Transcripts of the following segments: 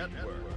Network.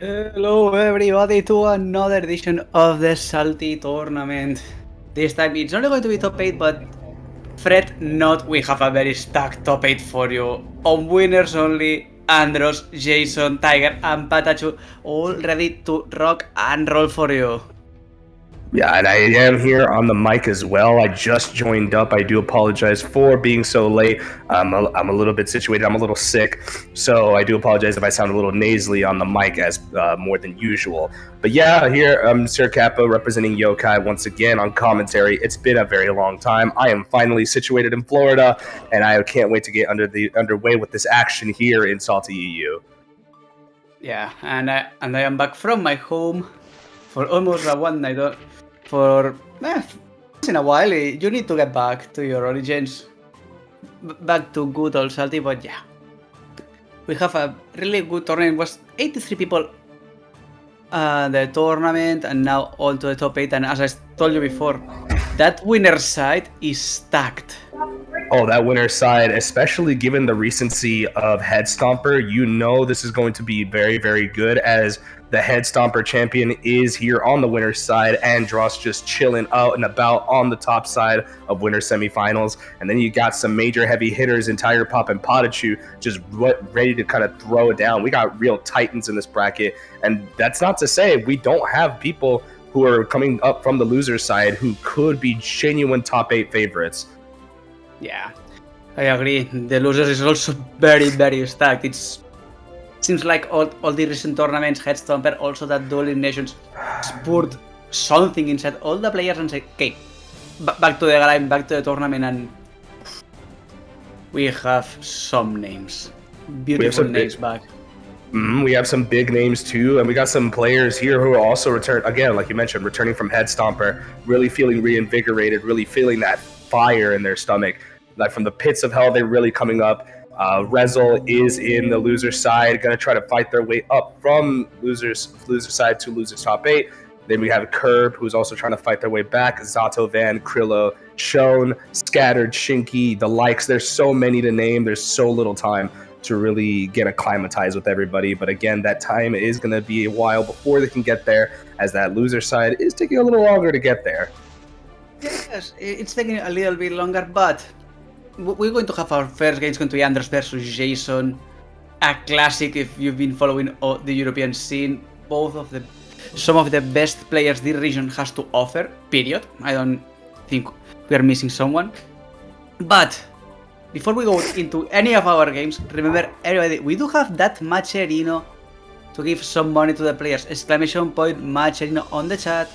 Hello everybody to another edition of the Salty tournament. This time it's only going to be top 8, but fret not, we have a very stacked top 8 for you. On winners only, Andros, Jason, Tiger and PataChu all ready to rock and roll for you. Yeah, and I am here on the mic as well. I just joined up. I do apologize for being so late. I'm a little bit situated. I'm a little sick, so I do apologize if I sound a little nasally on the mic as more than usual. But yeah, here I'm Sir Kappa representing YoKai once again on commentary. It's been a very long time. I am finally situated in Florida, and I can't wait to get underway with this action here in SaltyEU. Yeah, and I am back from my home for almost a one night. For once in a while, you need to get back to your origins, back to good old Salty. But yeah, we have a really good tournament. It was 83 people the tournament, and now on to the top 8. And as I told you before, that winner side is stacked. Oh, that winner's side, especially given the recency of Head Stomper, you know this is going to be very, very good, as the Head Stomper champion is here on the winner's side, and Dross just chilling out and about on the top side of winner semifinals. And then you got some major heavy hitters in Tiger Pop and PataChu just ready to kind of throw it down. We got real titans in this bracket, and that's not to say we don't have people who are coming up from the loser side who could be genuine top 8 favorites. Yeah, I agree. The losers is also very, very stacked. It seems like all the recent tournaments, Head Stomper, also that Duel in Nations, spurred something inside all the players and said, okay, back to the grind, back to the tournament, and we have some names. Beautiful names back. We have some big names too, and we got some players here who are also returned, again, like you mentioned, returning from Head Stomper, really feeling reinvigorated, really feeling that fire in their stomach. Like from the pits of hell, they're really coming up. Resil is in the loser side, going to try to fight their way up from loser side to loser top 8. Then we have Curb, who's also trying to fight their way back. Zato-VaN, Crillou, Shone, Scattered, Shinky, the likes. There's so many to name. There's so little time to really get acclimatized with everybody. But again, that time is going to be a while before they can get there, as that loser side is taking a little longer to get there. Yes, it's taking a little bit longer, but we're going to have our first game. It's going to be Andros versus Jason, a classic if you've been following the European scene. Some of the best players this region has to offer, period. I don't think we are missing someone. But before we go into any of our games, remember everybody, we do have that Matcherino to give some money to the players. Exclamation point Matcherino on the chat.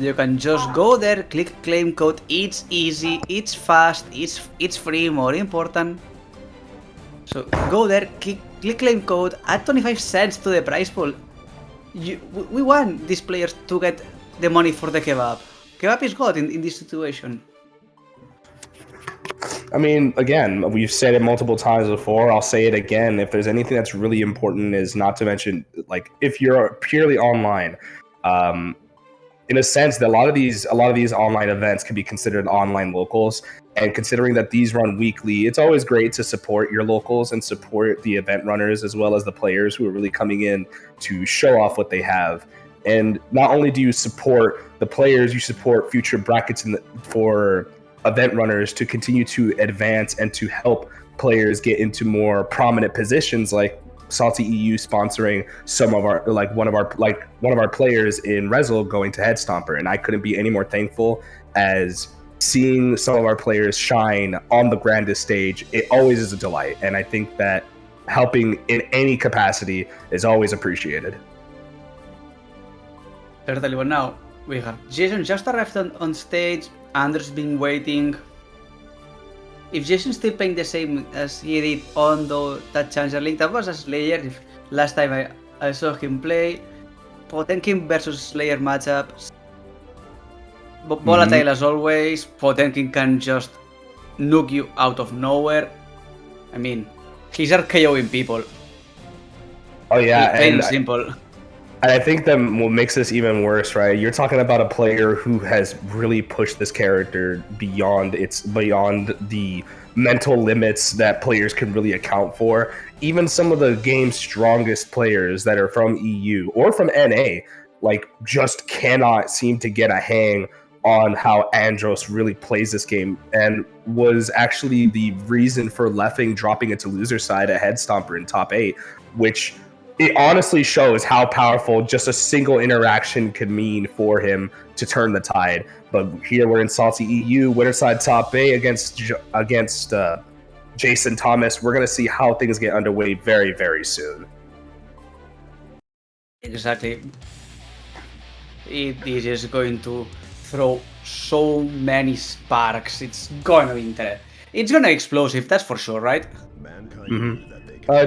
You can just go there, click claim code. It's easy, it's fast, it's free, more important. So go there, click claim code, add 25 cents to the prize pool. We want these players to get the money for the kebab. Kebab is God in this situation. I mean, again, we've said it multiple times before. I'll say it again. If there's anything that's really important, is not to mention, like, if you're purely online, in a sense, that a lot of these online events can be considered online locals. And considering that these run weekly, it's always great to support your locals and support the event runners as well as the players who are really coming in to show off what they have. And not only do you support the players, you support future brackets for event runners to continue to advance and to help players get into more prominent positions, like SaltyEU sponsoring some of our one of our players in Resil going to Head Stomper. And I couldn't be any more thankful, as seeing some of our players shine on the grandest stage, it always is a delight. And I think that helping in any capacity is always appreciated. Certainly. Well, now we have Jason just arrived on stage. Andros been waiting. If Jason's still playing the same as he did on that Challenger League, that was a Slayer. Last time I saw him play. Potemkin versus Slayer matchup. Volatile as always. Potemkin can just nuke you out of nowhere. I mean, he's RKOing people. Oh yeah, plain and simple. And I think that what makes this even worse, right? You're talking about a player who has really pushed this character beyond the mental limits that players can really account for. Even some of the game's strongest players that are from EU or from NA, like, just cannot seem to get a hang on how Andros really plays this game, and was actually the reason for Leffing dropping it to loser side a head stomper in top 8, which it honestly shows how powerful just a single interaction could mean for him to turn the tide. But here we're in SaltyEU, winner side top 8 against Jason Thomas. We're going to see how things get underway very, very soon. Exactly. It is just going to throw so many sparks. It's gonna be it's gonna be explosive, that's for sure, right?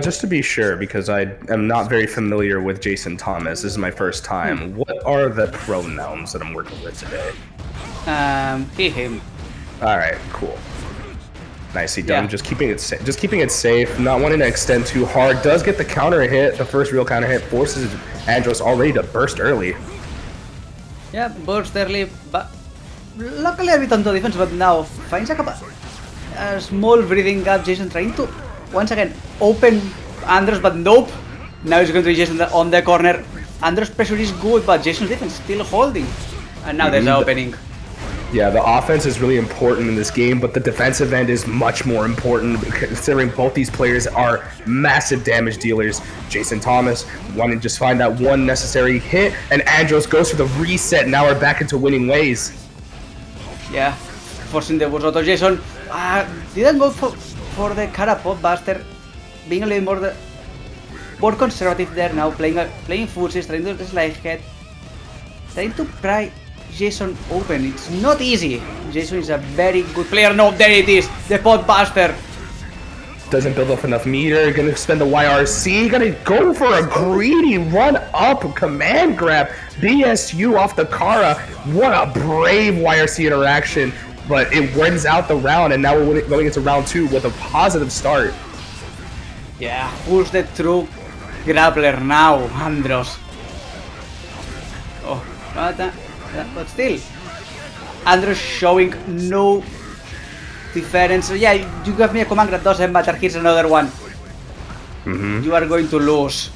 Just to be sure, because I am not very familiar with Jason Thomas. This is my first time. What are the pronouns that I'm working with today? He, him. Alright, cool. Nicely done. Yeah. Just keeping it safe, not wanting to extend too hard. Does get the counter hit, the first real counter hit, forces Andros already to burst early. Yeah, burst early, but luckily a bit onto defense, but now finds a small breathing gap. Jason trying to once again open Andros, but nope. Now he's going to be Jason on the corner. Andros' pressure is good, but Jason's defense still holding. And now there's an opening. Yeah, the offense is really important in this game, but the defensive end is much more important, considering both these players are massive damage dealers. Jason Thomas wanting to just find that one necessary hit, and Andros goes for the reset. Now we're back into winning ways. Yeah, forcing the burst auto. Jason didn't go for the Carapop Buster, being a little more conservative there now, playing forces, trying to slide head, trying to pry Jason open. It's not easy. Jason is a very good player. No, there it is. The pot buster. Doesn't build up enough meter. Gonna spend the YRC. Gonna go for a greedy run up command grab. BSU off the Kara. What a brave YRC interaction. But it wins out the round, and now we're going into round 2 with a positive start. Yeah, who's the true grappler now? Andros. Oh, but still, Andros showing no difference. So yeah, you gave me a command that doesn't matter. Here's another one. You are going to lose.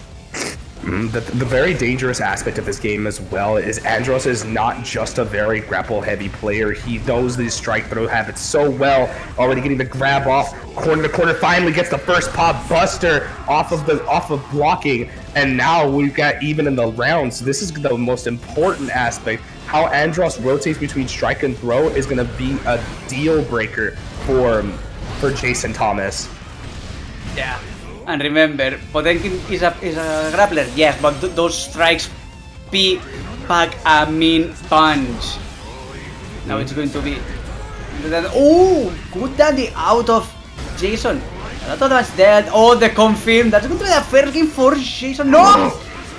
The very dangerous aspect of this game as well is Andros is not just a very grapple-heavy player. He knows these strike-throw habits so well. Already getting the grab off, corner to corner. Finally gets the first pop buster off of blocking, and now we've got even in the rounds. This is the most important aspect. How Andros rotates between strike and throw is going to be a deal breaker for Jason Thomas. Yeah. And remember, Potemkin is a grappler, yes, but those strikes pack a mean punch. Now it's going to be... Oh! Good daddy out of Jason. A lot of that's dead. Oh, the confirm. That's going to be the first game for Jason. No!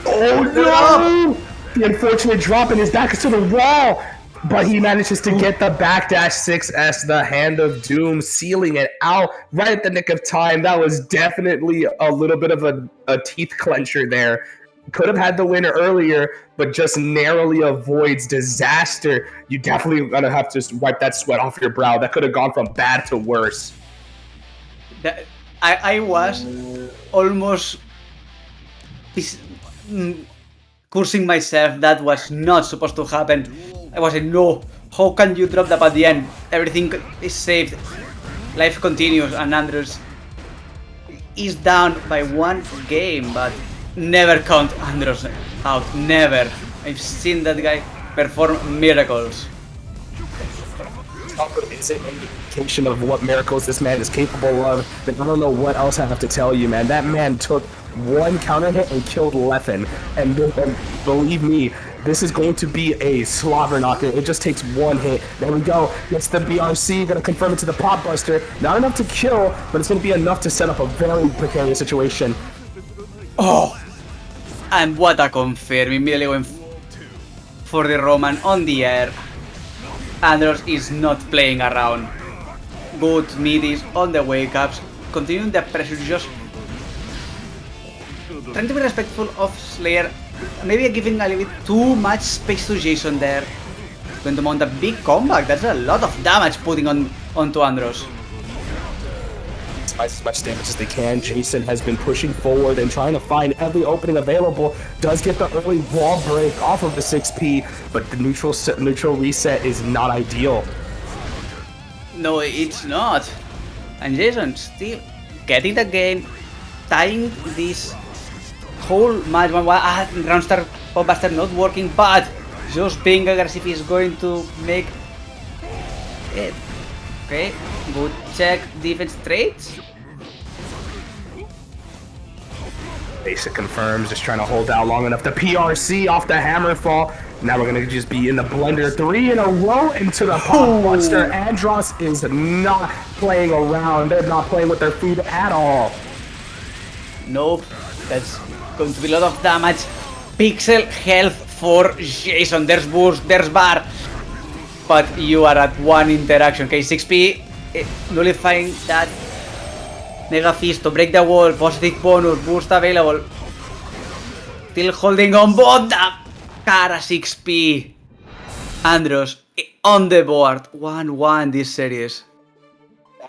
Oh no! The unfortunate drop, and his back is to the wall. But he manages to get the backdash 6S, the Hand of Doom, sealing it out right at the nick of time. That was definitely a little bit of a teeth clencher there. Could have had the winner earlier, but just narrowly avoids disaster. You definitely gonna have to wipe that sweat off your brow. That could have gone from bad to worse. I was almost cursing myself. That was not supposed to happen. I was like, no, how can you drop that at the end? Everything is saved. Life continues, and Andros is down by 1 game, but never count Andros out. Never. I've seen that guy perform miracles. Is it an indication of what miracles this man is capable of? But I don't know what else I have to tell you, man. That man took 1 counter hit and killed Leffen. And believe me, this is going to be a slobber knocker. It just takes 1 hit. There we go. Gets the BRC. Gonna confirm it to the pop buster. Not enough to kill, but it's gonna be enough to set up a very precarious situation. Oh! And what a confirm. Immediately went for the Roman on the air. Andros is not playing around. Good middies on the wake-ups. Continuing the pressure, just trying to be respectful of Slayer. Maybe giving a little bit too much space to Jason there. Going to mount a big comeback. That's a lot of damage putting onto Andros. maximize as much damage as they can. Jason has been pushing forward and trying to find every opening available. Does get the early wall break off of the 6P, but the neutral reset is not ideal. No, it's not. And Jason still getting the game, tying this whole match. Round start pop buster not working, but just being aggressive is going to make it. Okay, good check defense traits. Basic confirms, just trying to hold out long enough. The PRC off the hammerfall. Now we're gonna just be in the blender 3 in a row into the pop buster. Andros is not playing around. They're not playing with their food at all. Nope, that's going to be a lot of damage. Pixel health for Jason. There's boost, there's bar. But you are at one interaction. Okay, 6P nullifying that Mega Fist to break the wall. Positive bonus, boost available. Still holding on both the Kara 6P. Andros on the board. 1-1 this series.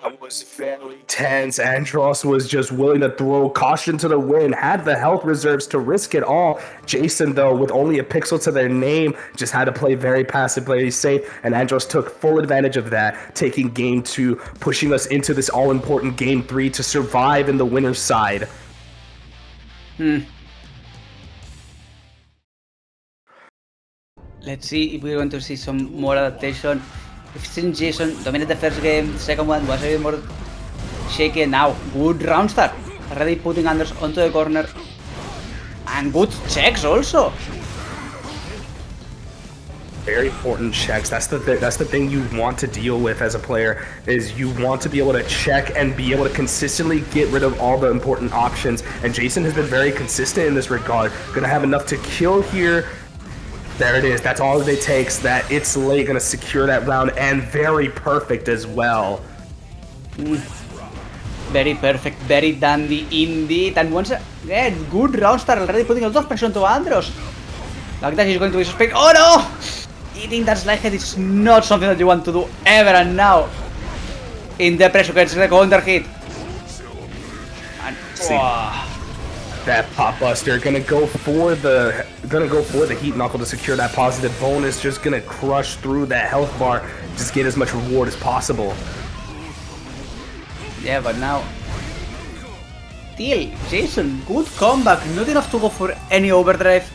That was very tense. Andros was just willing to throw caution to the wind, had the health reserves to risk it all. Jason, though, with only a pixel to their name, just had to play very passive, very safe, and Andros took full advantage of that, taking game 2, pushing us into this all-important game 3 to survive in the winner's side. Let's see if we're going to see some more adaptation. We've seen Jason dominate the first game, the second one was a bit more shaky, and now good round start. Already putting Andros onto the corner. And good checks also. Very important checks. That's the thing you want to deal with as a player, is you want to be able to check and be able to consistently get rid of all the important options. And Jason has been very consistent in this regard. Gonna have enough to kill here. There it is. That's all it takes. That It's Late gonna secure that round, and very perfect as well. Very perfect, very dandy indeed. And once again, good round start, already putting a lot of pressure onto Andros. Like that, he's going to be suspect. Oh no! Eating that slide head is not something that you want to do ever, and now in the pressure gets the counter hit. And that pop buster gonna go for the heat knuckle to secure that positive bonus. Just gonna crush through that health bar, just get as much reward as possible. Yeah, but now still Jason, good comeback. Not enough to go for any overdrive.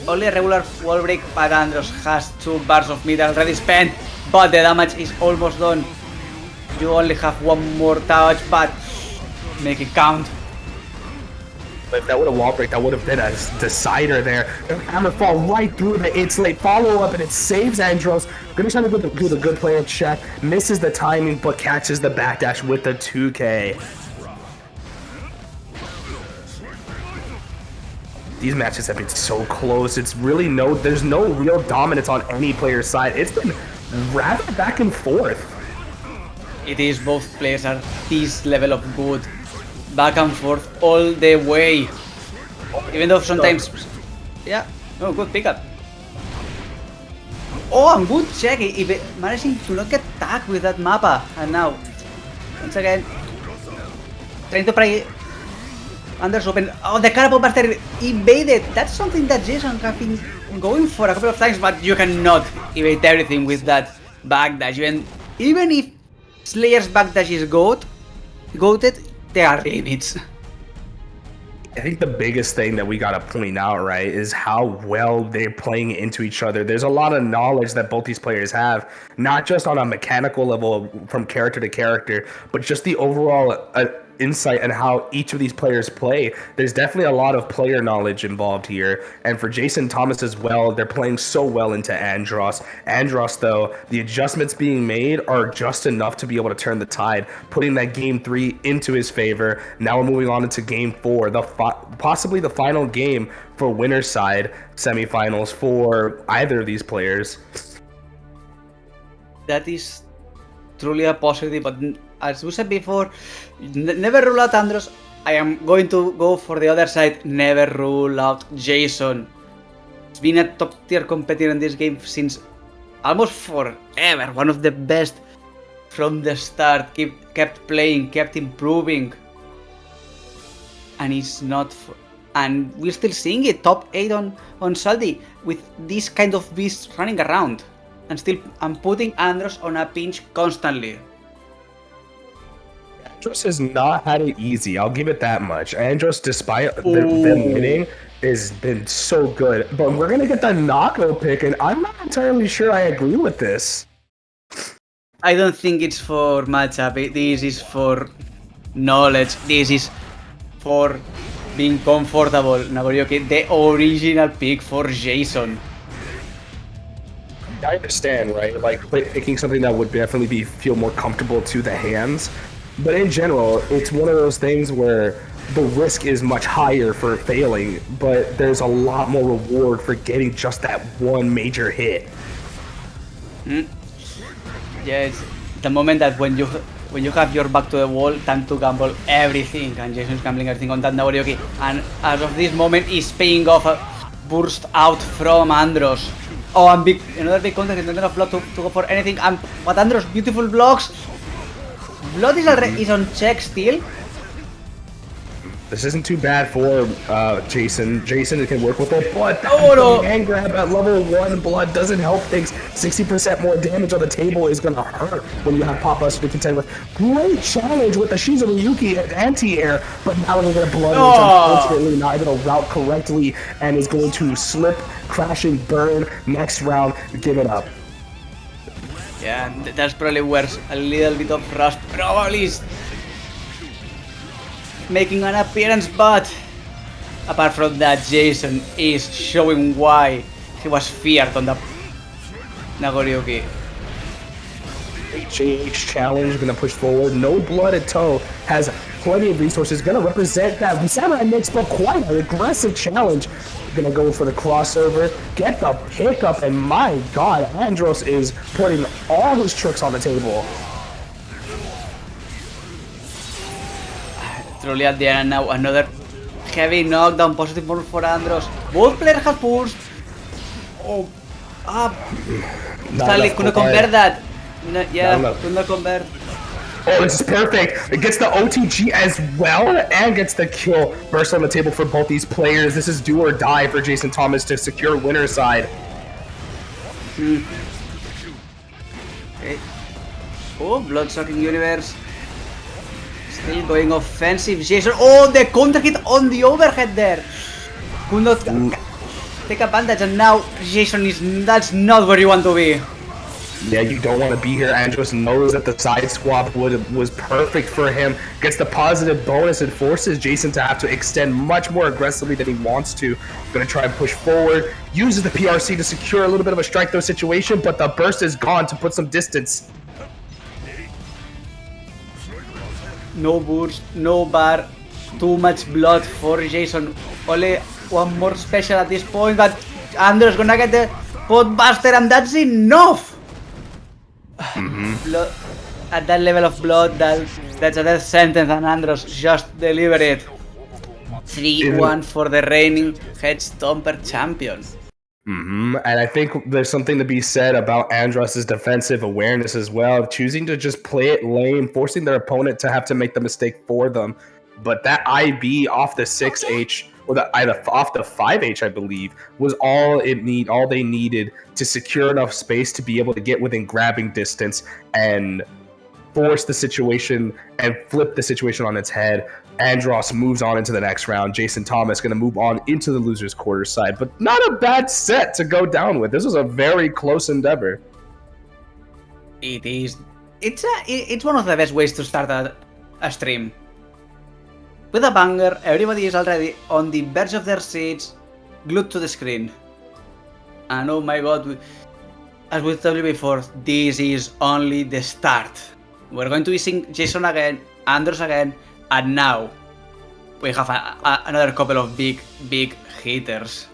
Only a regular wall break, but Andros has 2 bars of meat already spent, but the damage is almost done. You only have one more touch, but make it count. If that would have wall break, that would have been a decider there. Hammer fall right through the It's Late follow up, and it saves Andros. Gonna try to do the good player check. Misses the timing, but catches the backdash with the 2K. These matches have been so close. It's really there's no real dominance on any player's side. It's been rather back and forth. It is, both players are this level of good. Back and forth all the way. Even though sometimes... Yeah, no, good pickup. Oh, and good check. Even managing to not get tagged with that mappa. And now, once again, trying to pry Andros open. Oh, the Carapult Buster evaded. That's something that Jason has been going for a couple of times, but you cannot evade everything with that backdash. Even if Slayer's backdash is goated, there are limits. I think the biggest thing that we gotta point out, right, is how well they're playing into each other. There's a lot of knowledge that both these players have, not just on a mechanical level from character to character, but just the overall insight on how each of these players play. There's definitely a lot of player knowledge involved here, and for Jason Thomas as well, they're playing so well into Andros. Andros, though, the adjustments being made are just enough to be able to turn the tide, putting that game 3 into his favor. Now we're moving on into game 4, possibly the final game for winner's side semifinals for either of these players. That is truly a positive, but as we said before, never rule out Andros. I am going to go for the other side. Never rule out Jason. He's been a top tier competitor in this game since almost forever. One of the best from the start, kept playing, kept improving, and it's not. And we're still seeing it top 8 on Salty with this kind of beast running around, and still I'm putting Andros on a pinch constantly. Andros has not had it easy. I'll give it that much. Andros, despite them winning, has been so good. But we're gonna get the knockout pick, and I'm not entirely sure I agree with this. I don't think it's for matchup. This is for knowledge. This is for being comfortable. Nagorioki, the original pick for Jason. I understand, right? Like picking something that would definitely feel more comfortable to the hands. But in general, it's one of those things where the risk is much higher for failing, but there's a lot more reward for getting just that one major hit. Yeah, it's the moment that when you have your back to the wall, time to gamble everything, and Jason's gambling everything on that Nagorioki. And as of this moment, is paying off a burst out from Andros. Oh, and another big contact, not enough blood to go for anything. But Andros, beautiful blocks. Blood is on check still. This isn't too bad for Jason. Jason can work with it, but hand grab at level 1 blood doesn't help things. 60% more damage on the table is gonna hurt when you have PataChu to contend with. Great challenge with the Shizuyuki anti-air, but now we're gonna blood rage, unfortunately not able to route correctly, and is going to slip, crash, and burn next round. Give it up. Yeah, that's probably where a little bit of rust probably is making an appearance, but apart from that, Jason is showing why he was feared on the Nagorioki. HH challenge, gonna push forward, no blood at toe, has plenty of resources, gonna represent that Samurai mix, but quite an aggressive challenge. Gonna go for the crossover, get the pickup, and my god, Andros is putting all his tricks on the table. Truly at the end now, another heavy knockdown, positive move for Andros. Both players have pushed. Oh, up. Stanley couldn't convert that. No, yeah, couldn't convert. Oh, this is perfect. It gets the OTG as well and gets the kill. Burst on the table for both these players. This is do or die for Jason Thomas to secure winner's side. Okay. Oh, blood-sucking universe. Still going offensive. Jason. Oh, the counter hit on the overhead there. Could not take advantage, and now Jason is. That's not where you want to be. Yeah, you don't want to be here. Andros knows that the side swap was perfect for him. Gets the positive bonus and forces Jason to have to extend much more aggressively than he wants to. Gonna try and push forward. Uses the PRC to secure a little bit of a strike throw situation, but the burst is gone to put some distance. No burst, no bar, too much blood for Jason. Only one more special at this point, but Andros gonna get the pot buster, and that's enough. Blood, at that level of blood, that's a death sentence, and Andros just delivered it. 3-1 for the reigning Head Stomper champion. And I think there's something to be said about Andros' defensive awareness as well, choosing to just play it lame, forcing their opponent to have to make the mistake for them. But that IB off the 6H, or off the 5H, I believe, was all they needed to secure enough space to be able to get within grabbing distance and force the situation and flip the situation on its head. Andros moves on into the next round. Jason Thomas going to move on into the loser's quarter side, but not a bad set to go down with. This was a very close endeavor. It is. It's one of the best ways to start a stream. With a banger, everybody is already on the verge of their seats, glued to the screen. And oh my god, as we told you before, this is only the start. We're going to be seeing Jason again, Andros again, and now we have another couple of big hitters.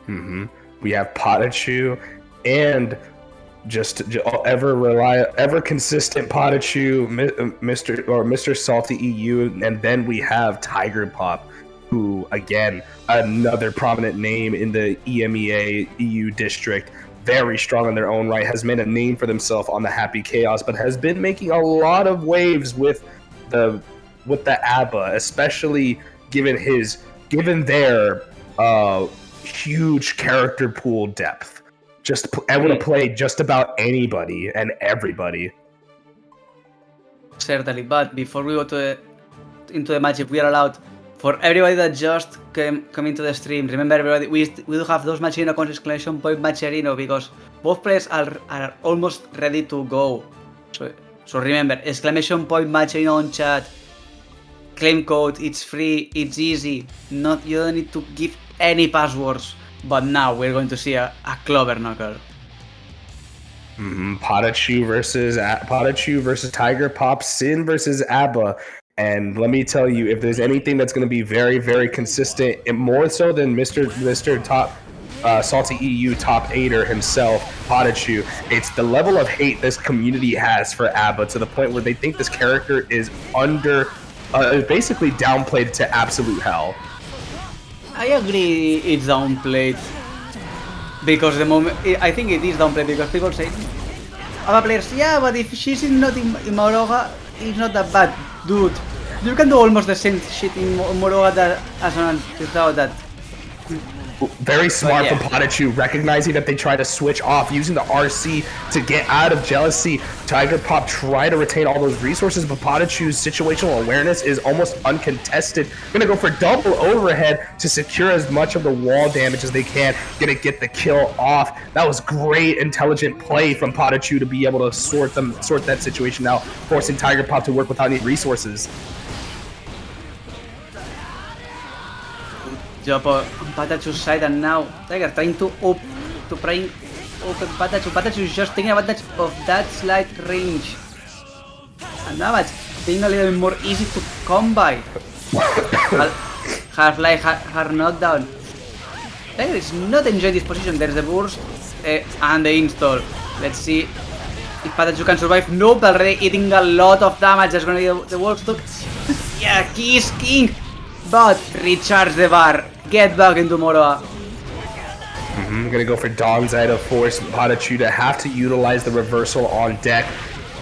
We have PataChu and just ever consistent PataChu, Mr. SaltyEU, and then we have Tiger Pop, who again another prominent name in the EMEA EU district. very strong in their own right, has made a name for themselves on the Happy Chaos, but has been making a lot of waves with the A.B.A, especially given their huge character pool depth. Just able to play just about anybody and everybody. Certainly, but before we go into the match, if we are allowed, for everybody that just came into the stream, remember everybody, we do have those Matcherino con exclamation point Matcherino because both players are almost ready to go. So remember, exclamation point Matcherino on chat, claim code, it's free, it's easy, you don't need to give any passwords, but now we're going to see a clover knuckle. PataChu versus Tiger Pop, Sin versus A.B.A. And let me tell you, if there's anything that's going to be very, very consistent, and more so than Mr. Top SaltyEU top 8er himself, PataChu, it's the level of hate this community has for A.B.A to the point where they think this character is basically downplayed to absolute hell. I agree it's downplayed. Because I think it is downplayed because people say, other players, yeah, but if she's not in Moroga, it's not that bad. Dude, you can do almost the same shit in Moroga as on without that. Very smart from PataChu, recognizing that they try to switch off, using the RC to get out of jealousy. Tiger Pop try to retain all those resources, but PataChu's situational awareness is almost uncontested. Gonna go for double overhead to secure as much of the wall damage as they can. Gonna get the kill off. That was great, intelligent play from PataChu to be able to sort that situation out, forcing Tiger Pop to work without any resources. Job on PataChu's side, and now Tiger trying to open PataChu. PataChu is just taking advantage of that slight range. And now it's being a little bit more easy to come by. Half-life, hard knockdown. Tiger is not enjoying this position. There's the burst and the install. Let's see if PataChu can survive. Nope, already eating a lot of damage. That's gonna be the wall stuck. Yeah, he is king. But recharge the bar. Get back into Moroa. Gonna go for Dawn's Eye to force PataChu to have to utilize the reversal on deck.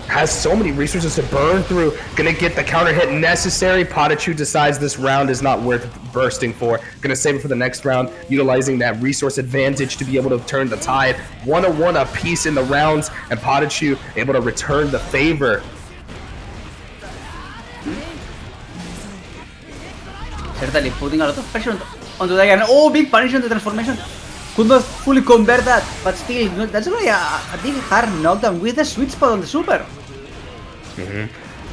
Has so many resources to burn through. Gonna get the counter hit necessary. PataChu decides this round is not worth bursting for. Gonna save it for the next round, utilizing that resource advantage to be able to turn the tide. 1-1 apiece in the rounds, and PataChu able to return the favor. Certainly putting a lot of pressure onto Tiger. Oh, big punish on the transformation. Could not fully convert that, but still, that's really a big hard knockdown with the sweet spot on the super.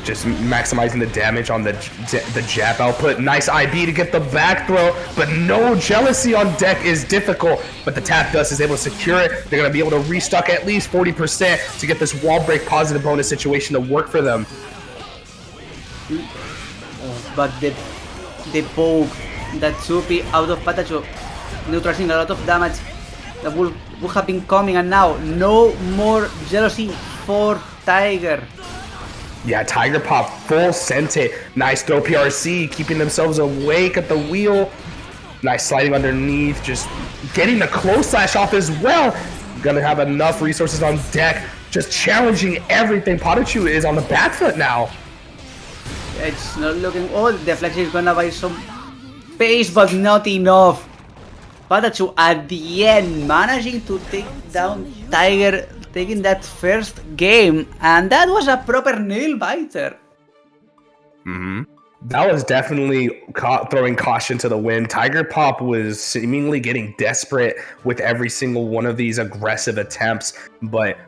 Just maximizing the damage on the jab output. Nice IB to get the back throw, but no jealousy on deck is difficult. But the tap dust is able to secure it. They're going to be able to restock at least 40% to get this wall break positive bonus situation to work for them. But the poke, that 2P out of PataChu, neutralizing a lot of damage that would have been coming, and now no more jealousy for Tiger. Yeah, Tiger Pop full sent it. Nice throw PRC, keeping themselves awake at the wheel. Nice sliding underneath, just getting the close slash off as well. Gonna have enough resources on deck, just challenging everything. PataChu is on the back foot now. It's not looking... Oh, deflection is gonna buy some pace, but not enough. PataChu at the end managing to take down Tiger, taking that first game, and that was a proper nail biter. That was definitely throwing caution to the wind. Tiger Pop was seemingly getting desperate with every single one of these aggressive attempts, but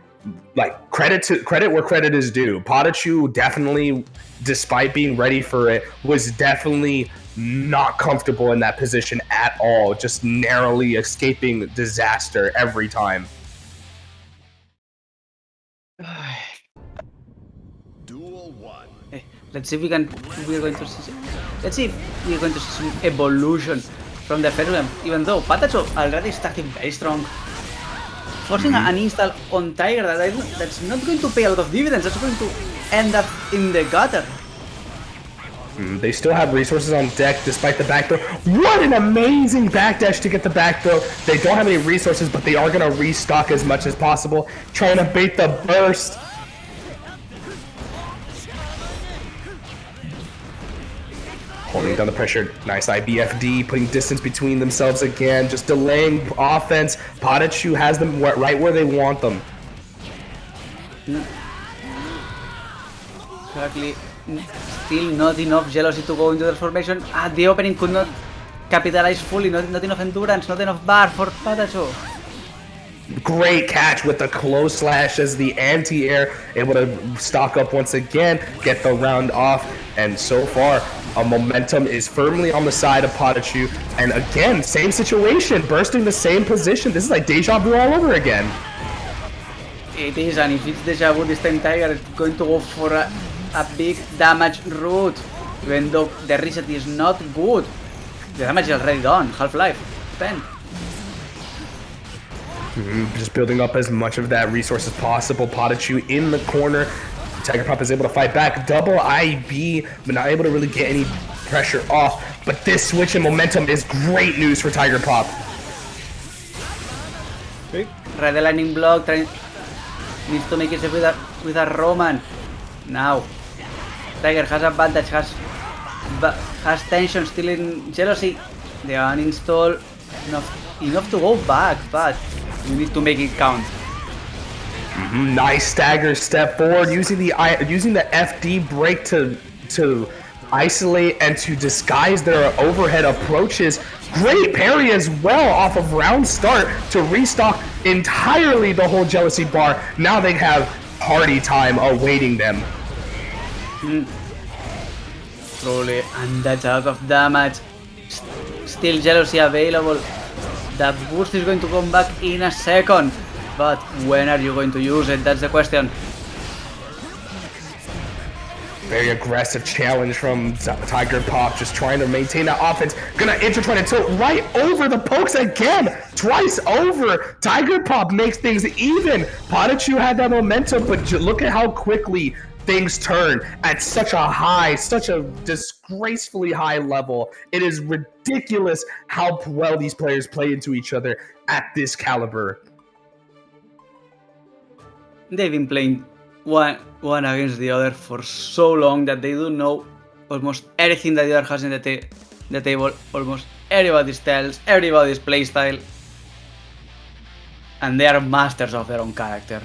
like credit where credit is due. PataChu definitely, despite being ready for it, was definitely not comfortable in that position at all, just narrowly escaping disaster every time. Duel 1. Let's see if we're going to see some evolution from the first one, even though PataChu already starting very strong. Forcing an install on Tiger that's not going to pay a lot of dividends, that's going to end up in the gutter. They still have resources on deck despite the back throw. What an amazing backdash to get the back throw. They don't have any resources, but they are going to restock as much as possible. Trying to bait the burst. Holding down the pressure. Nice IBFD, putting distance between themselves again. Just delaying offense. PataChu has them right where they want them. Exactly. Still not enough jealousy to go into the transformation. The opening could not capitalize fully. Not enough endurance, not enough bar for PataChu. Great catch with the close slash as the anti-air, able to stock up once again, get the round off, and so far, momentum is firmly on the side of PataChu. And again, same situation, bursting the same position. This is like deja vu all over again. It is, and if it's deja vu, this time Tiger is going to go for a big damage route. Even though the reset is not good, the damage is already done. Half-life spent. Just building up as much of that resource as possible. PataChu in the corner. Tiger Pop is able to fight back. Double IB, but not able to really get any pressure off. But this switch in momentum is great news for Tiger Pop. Red lightning block, needs to make it with a Roman. Now, Tiger has advantage, has tension, still in jealousy. The uninstall, enough to go back, but you need to make it count. Nice stagger step forward, using the FD break to isolate and to disguise their overhead approaches. Great parry as well off of round start to restock entirely the whole jealousy bar. Now they have party time awaiting them. Truly, and that's out of damage. Still jealousy available. That boost is going to come back in a second. But when are you going to use it? That's the question. Very aggressive challenge from Tiger Pop, just trying to maintain that offense. Gonna try to tilt right over the pokes again, twice over. Tiger Pop makes things even. PataChu had that momentum, but look at how quickly things turn at such a disgracefully high level. It is ridiculous how well these players play into each other at this caliber. They've been playing one against the other for so long that they do know almost everything that the other has in the table, almost everybody's styles, everybody's playstyle, and they are masters of their own character.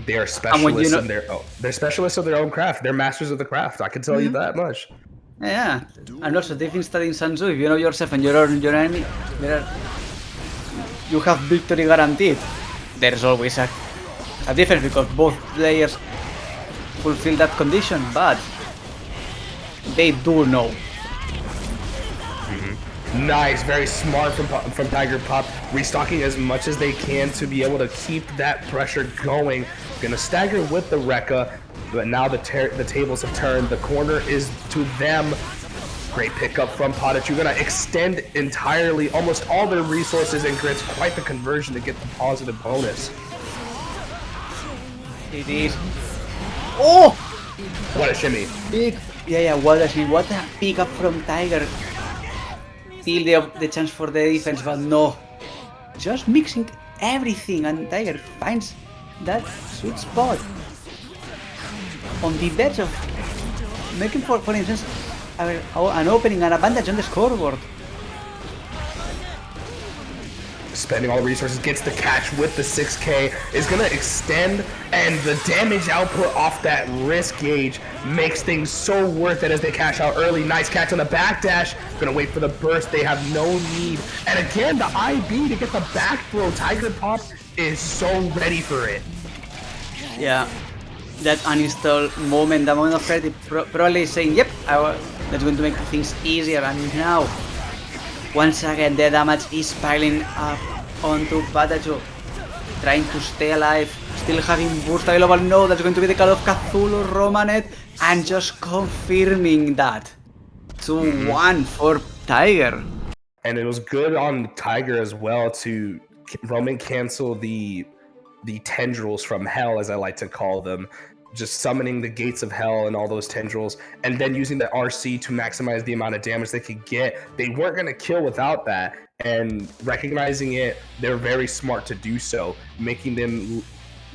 They are specialists in they're specialists of their own craft. They're masters of the craft. I can tell you that much. Yeah, and also they've been studying Sun Tzu. If you know yourself and your enemy, you have victory guaranteed. There's always a difference because both players fulfill that condition, but they do know. Nice, very smart from Tiger Pop, restocking as much as they can to be able to keep that pressure going. Gonna stagger with the Rekka, but now the tables have turned. The corner is to them. Great pickup from PataChu. Gonna extend entirely almost all their resources and grants quite the conversion to get the positive bonus. It is. Oh! What a shimmy. Big. Yeah, what a shimmy. What a pickup from Tiger. Still the chance for the defense, but no. Just mixing everything, and Tiger finds that sweet spot. On the verge of making, for instance, an opening, an advantage on the scoreboard. Spending all the resources, gets the catch with the 6K, is going to extend, and the damage output off that risk gauge makes things so worth it as they cash out early. Nice catch on the backdash, going to wait for the burst, they have no need. And again, the IB to get the back throw. Tiger Pop is so ready for it. Yeah, that uninstall moment, the moment of clarity, probably saying, yep, that's going to make things easier, and now, once again, the damage is piling up onto PataChu, trying to stay alive, still having burst available. No, that's going to be the call of Cthulhu Romanet, and just confirming that. 2-1 for Tiger. And it was good on Tiger as well to Roman cancel the tendrils from hell, as I like to call them. just summoning the gates of hell and all those tendrils, and then using the RC to maximize the amount of damage they could get. They weren't going to kill without that, and recognizing it, they're very smart to do so, making them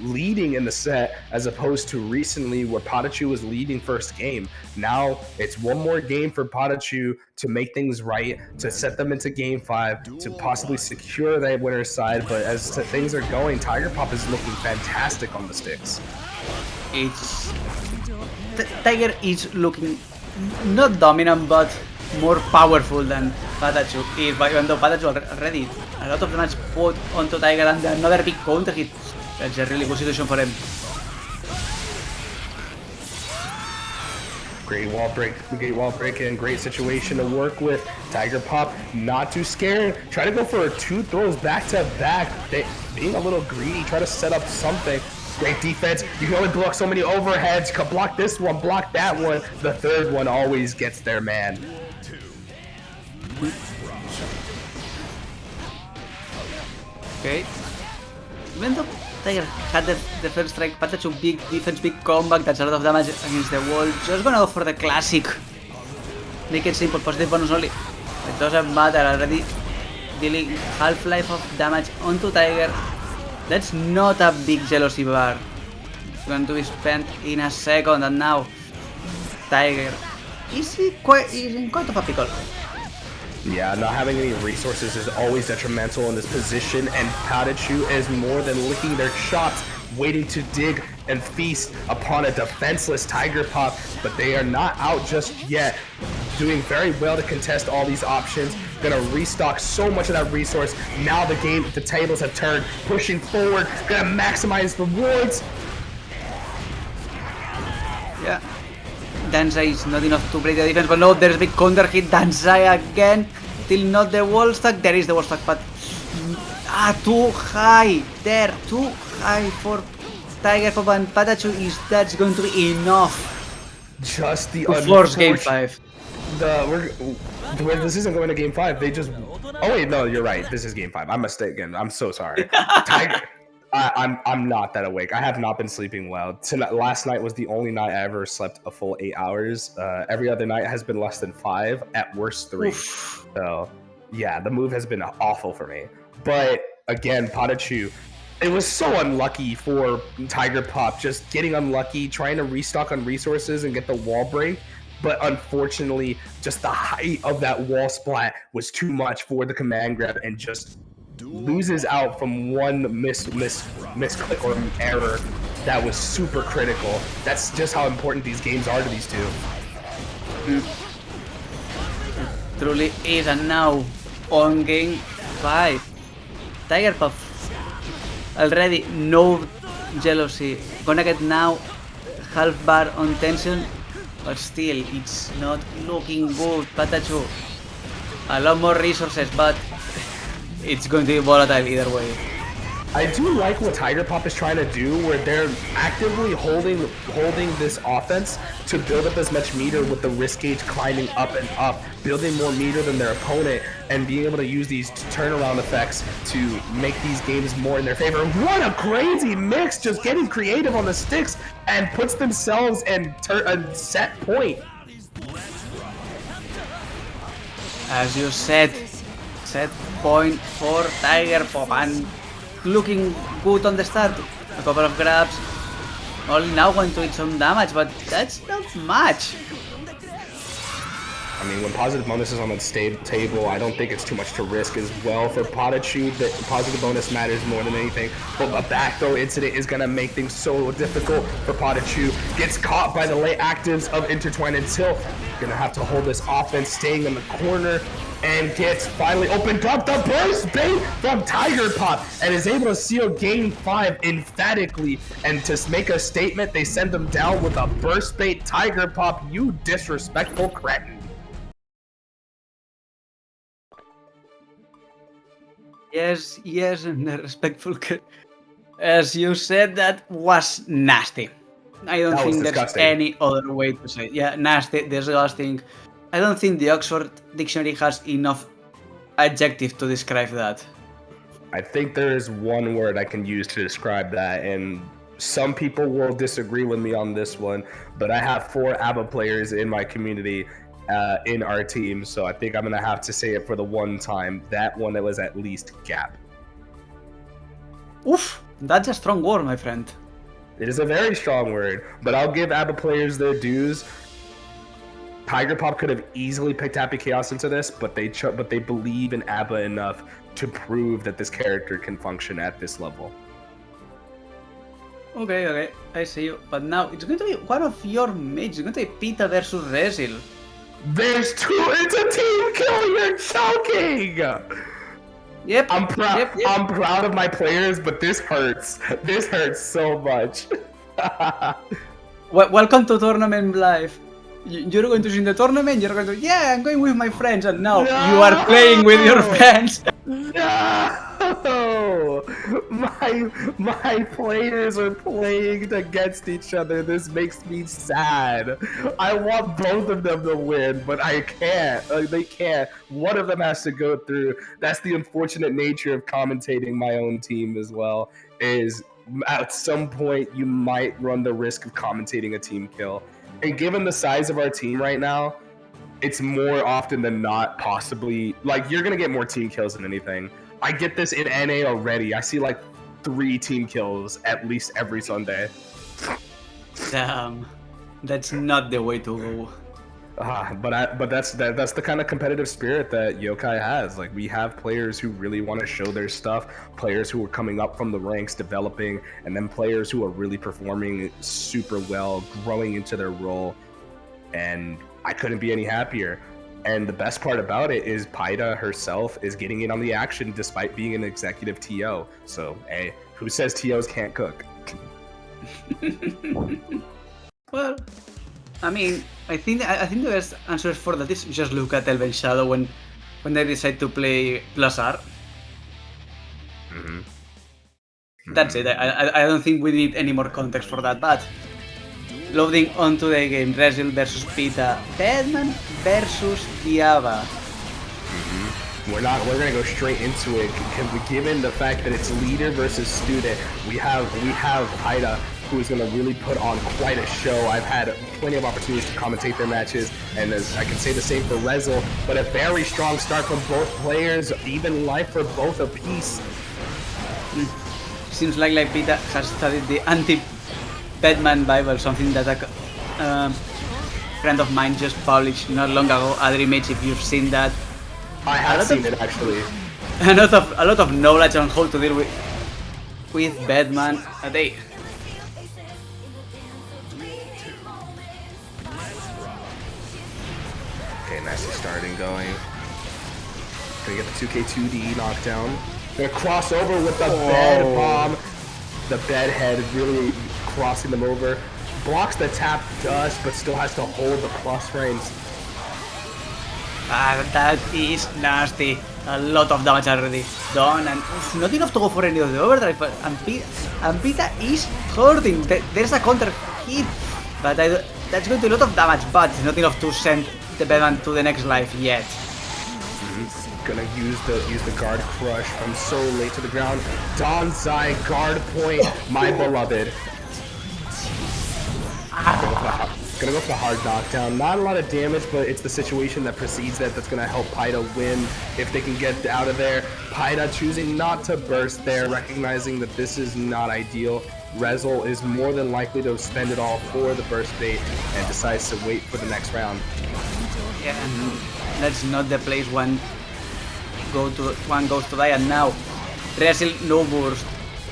leading in the set as opposed to recently where PataChu was leading first game. Now it's one more game for PataChu to make things right, to set them into game 5, to possibly secure that winner's side. But as things are going, Tiger Pop is looking fantastic on the sticks. Tiger is looking not dominant but more powerful than PataChu is, even though PataChu already a lot of damage put onto Tiger and another big counter hit. That's a really good situation for him. Great wall break in, great situation to work with. Tiger Pop not too scared. Try to go for 2 throws back to back. Being a little greedy, try to set up something. Great defense. You can only block so many overheads. Can block this one, block that one. The third one always gets their man. Okay. Even though Tiger had the first strike, PataChu big defense, big comeback, that's a lot of damage against the wall. Just gonna go for the classic. Make it simple, positive bonus only. It doesn't matter, already dealing half-life of damage onto Tiger. That's not a big jealousy bar. It's going to be spent in a second, and now Tiger is in quite of a pickle. Yeah, not having any resources is always detrimental in this position, and PataChu is more than licking their chops, waiting to dig and feast upon a defenseless Tiger Pop, but they are not out just yet. Doing very well to contest all these options. Gonna restock so much of that resource. Now the tables have turned, pushing forward, gonna maximize rewards. Yeah. Danzai is not enough to break the defense, but no, there's a big counter hit. Danzai again. Still not the wall stack. There is the wall stack, but too high. There, too high for Tiger Pop, and PataChu that's going to be enough. Just the to force game 5. This isn't going to game 5. They just. Oh wait, no, you're right. This is game 5. I'm mistaken. I'm so sorry. Tiger. I'm not that awake. I have not been sleeping well. Last night was the only night I ever slept a full 8 hours. Every other night has been less than 5, at worst 3. Oof. So yeah, the move has been awful for me. But again, PataChu, it was so unlucky for Tiger Pop, just getting unlucky, trying to restock on resources and get the wall break. But unfortunately, just the height of that wall splat was too much for the command grab, and just loses out from one misclick or error that was super critical. That's just how important these games are to these two. Truly is, and now on game 5, Tiger Pop already no jealousy. Gonna get now half bar on tension, but still it's not looking good. PataChu a lot more resources, but it's going to be volatile either way. I do like what Tiger Pop is trying to do, where they're actively holding this offense to build up as much meter with the risk gauge climbing up and up, building more meter than their opponent, and being able to use these turnaround effects to make these games more in their favor. What a crazy mix, just getting creative on the sticks and puts themselves in a set point. As you said, set point for Tiger Pop, and looking good on the start. A couple of grabs, only now going to hit some damage, but that's not much. I mean, when positive bonus is on the table, I don't think it's too much to risk as well. For PataChu, the positive bonus matters more than anything. But a back throw incident is going to make things so difficult for PataChu. Gets caught by the late actives of Intertwined until going to have to hold this offense, staying in the corner, and gets finally opened up. The burst bait from Tiger Pop, and is able to seal game 5 emphatically. And to make a statement, they send them down with a burst bait. Tiger Pop, you disrespectful cretin. Yes, and the respectful. As you said, that was nasty. I don't think there's any other way to say it. Yeah, nasty, disgusting. I don't think the Oxford Dictionary has enough adjective to describe that. I think there is one word I can use to describe that, and some people will disagree with me on this one, but I have 4 A.B.A players in my community in our team, so I think I'm gonna have to say it for the one time. That one, it was at least Gap. Oof, that's a strong word, my friend. It is a very strong word, but I'll give A.B.A players their dues. Tiger Pop could have easily picked Happy Chaos into this, but they believe in A.B.A enough to prove that this character can function at this level. Okay, I see you. But now it's going to be one of your mates. It's going to be pietaa versus Resil. There's 2. It's a team kill. You're joking. Yep. I'm proud. Yep. I'm proud of my players, but this hurts. This hurts so much. Welcome to tournament life. You're going to see the tournament. You're going to, yeah, I'm going with my friends, and now you are playing with your friends. No, my players are playing against each other. This makes me sad. I want both of them to win, but I can't. They can't. One of them has to go through. That's the unfortunate nature of commentating my own team as well. Is at some point you might run the risk of commentating a team kill. And given the size of our team right now, it's more often than not possibly, like, you're gonna get more team kills than anything. I get this in NA already. I see like 3 team kills at least every Sunday. Damn, that's not the way to go. But that's the kind of competitive spirit that YoKai has. Like, we have players who really want to show their stuff, players who are coming up from the ranks, developing, and then players who are really performing super well, growing into their role. And I couldn't be any happier. And the best part about it is Pietaa herself is getting in on the action despite being an executive TO. So, hey, who says TOs can't cook? Well, I mean, I think the best answer for that is just look at Elven Shadow when they decide to play plus R. That's it. I don't think we need any more context for that. But loading onto the game, Resil versus pietaa, Bedman versus A.B.A. We're gonna go straight into it because given the fact that it's leader versus student, we have Pietaa, who is gonna really put on quite a show. I've had plenty of opportunities to commentate their matches, and I can say the same for Resil. But a very strong start from both players, even life for both apiece. Seems like pietaa has studied the anti-Bedman Bible, something that a friend of mine just published not long ago. Adrimage, if you've seen that. I have seen it actually. A lot of knowledge on how to deal with Bedman. Okay, nicely starting going. Gonna get the 2K2D knockdown. Gonna cross over with the bed bomb. The bed head really crossing them over. Blocks the tap dust, but still has to hold the cross frames. That is nasty. A lot of damage already done, and not enough to go for any of the overdrive. And pietaa is hurting. There's a counter hit, but that's going to do a lot of damage, but not enough to send the Bedman to the next life yet. Gonna use the guard crush from so late to the ground. Donsai guard point, my beloved. Gonna go for the hard knockdown. Not a lot of damage, but it's the situation that precedes that's gonna help Pietaa win if they can get out of there. Pietaa choosing not to burst there, recognizing that this is not ideal. Resil is more than likely to spend it all for the burst bait and decides to wait for the next round. Yeah, that's not the place one goes to die, and now Resil no burst.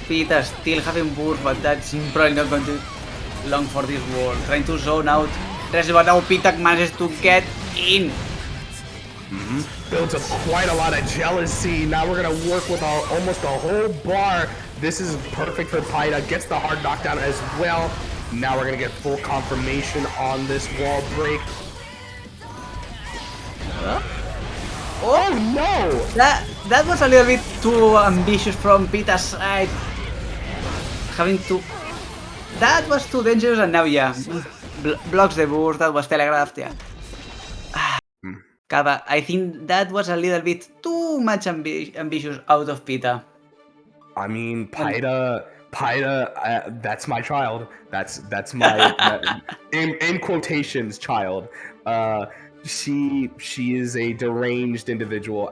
pietaa still having burst, but that's probably not going to long for this world. Trying to zone out Resil, but now pietaa manages to get in. Builds up quite a lot of jealousy. Now we're gonna work with almost a whole bar. This is perfect for Pietaa. Gets the hard knockdown as well. Now we're gonna get full confirmation on this wall break. Oh no! That was a little bit too ambitious from pietaa's side. Having to. That was too dangerous, and now yeah, blocks the burst. That was telegraphed. Yeah. Kava, I think that was a little bit too much ambitious out of pietaa. I mean, Pietaa Pietaa, that's my child. That's my in quotations child. She is a deranged individual.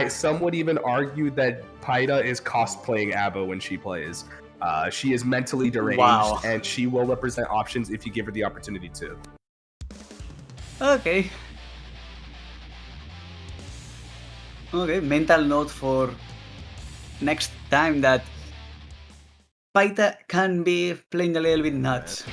Some would even argue that Pietaa is cosplaying A.B.A when she plays. She is mentally deranged, Wow. and she will represent options if you give her the opportunity to. Okay. Okay, mental note for next time that Pietaa can be playing a little bit nuts.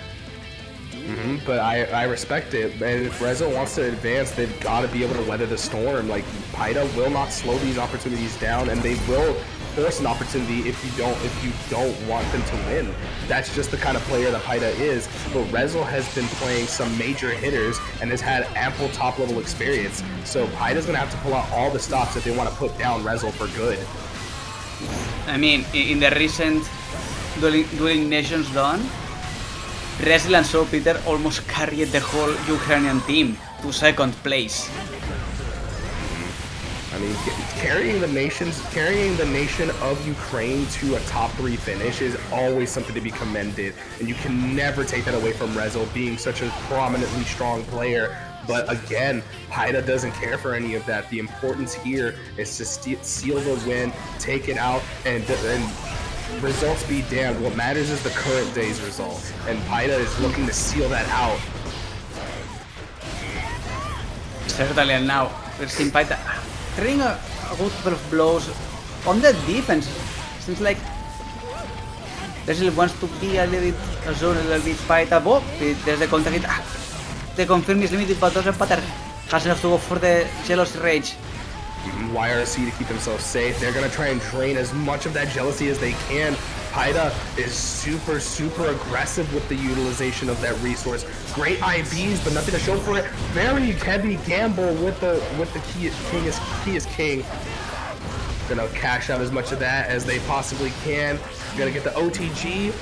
But I respect it, and if Resil wants to advance, they've got to be able to weather the storm. Like, Pietaa will not slow these opportunities down, and they will force an opportunity if you don't want them to win. That's just the kind of player that Pietaa is. But Resil has been playing some major hitters and has had ample top level experience. So Pietaa's gonna have to pull out all the stops if they want to put down Resil for good. I mean, in the recent Dueling Nations done, Resil and Saltpeter almost carried the whole Ukrainian team to second place. I mean, carrying the nation of Ukraine to a top 3 finish is always something to be commended, and you can never take that away from Resil being such a prominently strong player. But again, Pietaa doesn't care for any of that. The importance here is to seal the win, take it out, and results be damned. What matters is the current day's result, and Pietaa is looking to seal that out. Certainly, and now we're seeing Pietaa throwing a good couple of blows on the defense. Seems like Resil wants to be a little bit zone, a little bit Pietaa. Oh, there's the counter hit. The confirm is limited, but doesn't matter. Has enough to go for the jealous rage. YRC to keep themselves safe. They're gonna try and drain as much of that jealousy as they can. Pietaa is super aggressive with the utilization of that resource. Great IBs, but nothing to show for it. Very heavy gamble with the key is king. Gonna cash out as much of that as they possibly can. Gonna get the OTG.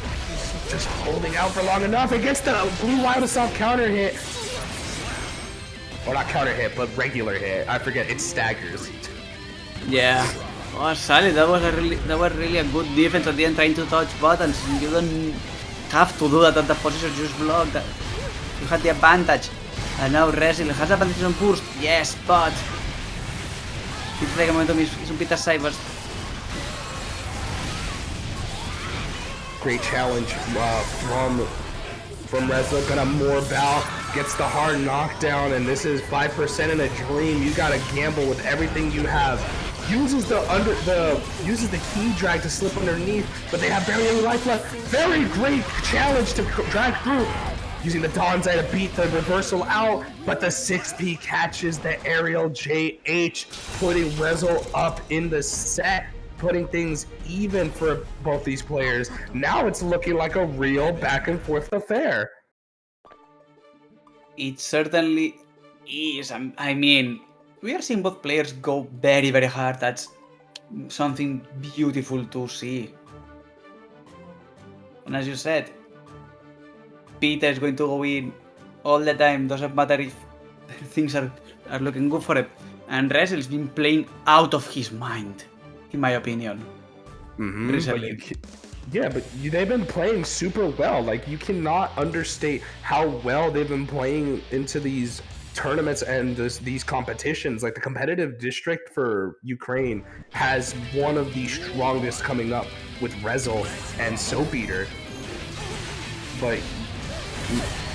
Just holding out for long enough against the blue wild assault counter hit. Or not counter hit, but regular hit. I forget, it staggers. Yeah. Oh, solid. That was really a good defense at the end, trying to touch buttons. You don't have to do that at the position, just block that. You had the advantage. And now Resil has the advantage on burst. Yes, but it's like a momentum is on Peter's side, but Great challenge from Resil. Gonna more bow, gets the hard knockdown, and this is 5% in a dream. You gotta gamble with everything you have. Uses the key drag to slip underneath, but they have barely any life left. Very great challenge to drag through. Using the Donzai to beat the reversal out, but the 6P catches the aerial JH, putting Resil up in the set, putting things even for both these players. Now it's looking like a real back and forth affair. it certainly is. I mean, we are seeing both players go very, very hard. That's something beautiful to see. And as you said, Peter is going to go in all the time. Doesn't matter if things are looking good for him. And Resil's been playing out of his mind, in my opinion. Recently. But they've been playing super well. Like, you cannot understate how well they've been playing into these tournaments and these competitions. Like, the competitive district for Ukraine has one of the strongest coming up with Resil and Soapbeater. But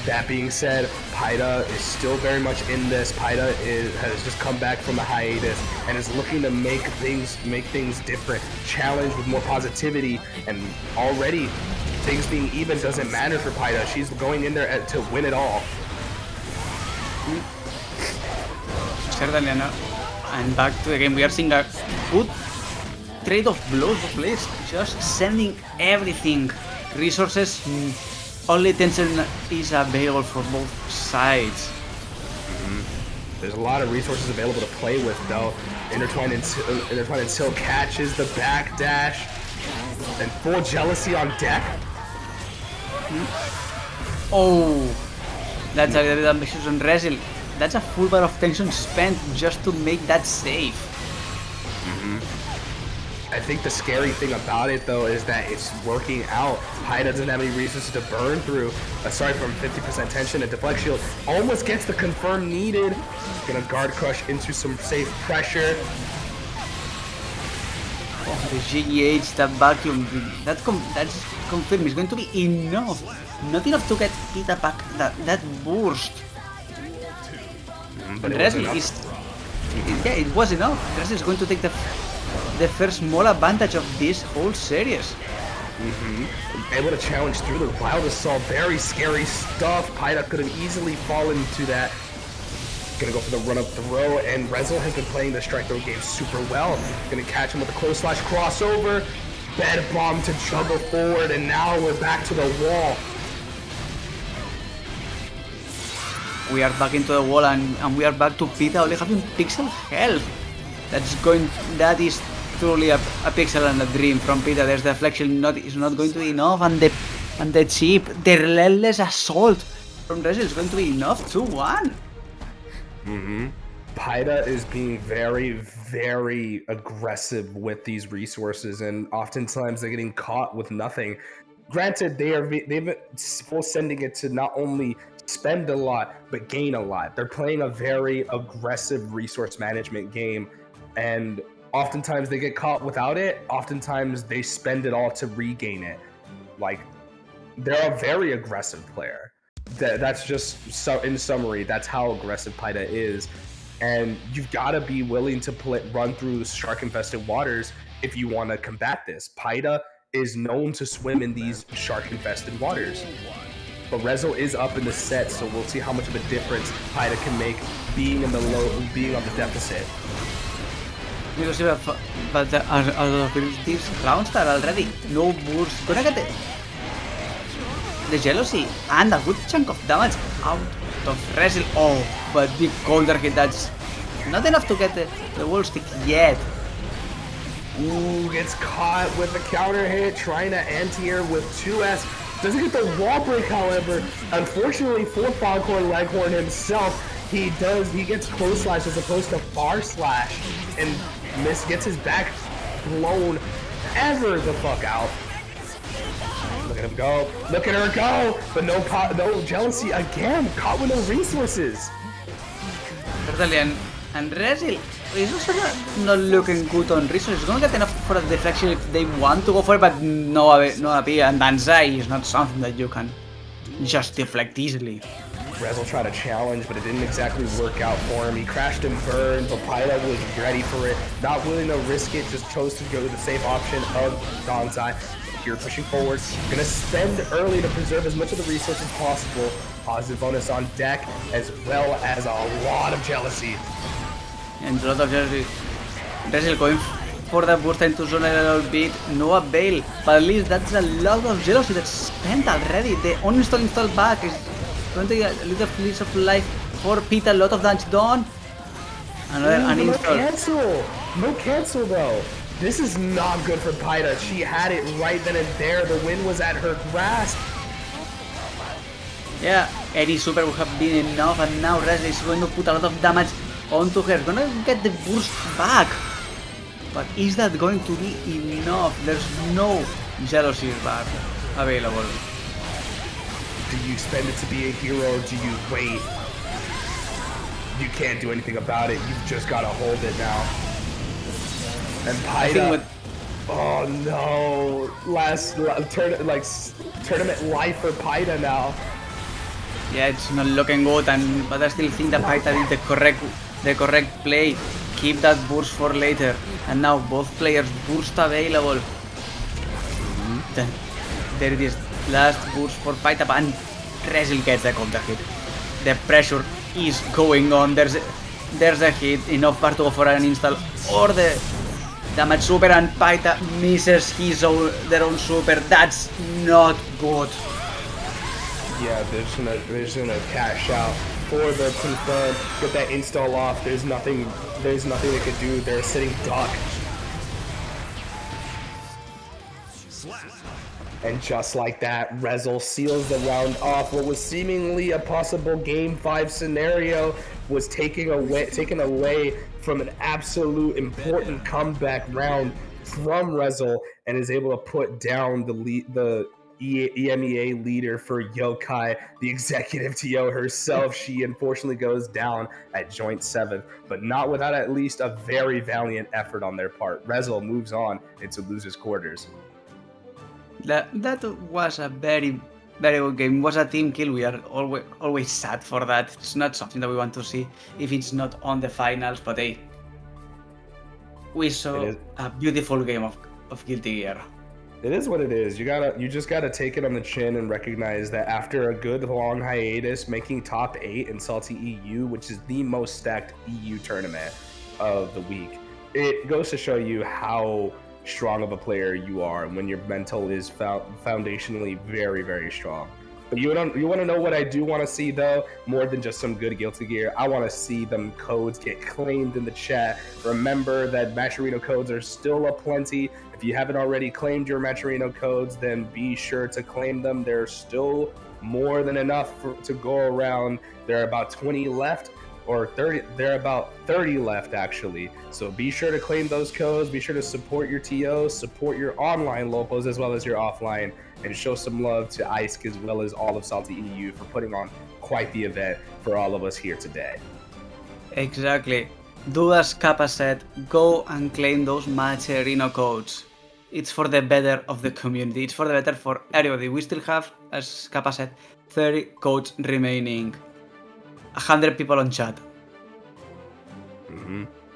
that being said, Pietaa is still very much in this. Pietaa has just come back from a hiatus and is looking to make things different, challenge with more positivity, and already things being even doesn't matter for Pietaa. She's going in there to win it all. Certainly, and back to the game, we are seeing a good trade of blows of players, just sending everything. Resources, only tension is available for both sides. There's a lot of resources available to play with, though. Intertwined Until catches the backdash, and full jealousy on deck. Oh, that's a little bit ambitious on Resil. That's a full bar of tension spent just to make that save. I think the scary thing about it though is that it's working out. PieTA doesn't have any resources to burn through. Aside from 50% tension and deflect shield, almost gets the confirm needed. Gonna guard crush into some safe pressure. Oh, the GEH, that vacuum, that's confirmed. It's going to be enough. Not enough to get PieTA back that burst. But Resil is... Yeah, it was enough. Resil is going to take the first small advantage of this whole series. Able to challenge through the Wild Assault. Very scary stuff. PieTA could have easily fallen into that. Gonna go for the run-up throw, and Resil has been playing the strike throw game super well. Gonna catch him with a close slash crossover. Bed bomb to juggle forward, and now we're back to the wall. We are back into the wall, and we are back to PieTA only having pixel health. That is truly a pixel and a dream from PieTA. There's the deflection is not going to be enough, and the cheap, the relentless assault from Resil is going to be enough. 2-1. PieTA is being very, very aggressive with these resources, and oftentimes they're getting caught with nothing. Granted, they've been sending it to not only spend a lot, but gain a lot. They're playing a very aggressive resource management game, and oftentimes they get caught without it. Oftentimes they spend it all to regain it. Like, they're a very aggressive player. That's just, so in summary, that's how aggressive PieTA is. And you've got to be willing to run through shark-infested waters if you want to combat this. PieTA is known to swim in these shark-infested waters. But Resil is up in the set, so we'll see how much of a difference PieTA can make being on the deficit. But these rounds are already no burst. Gonna get the jealousy and a good chunk of damage out of Resil. Oh, but big counter hit, that's not enough to get the wall stick yet. Ooh, gets caught with a counter hit, trying to anti-air with 2S. Doesn't get the wall break, however. Unfortunately for Foghorn Leghorn himself, he gets close slash as opposed to far slash, and gets his back blown ever the fuck out. Look at him go. Look at her go. But no jealousy again. Caught with no resources. Certainly, and Resil is also not looking good on resources. He's gonna get enough for the deflection if they want to go for it, but no A.B.A, and Danzai is not something that you can just deflect easily. Resil tried to challenge, but it didn't exactly work out for him. He crashed and burned, but PieTA was ready for it. Not willing to risk it, just chose to go with the safe option of Danzai. Here pushing forward, gonna spend early to preserve as much of the resources possible. Positive bonus on deck, as well as a lot of jealousy. And a lot of jealousy. Resil going for the burst into zone a little bit, no avail, but at least that's a lot of jealousy that's spent already. The uninstall back is going to get a little piece of life for PieTA. A lot of damage done. Another uninstall. No cancel though. This is not good for PieTA. She had it right then and there. The win was at her grasp. Yeah, any super would have been enough, and now Resil is going to put a lot of damage onto her. Gonna get the burst back. But is that going to be enough? There's no jealousy bar available. Do you spend it to be a hero, or do you wait? You can't do anything about it. You've just got to hold it now. And PieTA, oh no, tournament life for PieTA now. Yeah, it's not looking good, but I still think that PieTA did the correct play. Keep that burst for later, and now both players burst available. Then there it is, last burst for PieTA, and Resil gets the counter hit. The pressure is going on. There's a hit, enough bar to go for an install or the damage super, and PieTA misses their own super. That's not good. Yeah, they're just gonna cash out for the confirm, get that install off. There's nothing they could do. They're sitting duck. And just like that, Resil seals the round off. What was seemingly a possible Game 5 scenario was taken away from an absolute important comeback round. from Resil and is able to put down the EMEA leader for YoKai, the executive TO herself. She unfortunately goes down at joint 7th, but not without at least a very valiant effort on their part. Resil moves on into losers quarters. That was a very good game. It was a team kill. We are always sad for that. It's not something that we want to see if it's not on the finals, but hey, we saw a beautiful game of Guilty Gear. It is what it is. You just gotta take it on the chin and recognize that after a good long hiatus, making top 8 in SaltyEU, which is the most stacked EU tournament of the week, it goes to show you how strong of a player you are when your mental is foundationally very, very strong. But you want to know what I do want to see, though, more than just some good Guilty Gear? I want to see them codes get claimed in the chat. Remember that Matcherino codes are still aplenty. If you haven't already claimed your Matcherino codes, then be sure to claim them. There's still more than enough to go around. There are about 20 left, or 30. There are about 30 left, actually. So be sure to claim those codes. Be sure to support your TOs, support your online locals as well as your offline, and show some love to Ice as well as all of SaltyEU for putting on quite the event for all of us here today. Exactly. Do as Kappa said, go and claim those Matcherino codes. It's for the better of the community. It's for the better for everybody. We still have, as Kappa said, 30 codes remaining. 100 people on chat.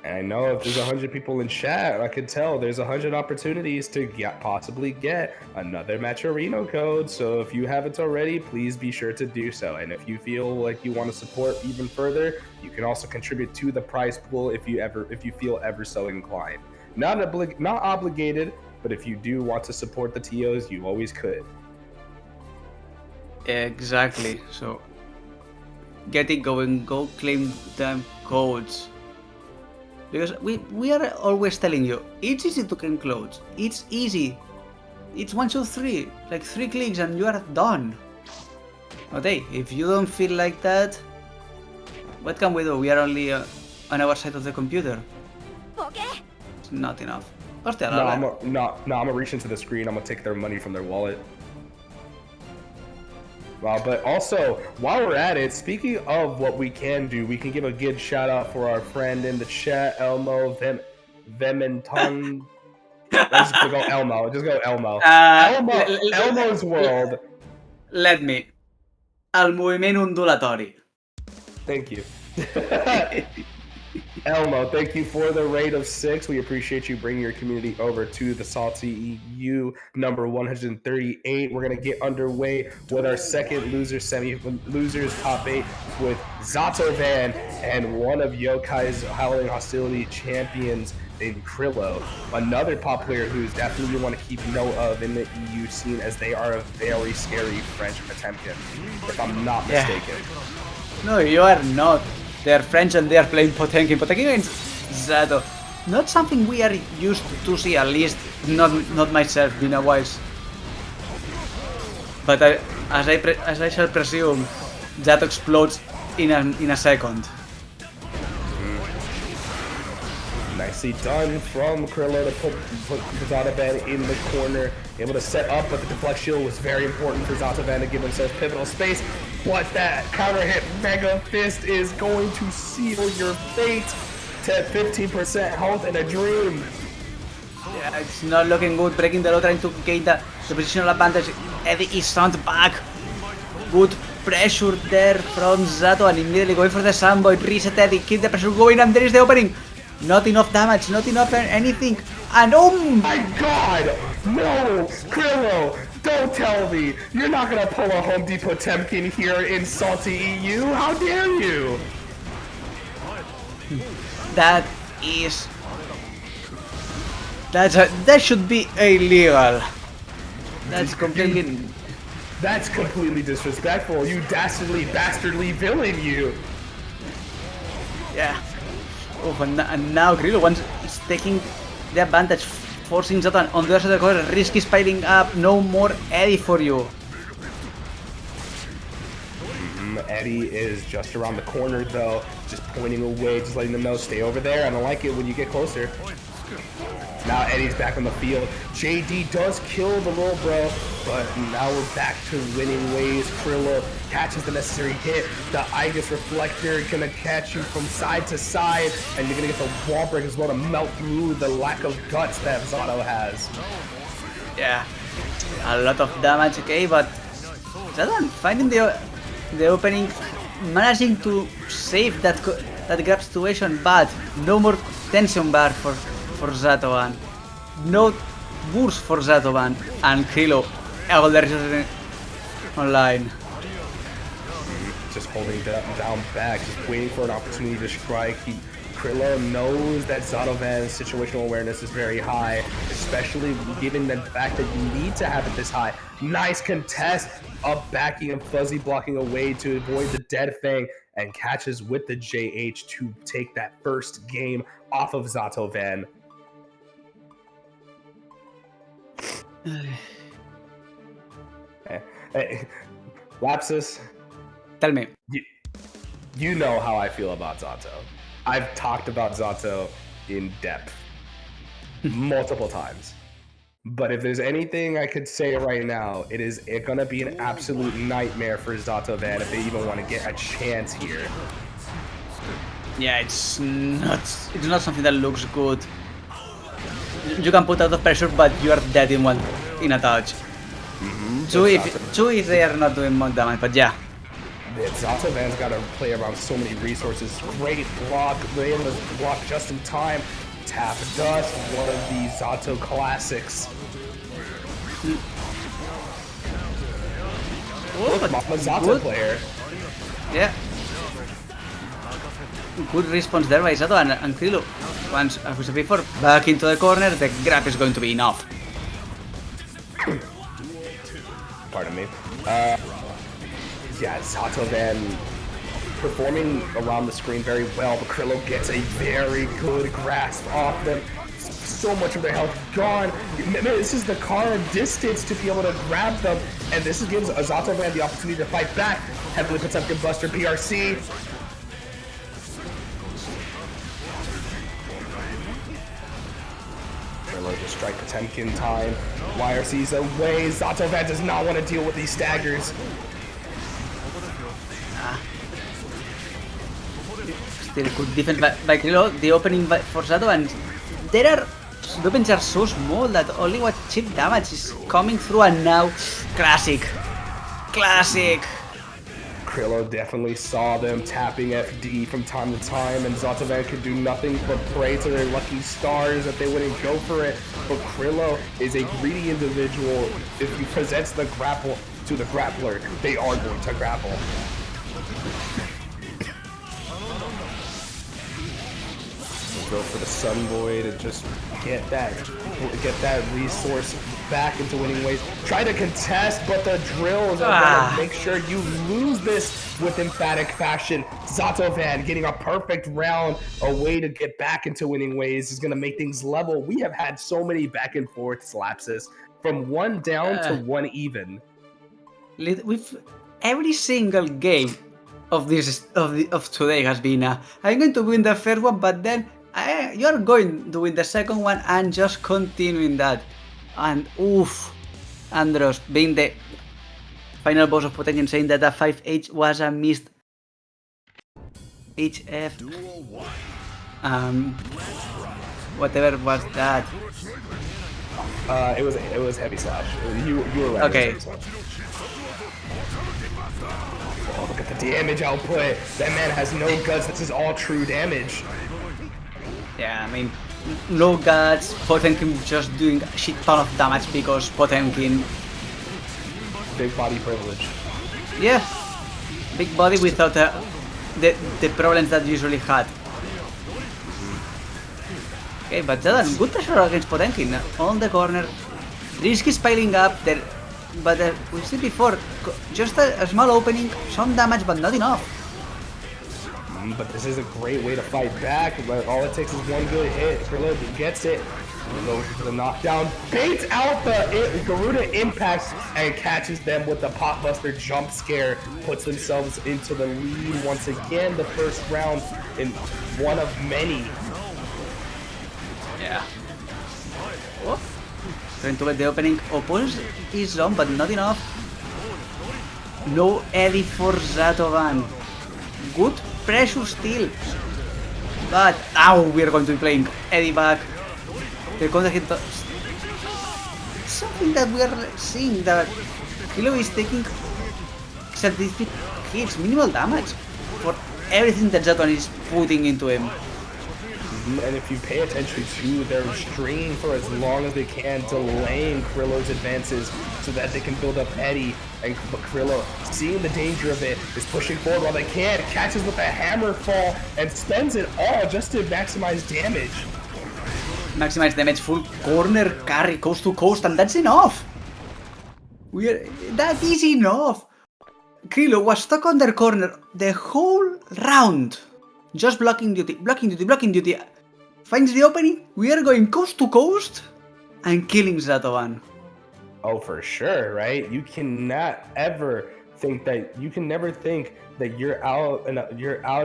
And I know if there's 100 people in chat, I could tell there's 100 opportunities to possibly get another Matcherino code. So if you haven't already, please be sure to do so. And if you feel like you want to support even further, you can also contribute to the prize pool if you feel ever so inclined. Not obligated, but if you do want to support the TOs, you always could. Exactly. So get it going. Go claim them codes. Because we are always telling you, it's easy to claim codes. It's easy. It's 1, 2, 3. Like 3 clicks and you are done. But hey, if you don't feel like that, what can we do? We are only on our side of the computer. It's not enough. I'm gonna reach into the screen. I'm gonna take their money from their wallet. But also, while we're at it, speaking of what we can do, we can give a good shout out for our friend in the chat, Elmo Vementon. Let's just go Elmo. Just go Elmo. Elmo's world. Let me. Al moviment ondulatori. Thank you. Elmo, thank you for the raid of 6. We appreciate you bringing your community over to the SaltyEU number 138. We're going to get underway with our second losers top 8 with Zato-VaN and one of YoKai's Howling Hostility champions named Crillou. Another pop player who's definitely you want to keep note of in the EU scene, as they are a very scary French Potemkin, if I'm not mistaken. No, you are not. They are French and they are playing Potemkin. Potemkin against Zato. Not something we are used to see, at least not myself, been a while. But as I shall presume, Zato explodes in a second. Nicely done from Crillou to put Zato-VaN in the corner. Able to set up, but the deflect shield was very important for Zato-VaN to give himself pivotal space. But that counter hit Mega Fist is going to seal your fate to 15% health in a dream. Yeah, it's not looking good. Breaking the low, trying to gain the positional advantage. Eddie is sent back. Good pressure there from Zato, and immediately going for the Sandboy. Reset Eddie, keep the pressure going, and there is the opening. Not enough damage, not enough anything. And oh my god! No! Crillou! Don't tell me! You're not gonna pull a Home Depot Potemkin here in SaltyEU? How dare you! That should be illegal. That's completely disrespectful. You bastardly villain, you! Yeah. Oh, and now Crillou is taking the advantage, forcing Zato on the other side of the corner. Risk is piling up. No more Eddie for you. Eddie is just around the corner, though, just pointing away, just letting them know, stay over there. I don't like it when you get closer. Now Eddie's back on the field. JD does kill the little bro, but now we're back to winning ways. Crillou catches the necessary hit. The Aegis Reflector gonna catch you from side to side, and you're gonna get the wall break as well to melt through the lack of guts that Zato has. Yeah, a lot of damage, okay, but Zato-VaN finding the opening, managing to save that grab situation, but no more tension bar for Zato-VaN, no burst for Zato-VaN, and Crillou all the resources online. Just holding down back, just waiting for an opportunity to strike. Crillou knows that Zato-VaN's situational awareness is very high, especially given the fact that you need to have it this high. Nice contest, up backing and fuzzy blocking away to avoid the dead fang, and catches with the JH to take that first game off of Zato-VaN. Hey, Lapsus, Tell me. you know how I feel about Zato. I've talked about Zato in depth multiple times. But if there's anything I could say right now, it's gonna be an absolute nightmare for Zato-VaN if they even want to get a chance here. Yeah, it's not something that looks good. You can put out of pressure, but you are dead in a touch. Two if they are not doing more damage, but yeah. Zato-VaN's got to play around so many resources. Great block, they're able to block just in time. Tap Dust, one of the Zato classics. Look, I'm a Zato player. Yeah. Good response there by Zato and Crillou. Once, as we said before, back into the corner, the grab is going to be enough. Pardon me. Yeah, Zato-VaN performing around the screen very well, but Crillou gets a very good grasp off them. So much of their health gone. This is the car distance to be able to grab them, and this gives Zato-VaN the opportunity to fight back. Heavily Potemkin Buster PRC. Crillou just strike Potemkin time. YRC's away. Zato-VaN does not want to deal with these staggers. Still good defense by Crillou. The opening for Zato-VaN. The openings are so small that only what chip damage is coming through, and now classic. Crillou definitely saw them tapping FD from time to time, and Zato-VaN could do nothing but pray to their lucky stars that they wouldn't go for it. But Crillou is a greedy individual. If he presents the grapple to the grappler, they are going to grapple. Go for the Sun Void and just get that resource back into winning ways. Try to contest, but the drills are gonna make sure you lose this with emphatic fashion. Zato-VaN getting a perfect round, a way to get back into winning ways is gonna make things level. We have had so many back and forth lapses from 1 down to 1 even. With every single game of today has been I'm going to win the first one, but then you are going to win the second one, and just continuing that. And oof, Andros being the final boss of Potemkin, saying that a 5H was a missed HF. Whatever was that? It was heavy slash. You were right. Okay. Oh, look at the damage output. That man has no guts. This is all true damage. Yeah, I mean, no guts, Potemkin just doing a shit ton of damage because Potemkin. Big body privilege. Yeah, big body without the problems that usually had. Okay, but Zato-VaN, good pressure against Potemkin on the corner. Risk is piling up there, but we said before, just a small opening, some damage, but not enough. But this is a great way to fight back. All it takes is one good hit. Crillou gets it. Goes for the knockdown. Baits out the Garuda impact and catches them with the Potbuster jump scare. Puts themselves into the lead once again. The first round in one of many. Yeah. Trying to get the opening. Oppose is on, but not enough. No Eddie for Zato-VaN. Good pressure still. But now we are going to be playing Eddie back. The counter hit. Something that we are seeing that Crillou is taking scientific hits, minimal damage for everything that Zato-VaN is putting into him. And if you pay attention to, they're straining for as long as they can, delaying Crillou's advances so that they can build up Eddie. And Crillou, seeing the danger of it, is pushing forward while they can, catches with a hammer fall, and spends it all just to maximize damage. Maximize damage, full corner carry, coast to coast, and that's enough! That is enough! Crillou was stuck on their corner the whole round. Just blocking duty, blocking duty, blocking duty. Finds the opening, we are going coast to coast and killing Zato-VaN. Oh, for sure, right? You cannot ever think that you can never think that you're out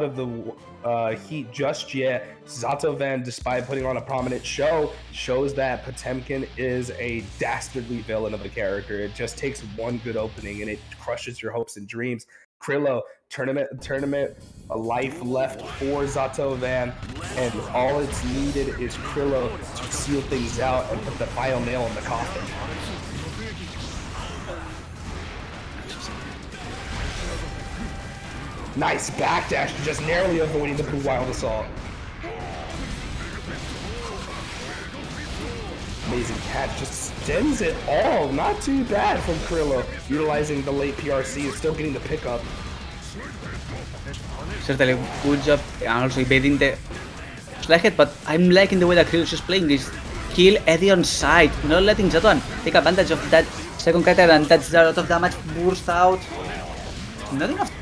of the heat just yet. Zato-VaN, despite putting on a prominent show, shows that Potemkin is a dastardly villain of a character. It just takes one good opening and it crushes your hopes and dreams. Crillou, tournament, a life left for Zato-VaN, and all it's needed is Crillou to seal things out and put the final nail in the coffin. Nice backdash, just narrowly avoiding the Blue Wild Assault. Amazing catch, just stems it all. Not too bad from Crillou, utilizing the late PRC and still getting the pickup. Certainly good job, and also evading the slide hit, but I'm liking the way that Crillou is just playing this. Kill Eddie on side, not letting Zato-VaN take advantage of that second character, and that's a lot of damage burst out. Not enough.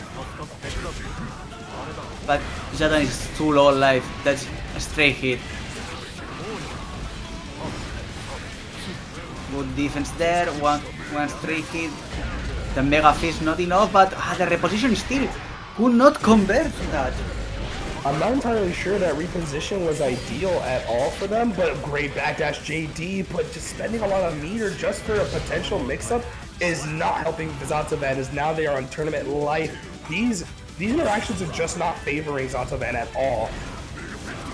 But Zato-VaN is too low on life, that's a straight hit. Good defense there, one straight hit. The Mega Fist not enough, but the reposition still could not convert that. I'm not entirely sure that reposition was ideal at all for them, but great backdash JD, but just spending a lot of meter just for a potential mix-up is not helping Zato-VaN, as now they are on tournament life. These interactions are just not favoring Zato-VaN at all.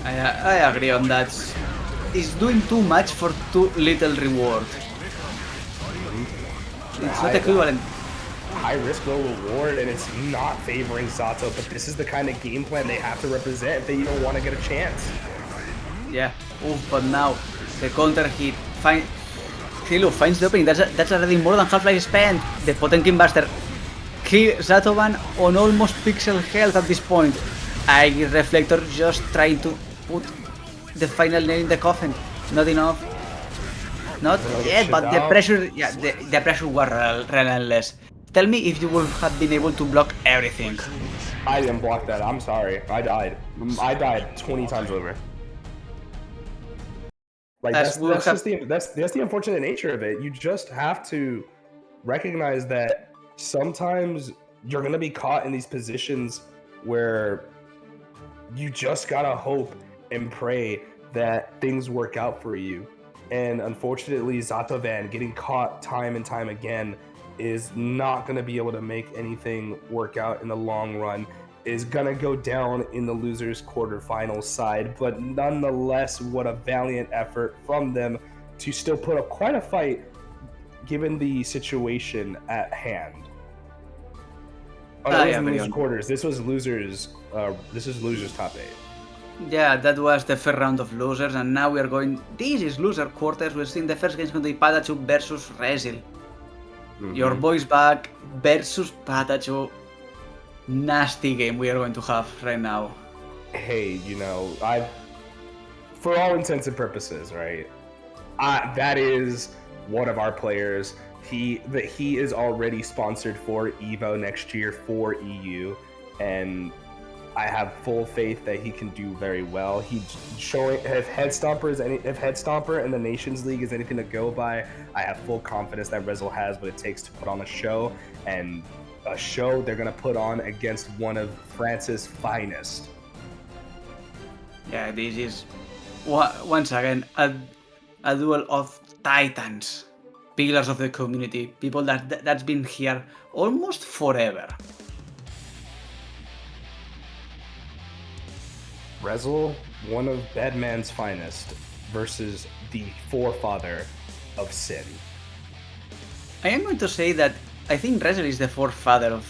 I agree on that. It's doing too much for too little reward. It's not equivalent. High risk, low reward, and it's not favoring Zato, but this is the kind of game plan they have to represent if they even want to get a chance. Yeah, but now the counter hit. Crillou finds the opening. That's already more than half-life spent. The Potemkin Buster kill Zato-VaN on almost pixel health at this point. Reflector just trying to put the final nail in the coffin. Not enough. Not yet, but the pressure, the pressure was relentless. Tell me if you would have been able to block everything. I didn't block that. I'm sorry. I died. I died 20 times over. Like that's the unfortunate nature of it. You just have to recognize that sometimes you're gonna be caught in these positions where you just gotta hope and pray that things work out for you. And unfortunately, Zato-VaN getting caught time and time again is not going to be able to make anything work out in the long run, is going to go down in the losers quarterfinals side. But nonetheless, what a valiant effort from them to still put up quite a fight given the situation at hand. Oh, losers quarters. This was losers top 8. Yeah, that was the first round of losers, and now we are going. This is loser quarters. We're seeing the first game is going to be PataChu versus Resil. Your boys back versus PataChu. Nasty game we are going to have right now. Hey, you know, for all intents and purposes, right? That is one of our players. He is already sponsored for EVO next year for EU, and I have full faith that he can do very well. He's showing if Head Stomper and the Nations League is anything to go by, I have full confidence that Resil has what it takes to put on a show, and a show they're gonna put on against one of France's finest. Yeah, this is once again a duel of titans, pillars of the community, people that's been here almost forever. Resil, one of Bedman's finest, versus the forefather of Sin. I am going to say that I think Resil is the forefather of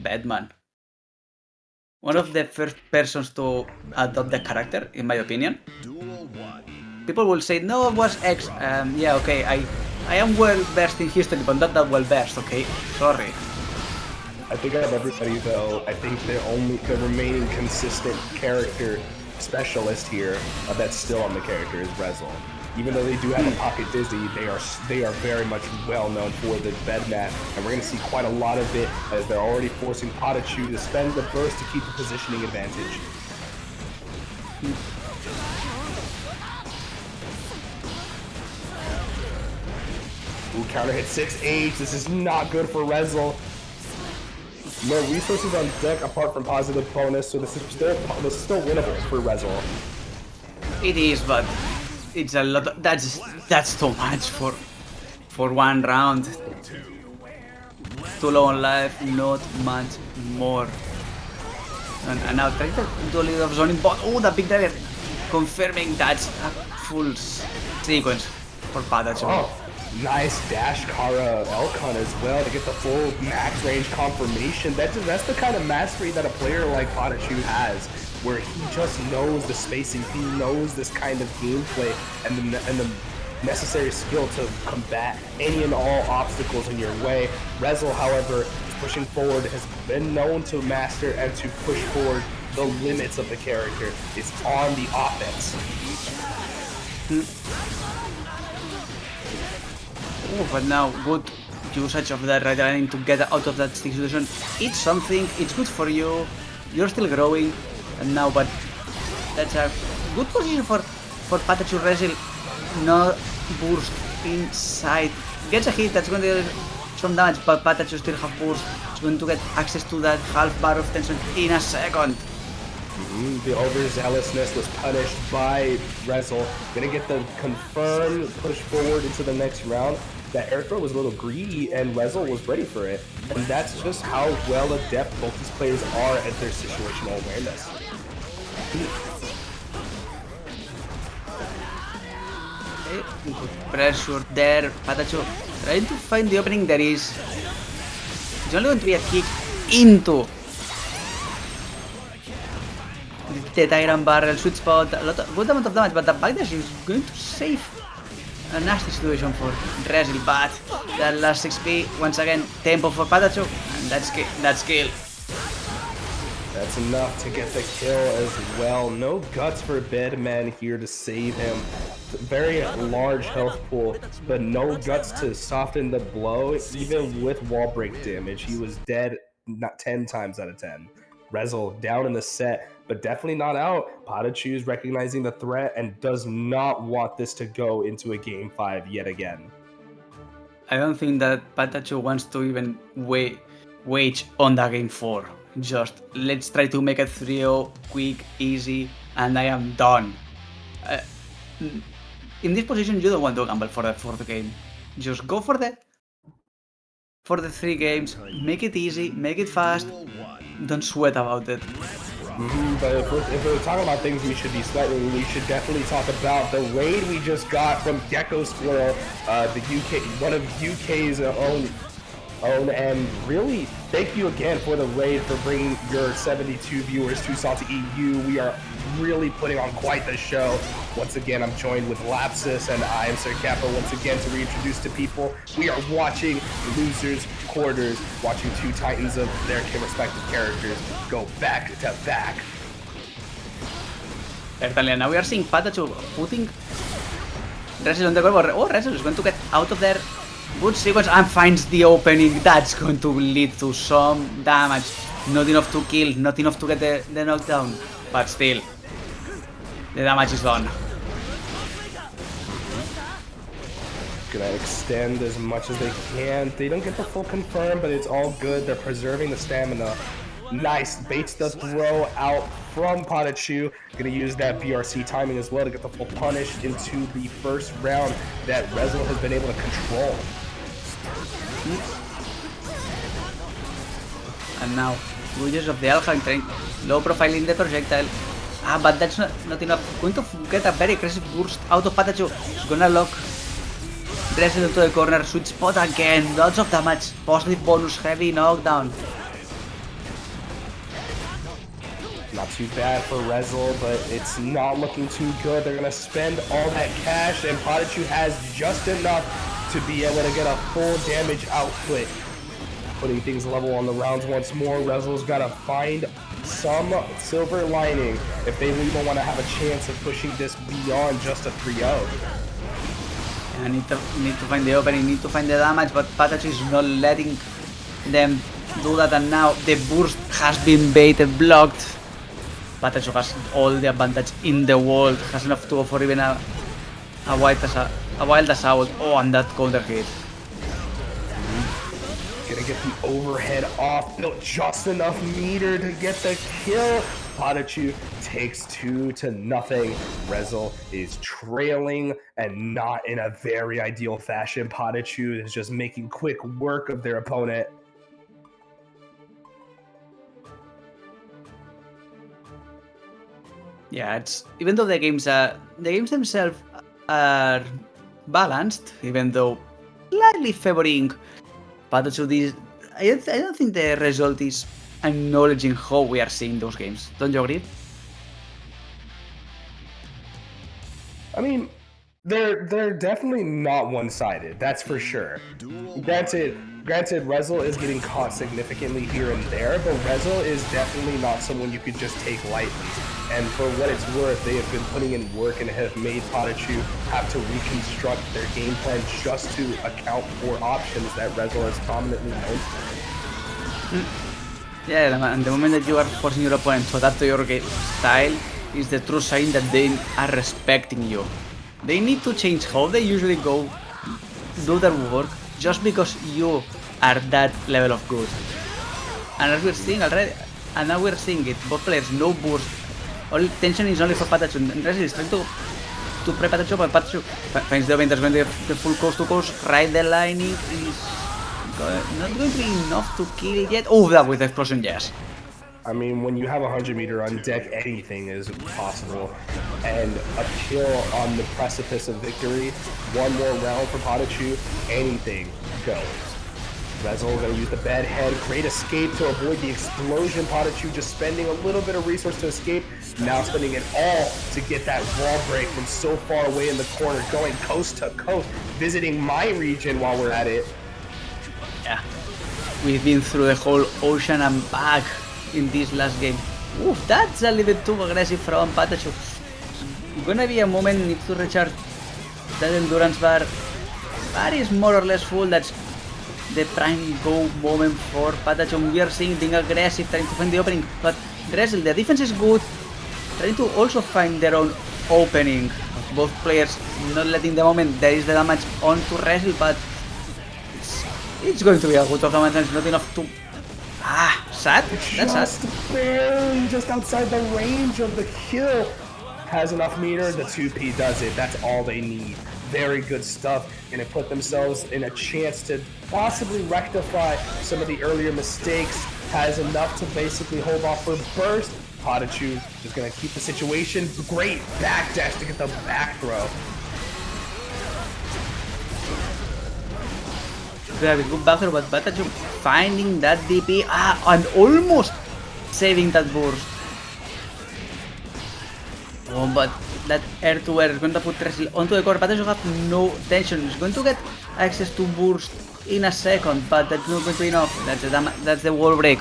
Bedman. One of the first persons to adopt the character, in my opinion. Duel 1. People will say, no, it was X. Yeah, okay, I am well versed in history, but not that well versed, okay? Sorry. I think out of everybody, though, I think the remaining consistent character specialist here that's still on the character is Resil. Even though they do have a pocket Dizzy, they are very much well known for the Bedman, and we're going to see quite a lot of it as they're already forcing PataChu to spend the burst to keep the positioning advantage. Ooh, counter hit 6H. This is not good for Resil. No resources on deck apart from positive bonus, so this is still winnable for Resil. It is, but it's a lot of, that's too much for one round. Too low on life, not much more. And now trying to do a little of zoning, but oh, the big dagger confirming that's a full sequence for PataChu. Oh, nice dash Kara Elkon as well to get the full max range confirmation. That's the kind of mastery that a player like PataChu has, where he just knows the spacing, he knows this kind of gameplay and the necessary skill to combat any and all obstacles in your way. Resil, however, is pushing forward, has been known to master and to push forward the limits of the character. It's on the offense. Oh, but now good usage of that right running to get out of that stick situation. It's something, it's good for you, you're still growing, and now, but that's a good position for PataChu. Resil, no burst inside. Gets a hit, that's going to do some damage, but PataChu still have burst. It's going to get access to that half bar of tension in a second. The overzealousness was punished by Resil. Gonna get the confirmed push forward into the next round. That R.E.V.O was a little greedy and Resil was ready for it. And that's just how well adept both these players are at their situational awareness. Okay, good pressure there. PataChu trying to find the opening there is. It's only going to be a kick into the Tyrant Barrel, sweet spot, a lot of, good amount of damage, but the backdash is going to save a nasty situation for Resil, but that last 6p, once again, tempo for PataChu, and that's kill. That's enough to get the kill as well. No guts for Bedman here to save him. Very large health pool, but no guts to soften the blow, even with wall break damage. He was dead not 10 times out of 10. Resil down in the set, but definitely not out. PataChu is recognizing the threat and does not want this to go into a game 5 yet again. I don't think that PataChu wants to even wage on the game 4. Just let's try to make it 3-0, quick, easy, and I am done. In this position, you don't want to gamble for the 4th game. Just go for the 3 games, make it easy, make it fast, don't sweat about it. But if we're talking about things we should be sweating, we should definitely talk about the raid we just got from Gecko Squirrel, the UK, one of UK's own, and really thank you again for the raid, for bringing your 72 viewers to SaltyEU. We are really putting on quite the show. Once again, I'm joined with Lapsus, and I am Sir Kappa once again to reintroduce to people. We are watching Losers Quarters, watching two titans of their respective characters go back to back. Certainly, now we are seeing PataChu putting Resil on the web. Oh, Resil is going to get out of there. Good sequence and finds the opening. That's going to lead to some damage. Not enough to kill, not enough to get the knockdown, but still, the damage is done. Gonna extend as much as they can. They don't get the full confirm, but it's all good. They're preserving the stamina. Nice, baits the throw out from PataChu. Gonna use that BRC timing as well to get the full punish into the first round that Resil has been able to control. And now, uses of the Alheim train, low profile in the projectile. But that's not enough. Going to get a very aggressive burst out of PataChu. He's gonna lock Resil into the corner, sweet spot again, lots of damage, positive bonus, heavy knockdown. Not too bad for Resil, but it's not looking too good. They're gonna spend all that cash, and PataChu has just enough to be able to get a full damage output. Putting things level on the rounds once more. Resil's gotta find some silver lining if they even want to have a chance of pushing this beyond just a 3-0. I need to find the opening, need to find the damage, but PataChu is not letting them do that, and now the burst has been baited, blocked. PataChu has all the advantage in the world, has enough to go for even a wild assault. Oh, and that counter hit. Gonna get the overhead off, built just enough meter to get the kill. PataChu takes 2-0. Resil is trailing and not in a very ideal fashion. PataChu is just making quick work of their opponent. Yeah, it's even though the games themselves are balanced, even though slightly favoring PataChu, I don't think the result is acknowledging how we are seeing those games. Don't you agree? I mean, they're definitely not one-sided, that's for sure. Granted, Resil is getting caught significantly here and there, but Resil is definitely not someone you could just take lightly. And for what it's worth, they have been putting in work and have made PataChu have to reconstruct their game plan just to account for options that Resil has prominently known. Yeah, and the moment that you are forcing your opponent to adapt to your game style is the true sign that they are respecting you. They need to change how they usually go do their work just because you are that level of good. And as we're seeing already, and now we're seeing it, both players no burst. All tension is only for PataChu, and Resil is trying to prep PataChu, but PataChu finds the opening that's going to the full coast to coast, right the lining is not going to be enough to kill yet. Oh, that with the explosion, yes. I mean, when you have 100 meter on deck, anything is possible. And a kill on the precipice of victory, one more round for PataChu, anything goes. Resil gonna use the bad head, great escape to avoid the explosion. PataChu just spending a little bit of resource to escape, now spending it all to get that wall break from so far away in the corner, going coast to coast, visiting my region while we're at it. Yeah, we've been through the whole ocean and back in this last game. Oof, that's a little bit too aggressive from PataChu. Gonna be a moment, needs to recharge that endurance bar. Bar is more or less full, that's the prime go moment for PataChu. We are seeing being aggressive, trying to find the opening, but Resil, the defense is good, trying to also find their own opening. Both players not letting the moment there is the damage onto Resil, but it's going to be a good of damage, and it's not enough to... sad? That's sad. Barely just outside the range of the kill. Has enough meter, the 2P does it. That's all they need. Very good stuff. Gonna put themselves in a chance to possibly rectify some of the earlier mistakes. Has enough to basically hold off for burst. PataChu is gonna keep the situation. Great back dash to get the back throw. Very good back throw, but PataChu finding that DP and almost saving that burst. Oh, but that air-to-air is going to put Resil onto the core. PataChu have no tension. He's going to get access to burst in a second, but that's not going to be enough. That's the wall break.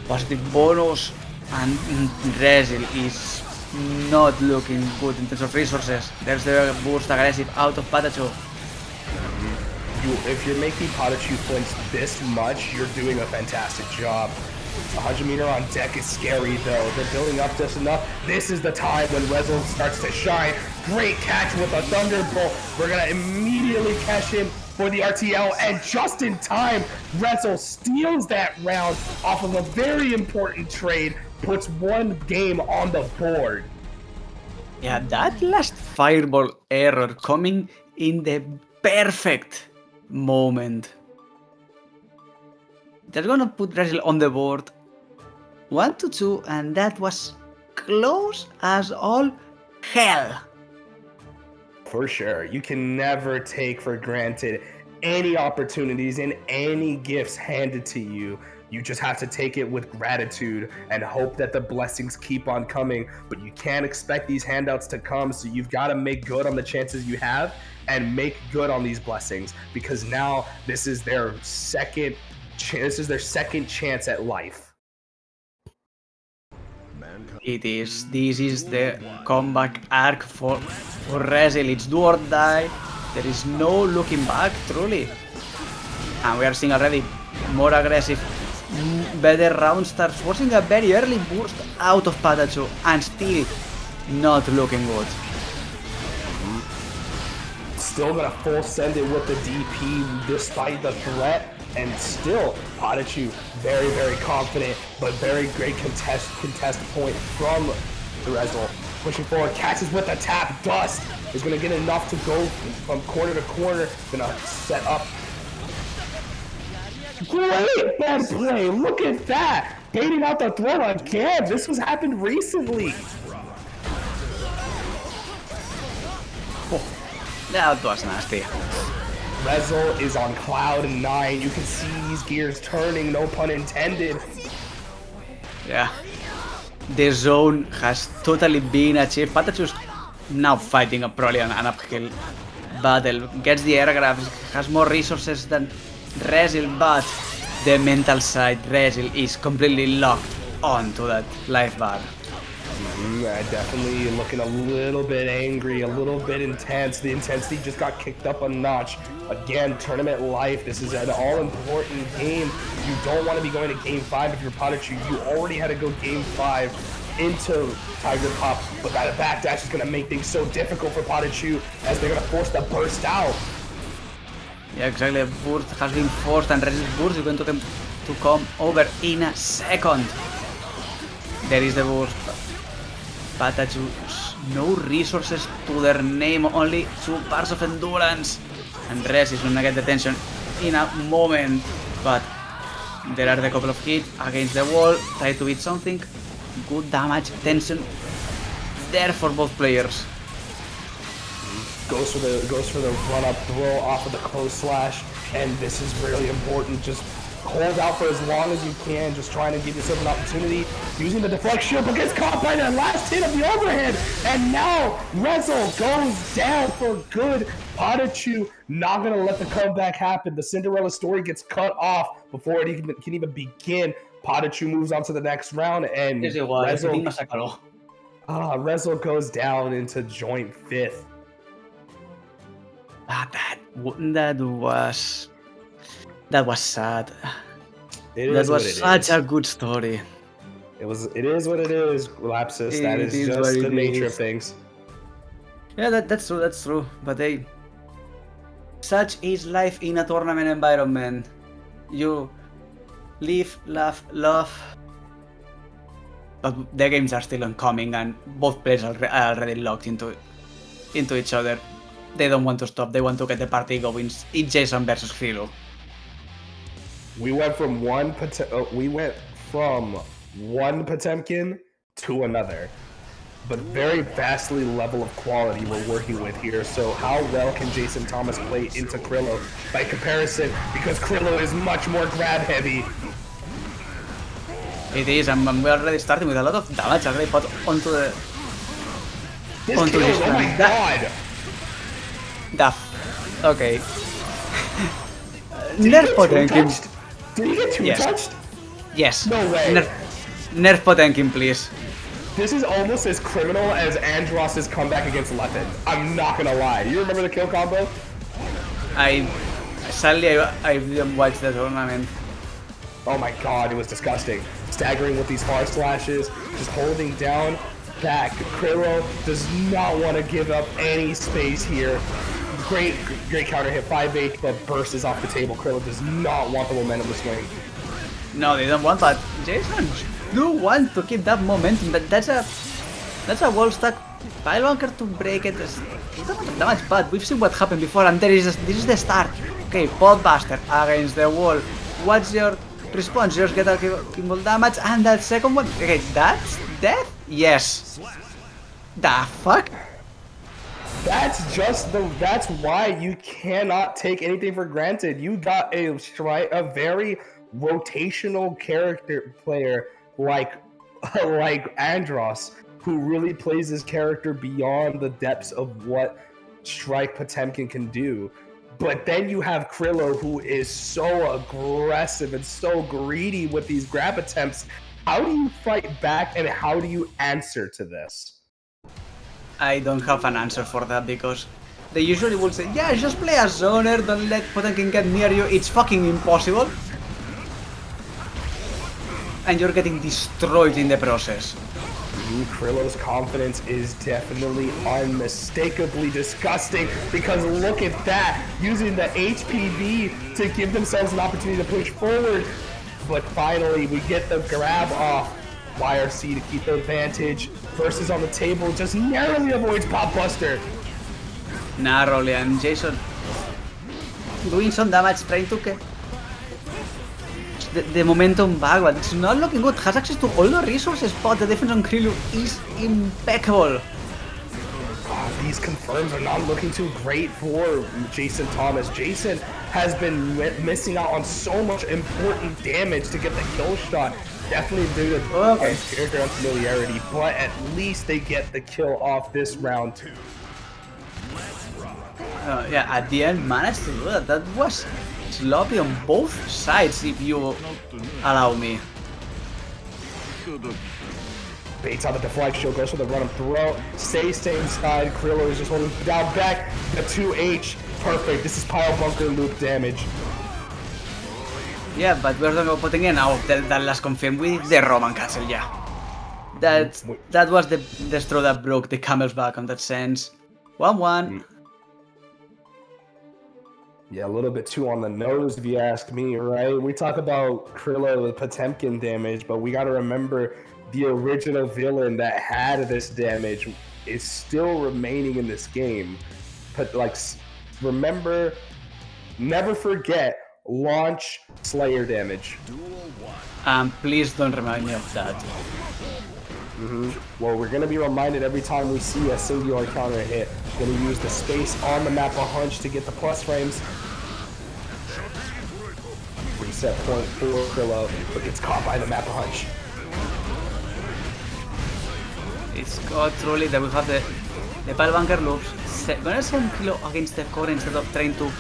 Positive bonus, and Resil is not looking good in terms of resources. There's the burst aggressive out of PataChu. If you're making PataChu flinch this much, you're doing a fantastic job. 100 meter on deck is scary though. They're building up just enough. This is the time when Resil starts to shine. Great catch with a Thunderbolt. We're gonna immediately cash in for the RTL, and just in time, Resil steals that round off of a very important trade, puts one game on the board. Yeah, that last fireball error coming in the perfect moment. They're gonna put Resil on the board 1-2, and that was close as all hell. For sure. You can never take for granted any opportunities and any gifts handed to you. You just have to take it with gratitude and hope that the blessings keep on coming. But you can't expect these handouts to come, so you've got to make good on the chances you have and make good on these blessings, because now this is their second chance at life. This is the comeback arc for Resil. It's do or die. There is no looking back, truly. And we are seeing already more aggressive, better round starts, forcing a very early burst out of PataChu, and still not looking good. Still gonna full send it with the DP despite the threat, and still PataChu very, very confident, but very great contest point from Resil. Pushing forward, catches with the tap, Dust is gonna get enough to go from corner to corner, gonna set up. Great bad play, look at that! Baiting out the throw again, this was happened recently. That was nasty. Resil is on cloud 9. You can see these gears turning, no pun intended. Yeah. The zone has totally been achieved. PataChu's now fighting probably an uphill battle. Gets the air grabs, has more resources than Resil, but the mental side, Resil is completely locked onto that life bar. Definitely looking a little bit angry, a little bit intense. The intensity just got kicked up a notch. Again, tournament life. This is an all-important game. You don't want to be going to Game 5 if you're PataChu. You already had to go Game 5 into Tiger Pop, but that backdash is going to make things so difficult for PataChu as they're going to force the burst out. Yeah, exactly. Burst has been forced, and Resil's burst is going to come over in a second. There is the burst. PataChu, no resources to their name, only 2 bars of endurance. And Resil is gonna get the tension in a moment. But there are the couple of hits against the wall, try to hit something. Good damage, tension there for both players. Goes for the run up throw off of the close slash, and this is really important. Just hold out for as long as you can, just trying to give yourself an opportunity. Using the deflection, but gets caught by that last hit of the overhead. And now Resil goes down for good. PataChu not gonna let the comeback happen. The Cinderella story gets cut off before it can even begin. PataChu moves on to the next round, and Resil goes down into joint 5th. That was sad. That was such a good story. It is what it is, Lapsus. That is just the nature of things. Yeah, that's true. But hey, such is life in a tournament environment. You live, laugh, love. But the games are still oncoming, and both players are already locked into each other. They don't want to stop. They want to get the party going. It's Jason versus Crillou. We went from one Potemkin to another, but very vastly level of quality we're working with here. So how well can Jason Thomas play into Crillou by comparison? Because Crillou is much more grab heavy. It is, and we're already starting with a lot of damage already put onto the. Oh my god! Okay. Nerf Potemkin. Did he get two-touched? Yes. No way. Nerf Potemkin, please. This is almost as criminal as Andros' comeback against Leffen. I'm not gonna lie. You remember the kill combo? Sadly, I didn't watch the tournament. Oh my god, it was disgusting. Staggering with these far slashes, just holding down back. Crillou does not want to give up any space here. Great counter hit, 5-8, but bursts off the table. Crillou does not want the momentum to swing. No, they don't want that. Jason do want to keep that momentum. That's a wall stack pile bunker to break it. It's not much damage, but we've seen what happened before, and this is the start. Okay, Podbuster against the wall. What's your response? Just get a kimball damage, and that second one. Okay, that's death? Yes. The fuck? That's why you cannot take anything for granted. You got a very rotational character player like Andros, who really plays his character beyond the depths of what Strike Potemkin can do. But then you have Crillou, who is so aggressive and so greedy with these grab attempts. How do you fight back, and how do you answer to this? I don't have an answer for that, because they usually will say, yeah, just play a zoner, don't let Potemkin get near you. It's fucking impossible. And you're getting destroyed in the process. Crillou's confidence is definitely unmistakably disgusting, because look at that, using the HPV to give themselves an opportunity to push forward. But finally, we get the grab off. YRC to keep the advantage. Versus on the table, just narrowly avoids Pop Buster. Narrowly, and Jason doing some damage, trying to get the momentum back, but it's not looking good. Has access to all the resources, but the defense on Crillou is impeccable. These confirms are not looking too great for Jason Thomas. Jason has been missing out on so much important damage to get the kill shot. Definitely due to character unfamiliarity, but at least they get the kill off this round. Yeah, at the end managed to do that. That was sloppy on both sides, if you allow me. Baits on the deflection, goes for the run and throw. Stay same side. Crillou is just holding down back. The 2H, perfect. This is pile bunker loop damage. Yeah, but we're talking about Potemkin now. That last confirmed with the Roman castle, yeah. That was the straw that broke the camel's back on that sense. 1-1. Yeah, a little bit too on the nose, if you ask me, right? We talk about Crillou with Potemkin damage, but we got to remember the original villain that had this damage is still remaining in this game. But like, remember, never forget launch Slayer damage. Please don't remind me of that. Well, we're going to be reminded every time we see a singular counter hit. We're going to use the space on the map a hunch to get the plus frames. Reset point for Crillou, but gets caught by the map a hunch. It's got truly that we have the pile bunker loops. Gonna send Crillou against the core instead of trying to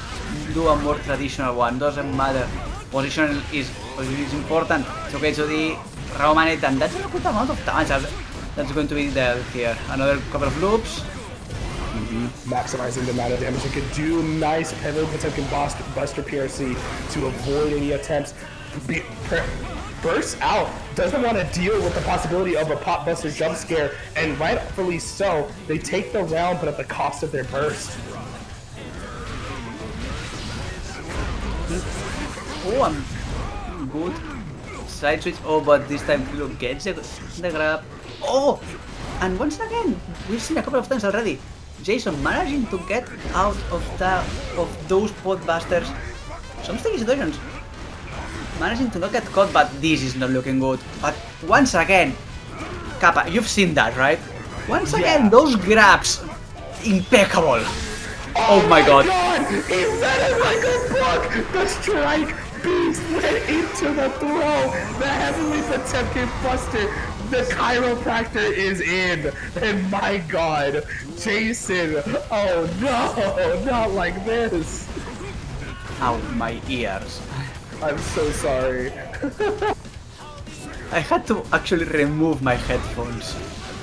do a more traditional one. Doesn't matter. Position is important. It's okay to the Romanate, and that's a good amount of damage that's going to be there here. Another couple of loops. Maximizing the amount of damage it could do. Nice pivot Potemkin Buster PRC to avoid any attempts. Bursts out, doesn't want to deal with the possibility of a Pop Buster jump scare, and rightfully so. They take the round, but at the cost of their burst. Oh, I'm good. Side switch. Oh, but this time Crillou gets the grab. Oh, and once again, we've seen a couple of times already. Jason managing to get out of those Podbusters. Some sticky situations. Managing to not get caught, but this is not looking good. But once again, Kappa, you've seen that, right? Once again, those grabs, impeccable. Oh my god. He read it like a book! The strike beast went into the throw! The heavenly Potemkin Buster! The chiropractor is in! And my god, Jason, oh no, not like this! Ow, my ears. I'm so sorry. I had to actually remove my headphones.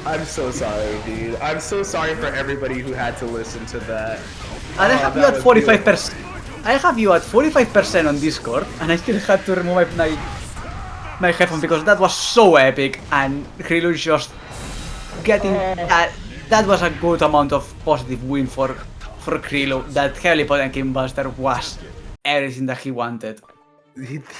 I'm so sorry, dude. I'm so sorry for everybody who had to listen to that. And I have you at 45%. I have you at 45% on Discord, and I still had to remove my headphone because that was so epic, and Crillou just getting that was a good amount of positive win for for Crillou that heavily Potemkin Buster was everything that he wanted.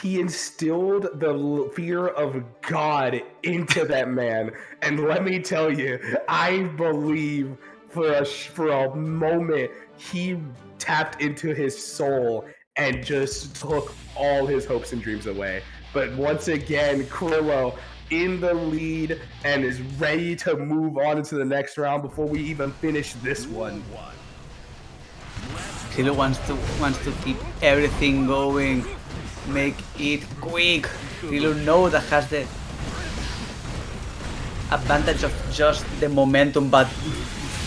He instilled the fear of God into that man, and let me tell you, I believe for a moment he tapped into his soul and just took all his hopes and dreams away. But once again, Crillou in the lead and is ready to move on into the next round before we even finish this one. Crillou wants to keep everything going, make it quick. Crillou knows that has the advantage of just the momentum, but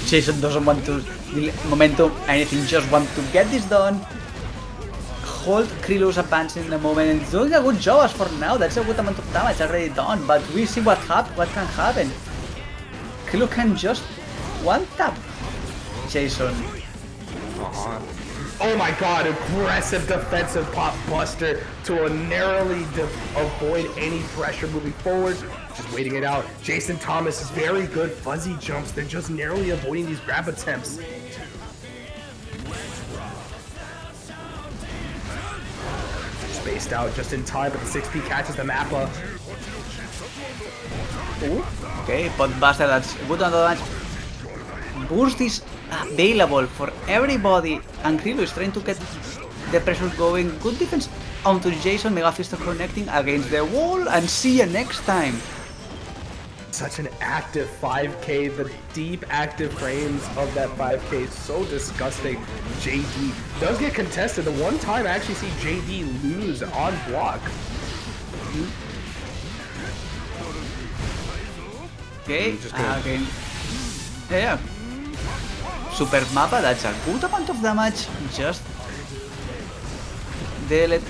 Jason doesn't want to momentum anything, just want to get this done. Hold Crillou's advance in the moment and he's doing a good job as for now. That's a good amount of damage already done, but we see what can happen. Crillou can just one tap Jason. Oh my god, aggressive defensive pop buster to narrowly avoid any pressure moving forward. Just waiting it out. Jason Thomas is very good fuzzy jumps. They're just narrowly avoiding these grab attempts. Spaced out just in time, but the 6P catches the Mappa. Okay, but Buster, that's good on the match. Burst is available for everybody, and Crillou is trying to get the pressure going. Good defense onto Jason. Mega Fist connecting against the wall, and see you next time. Such an active 5K, the deep active frames of that 5K is so disgusting. JD does get contested. The one time I actually see JD lose on block. Okay, again. Yeah. Super Mappa, that's a good amount of damage. Just the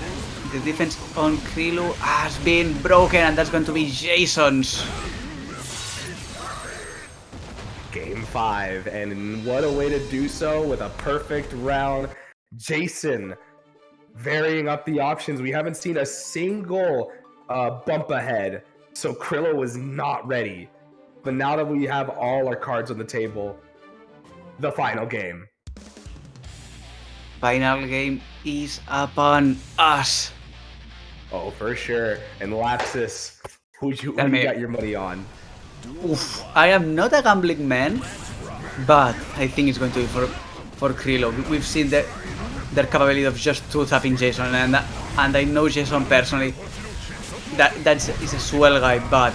defense on Crillou has been broken, and that's going to be Jason's. Game 5, and what a way to do so with a perfect round. Jason varying up the options. We haven't seen a single bump ahead, so Crillou was not ready. But now that we have all our cards on the table, the final game. Final game is upon us. Oh, for sure. And Lapsus, who you got your money on? Oof, I am not a gambling man, but I think it's going to be for Crillou. We've seen their capability of just two-tapping Jason, and I know Jason personally. That's a swell guy, but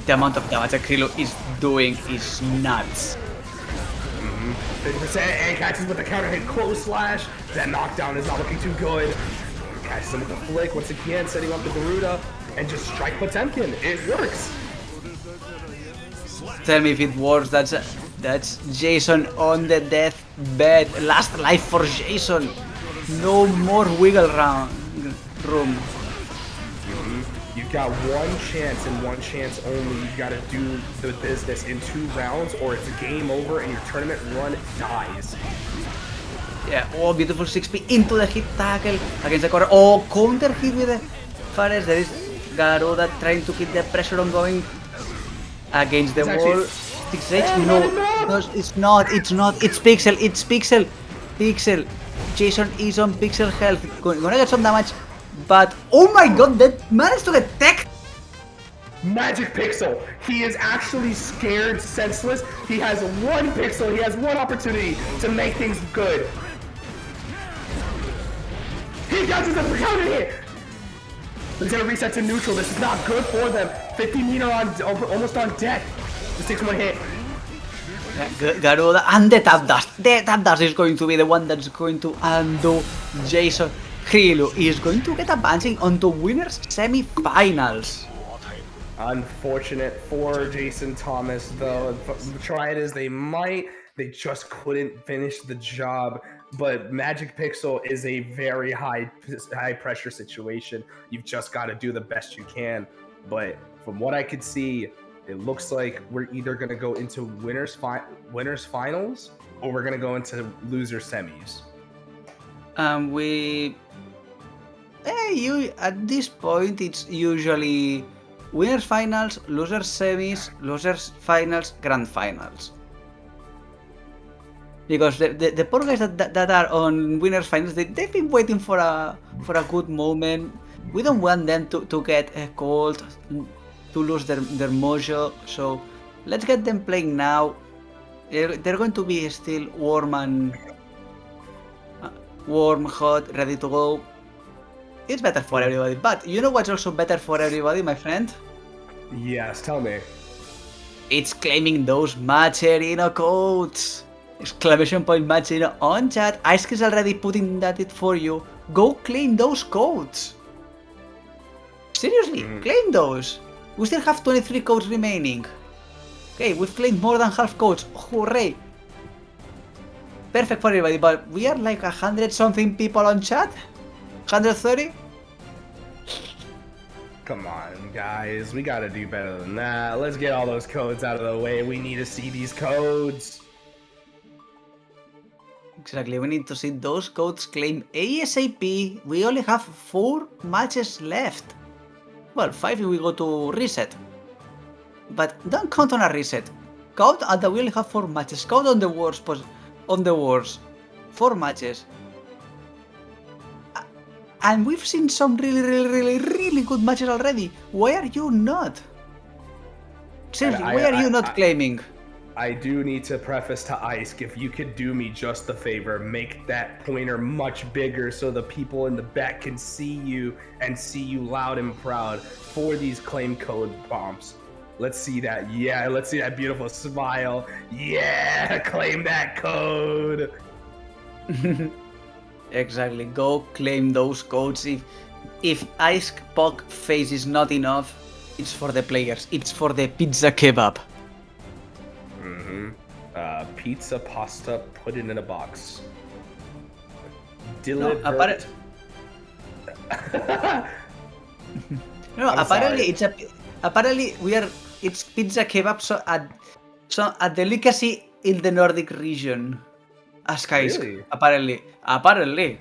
the amount of damage that Crillou is doing is nuts. 50% and catches with the counter hit close slash. That knockdown is not looking too good. Catches him with the flick once again, setting up the Garuda and just strike Potemkin. It works. Tell me if it works. That's Jason on the deathbed. Last life for Jason. No more wiggle room. You've got one chance and one chance only. You got to do the business in 2 rounds, or it's game over and your tournament run dies. Yeah. Oh, beautiful 6P into the hit tackle against the corner. Oh, counter hit with the Fares. There is Garuda trying to keep the pressure on going against the wall. 6H? No, it's not. It's Pixel. Pixel. Jason is on Pixel health. Gonna get some damage. But, oh my god, that managed to get tech! Magic Pixel! He is actually scared senseless. He has 1 pixel, he has 1 opportunity to make things good. He got the counter hit! He's gonna reset to neutral. This is not good for them. 50 meter almost on deck. Just takes 1 hit. Garuda and the tap dust. The tap dust is going to be the one that's going to undo Jason. Crillou is going to get advancing onto winners semifinals. Unfortunate for Jason Thomas, though. Try it as they might, they just couldn't finish the job. But Magic Pixel is a very high pressure situation. You've just got to do the best you can. But from what I could see, it looks like we're either going to go into winners finals or we're going to go into loser semis. At this point, it's usually winners finals, losers semis, losers finals, grand finals. Because the poor guys that are on winners finals, they've been waiting for a good moment. We don't want them to get cold, to lose their mojo. So let's get them playing now. They're going to be still warm, hot, ready to go. It's better for everybody. But you know what's also better for everybody, my friend? Yes, tell me. It's claiming those match arena codes! Exclamation point match arena on chat. Ice is already putting that it for you. Go claim those codes! Seriously, claim those! We still have 23 codes remaining. Okay, we've claimed more than half codes. Hooray! Perfect for everybody, but we are like 100 something people on chat? 130? Come on, guys. We gotta do better than that. Let's get all those codes out of the way. We need to see these codes. Exactly, we need to see those codes claimed ASAP. We only have 4 matches left. Well, 5 if we go to reset. But don't count on a reset. Count on that we only have 4 matches. Count on the wars. 4 matches. And we've seen some really good matches already. Why are you not? Seriously, why are you not claiming? I do need to preface to Ice, if you could do me just the favor, make that pointer much bigger so the people in the back can see you and see you loud and proud for these claim code bombs. Let's see that. Yeah, let's see that beautiful smile. Yeah, claim that code. Exactly, go claim those codes. If Ice Puck face is not enough, it's for the players. It's for the pizza kebab. Pizza, pasta, put it in a box. No, Delivered. apparently it's pizza kebab, so a delicacy in the Nordic region. Ask Ice. Really? Apparently.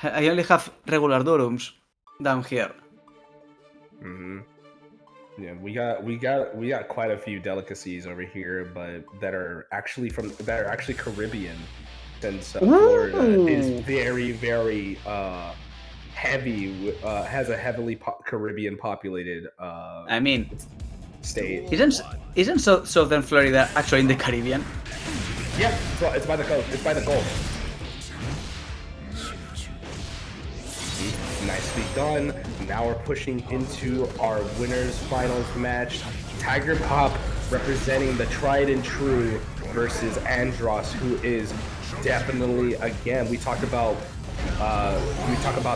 I only have regular durums down here. Yeah, we got quite a few delicacies over here, but that are actually Caribbean, since Florida is very heavy, has a heavily Caribbean populated state. Isn't Southern Florida actually in the Caribbean? Yeah, it's by the coast. It's by the Gulf. Nicely done. Now we're pushing into our winners finals match. Tiger Pop representing the tried and true versus Andros, who is definitely, again, we talk about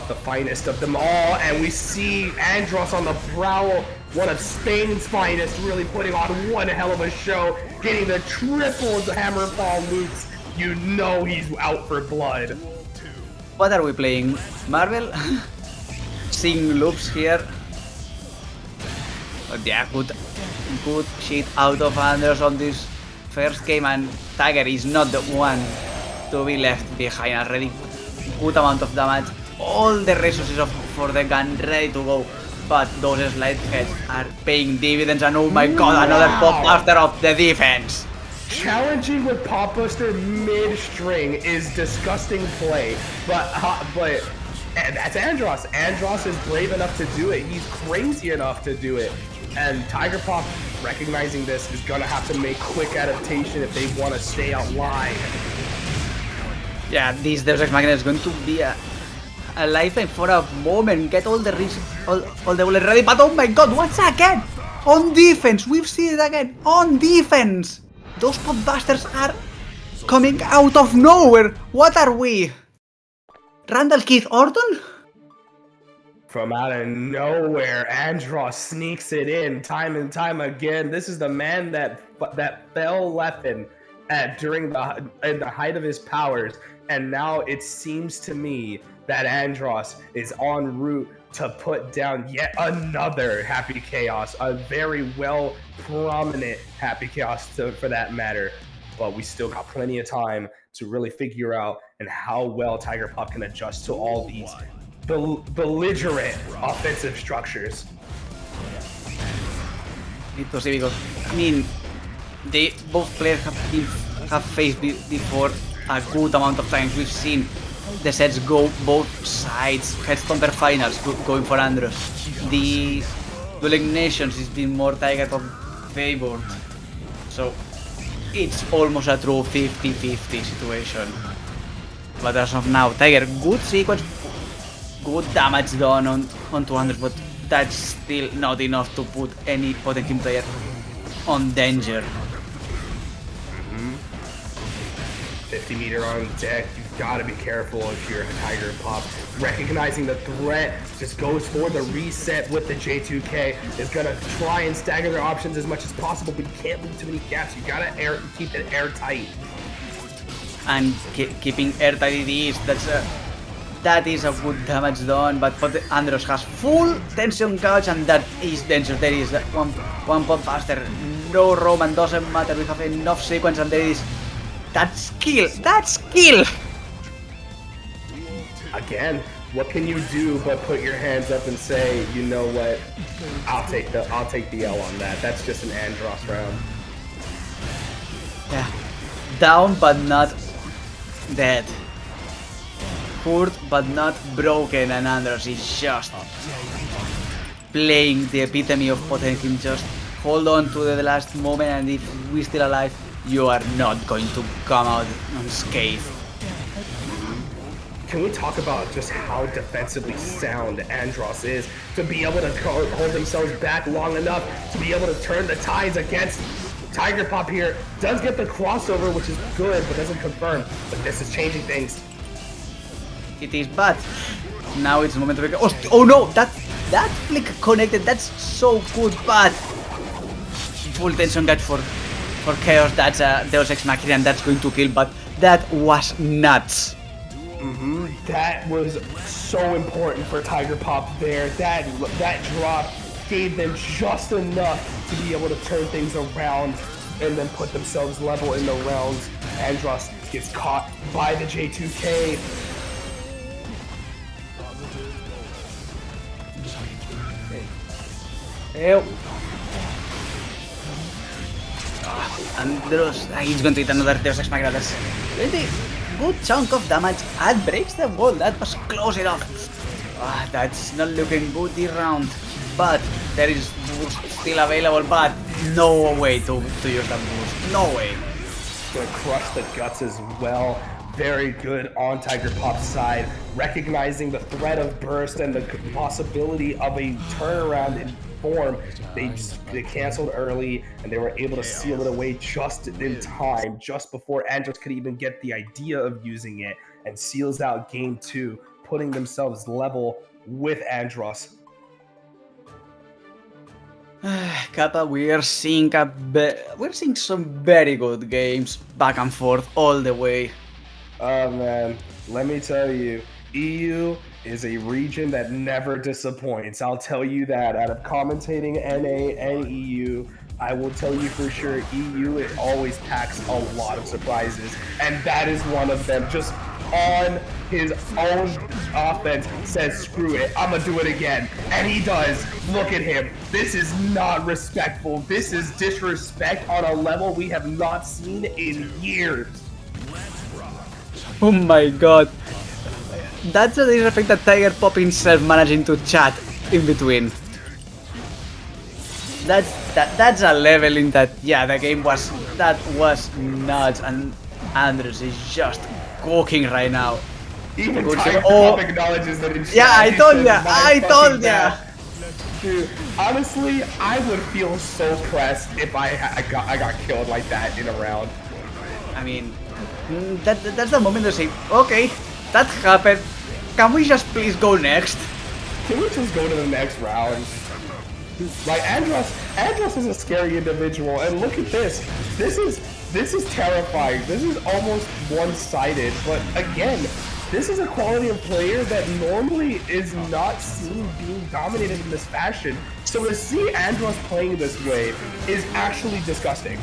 the finest of them all, and we see Andros on the prowl, one of Spain's finest, really putting on one hell of a show, getting the triple hammer fall loops. You know he's out for blood. What are we playing? Marvel? Seeing loops here. But yeah, good shit out of Andros on this first game, and Tiger is not the one to be left behind. Already good amount of damage, all the resources for the gun ready to go, but those slide heads are paying dividends, and oh my god, another pop buster of the defense. Challenging with Pop Buster mid-string is disgusting play, but that's Andros. Andros is brave enough to do it. He's crazy enough to do it. And Tiger Pop, recognizing this, is going to have to make quick adaptation if they want to stay alive. Yeah, this Deus Ex Machina is going to be a lifeline for a moment. Get all the bullets ready, but oh my god, once again! On defense! We've seen it again! On defense! Those pop busters are coming out of nowhere! What are we? Randall Keith Orton? From out of nowhere, Andros sneaks it in time and time again. This is the man that fell weapon during the height of his powers, and now it seems to me that Andros is en route to put down yet another Happy Chaos, a very well prominent Happy Chaos for that matter. But we still got plenty of time to really figure out and how well Tiger Pop can adjust to all these belligerent offensive structures. Need to see, because I mean, both players have faced before a good amount of times. We've seen the sets go both sides. Headstomper finals going for Andros. The Dueling Nations has been more Tiger Pop favored. So it's almost a true 50-50 situation. But as of now, Tiger, good sequence, good damage done on 200, but that's still not enough to put any Potemkin player on danger. 50-meter on deck, you've got to be careful if you're a Tiger Pop. Recognizing the threat, just goes for the reset with the J2K. Is going to try and stagger their options as much as possible, but you can't leave too many gaps. You got to keep it airtight. And keeping airtight it is, that is a good damage done, but Andros has full tension gauge and that is danger. There is one pop faster, no Roman, doesn't matter, we have enough sequence and there is that's kill! Again, what can you do but put your hands up and say, you know what, I'll take the L on that. That's just an Andros round. Yeah, down but not dead. Hurt but not broken, and Andros is just playing the epitome of Potemkin. Just hold on to the last moment, and if we're still alive, you are not going to come out unscathed. Can we talk about just how defensively sound Andros is to be able to hold themselves back long enough to be able to turn the tides against Tiger Pop here? Does get the crossover, which is good, but doesn't confirm. But this is changing things. It is bad. Now it's the moment to oh no, that flick connected, that's so good, but full tension gauge for Chaos, that's a Deus Ex Machina and that's going to kill, but that was nuts. That was so important for Tiger Pop there. That drop gave them just enough to be able to turn things around and then put themselves level in the rounds. Andros gets caught by the J2K. Ew. Andros, he's going to hit another Deus Ex Machina. That's really good chunk of damage and breaks the wall. That was close enough. That's not looking good this round. But there is boost still available, but no way to use that boost. No way. Gonna crush the guts as well. Very good on Tiger Pop's side, recognizing the threat of burst and the possibility of a turnaround in form. They canceled early and they were able to seal it away just in time, just before Andros could even get the idea of using it, and seals out game 2, putting themselves level with Andros. Kappa, we're seeing some very good games back and forth all the way. Oh man, let me tell you, EU is a region that never disappoints. I'll tell you that. Out of commentating NA and EU, I will tell you for sure, EU, it always packs a lot of surprises, and that is one of them. Just on his own offense says, screw it, I'm gonna do it again. And he does. Look at him. This is not respectful. This is disrespect on a level we have not seen in years. Oh my god. That's a disrespect that Tiger Pop himself managing to chat in between. That's a level in that, yeah, the game was nuts, and Andros is just cooking right now. Even Tiger Pop acknowledges that in chat. Yeah, I told ya. Dude, honestly, I would feel so pressed if I got killed like that in a round. I mean, that's the moment to say, okay, that happened. Can we just please go next? Can we just go to the next round? Like, Andros is a scary individual, and look at this. This is terrifying. This is almost one-sided, but again, this is a quality of player that normally is not seen being dominated in this fashion. So to see Andros playing this way is actually disgusting.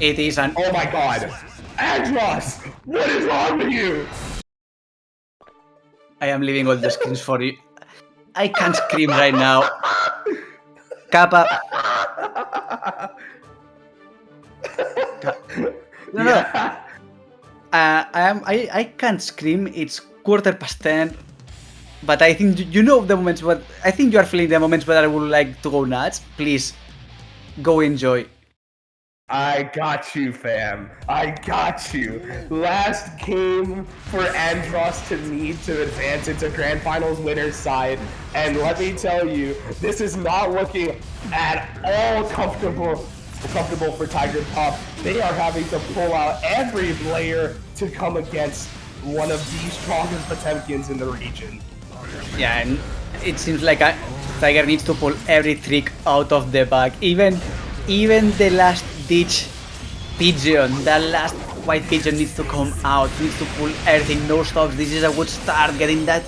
It is an— oh my god. Andros! What is wrong with you? I am leaving all the screens for you. I can't scream right now. Kappa. No. I can't scream. It's 10:15, but I think you know the moments. But I think you are feeling the moments where I would like to go nuts. Please, go enjoy. I got you, fam. I got you. Last game for Andros to need to advance into Grand Finals winner's side. And let me tell you, this is not looking at all comfortable for Tiger Pop. They are having to pull out every player to come against one of the strongest Potemkins in the region. Yeah, and it seems like Tiger needs to pull every trick out of the bag. Even the last ditch pigeon, the last white pigeon needs to come out, needs to pull everything, no stops. This is a good start, getting that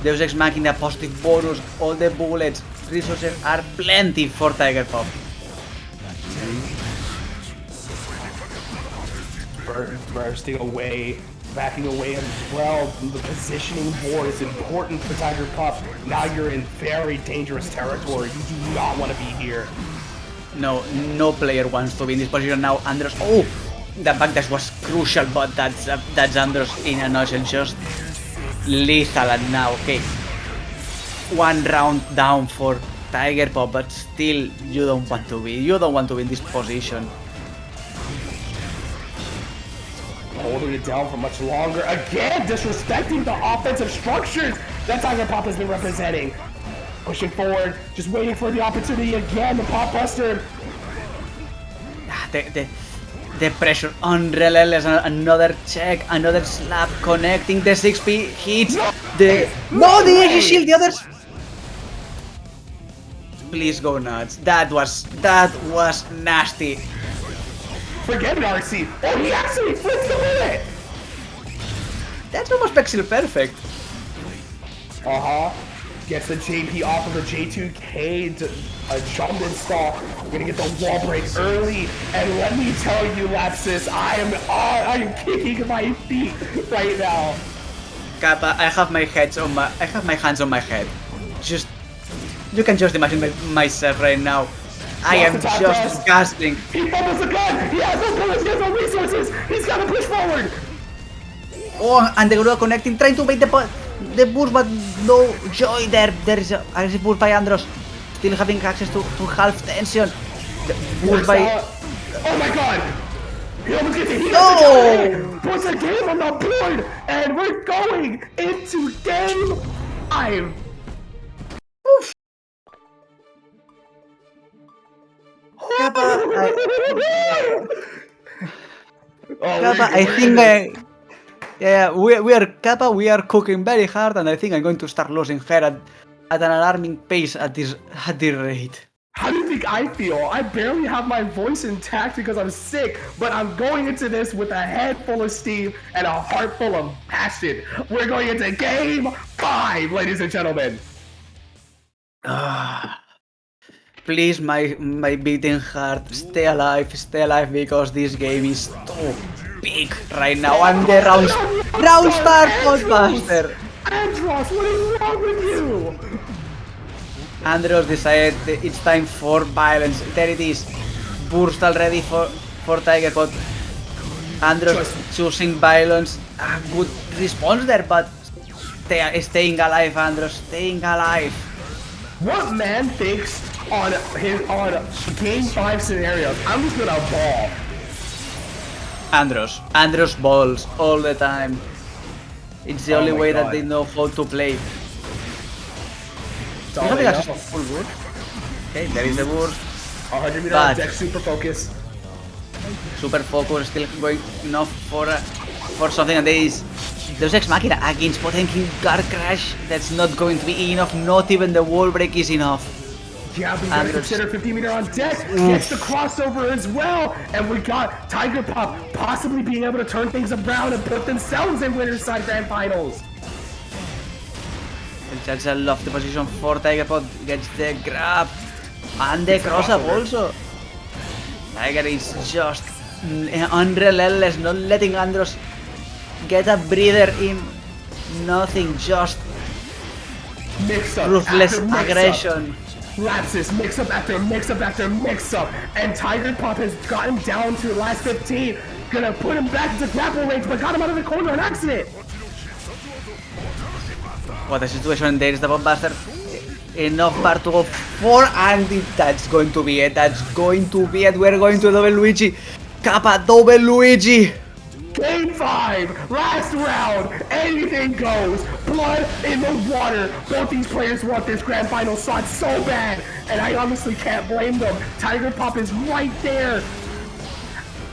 Deus Ex Machina positive bonus, all the bullets, resources are plenty for Tiger Pop. Bursting away, backing away as well. The positioning board is important for Tiger Pop. Now you're in very dangerous territory. You do not want to be here. No player wants to be in this position now. Andros, oh, the backdash was crucial, but that's Andros in a nutshell, just lethal. And now, okay, one round down for Tiger Pop, but still, you don't want to be in this position. Holding it down for much longer. Again, disrespecting the offensive structures that Tiger Pop has been representing. Pushing forward, just waiting for the opportunity again, the Pop Buster. The pressure unrelentless, another check, another slap, connecting the 6P hits. The AG shield, the others. Please go nuts. That was nasty. Forget it, RC. Oh, he actually flips the limit. That's almost pixel perfect. Gets the JP off of the J2K to a jump install. We're gonna get the wall break early, and let me tell you, Lapsus, I am kicking my feet right now. Kappa, I have my hands on my head. You can just imagine myself right now. I am just gasping. He fumbles the gun. He has no bullets. He has no resources. He's gotta push forward. Oh, and the Crillou connecting, trying to bait the boost, but no joy there. There is a aggressive boost by Andros, still having access to half tension. The boost by... Oh my god! He almost gets it. He gets puts a game on the board, and we're going into game 5. Oof. Kappa, I think we are cooking very hard, and I think I'm going to start losing her at an alarming pace at this rate. How do you think I feel? I barely have my voice intact because I'm sick, but I'm going into this with a head full of steam and a heart full of passion. We're going into game 5, ladies and gentlemen. Please, my beating heart, stay alive, because this game is too big right now. And the round start, Podbuster. Andros, what is wrong with you? Andros decided it's time for violence. There it is. Burst already for Tiger, but Andros choosing violence. A good response there, but staying alive, Andros, staying alive. What man thinks on game 5 scenarios? I'm just gonna ball. Andros balls all the time. It's the only way that they know how to play. You have access to full burst. Okay, there is the burst. 100 meter on deck, super focus. Super focus, still going enough for something, and there is Deus Ex Machina against Potemkin guard crash. That's not going to be enough. Not even the wall break is enough. Yeah, but you gotta consider 50 meter on deck. Gets the crossover as well, and we got Tiger Pop possibly being able to turn things around and put themselves in winner's side grand finals. That's a lofty position for Tiger Pop. Gets the grab and the cross up also. Tiger is just unrelentless, not letting Andros get a breather in. Nothing, just ruthless aggression. Lapsus, mix up after mix up after mix up, and Tiger Pop has gotten down to the last 15. Gonna put him back into grapple range, but got him out of the corner on accident. What a situation there is the Buster. Enough bar to go for, and that's going to be it. That's going to be it. We're going to double Luigi. Kappa double Luigi. Game 5, last round, anything goes. Blood in the water. Both these players want this grand final slot so bad, and I honestly can't blame them. Tiger Pop is right there.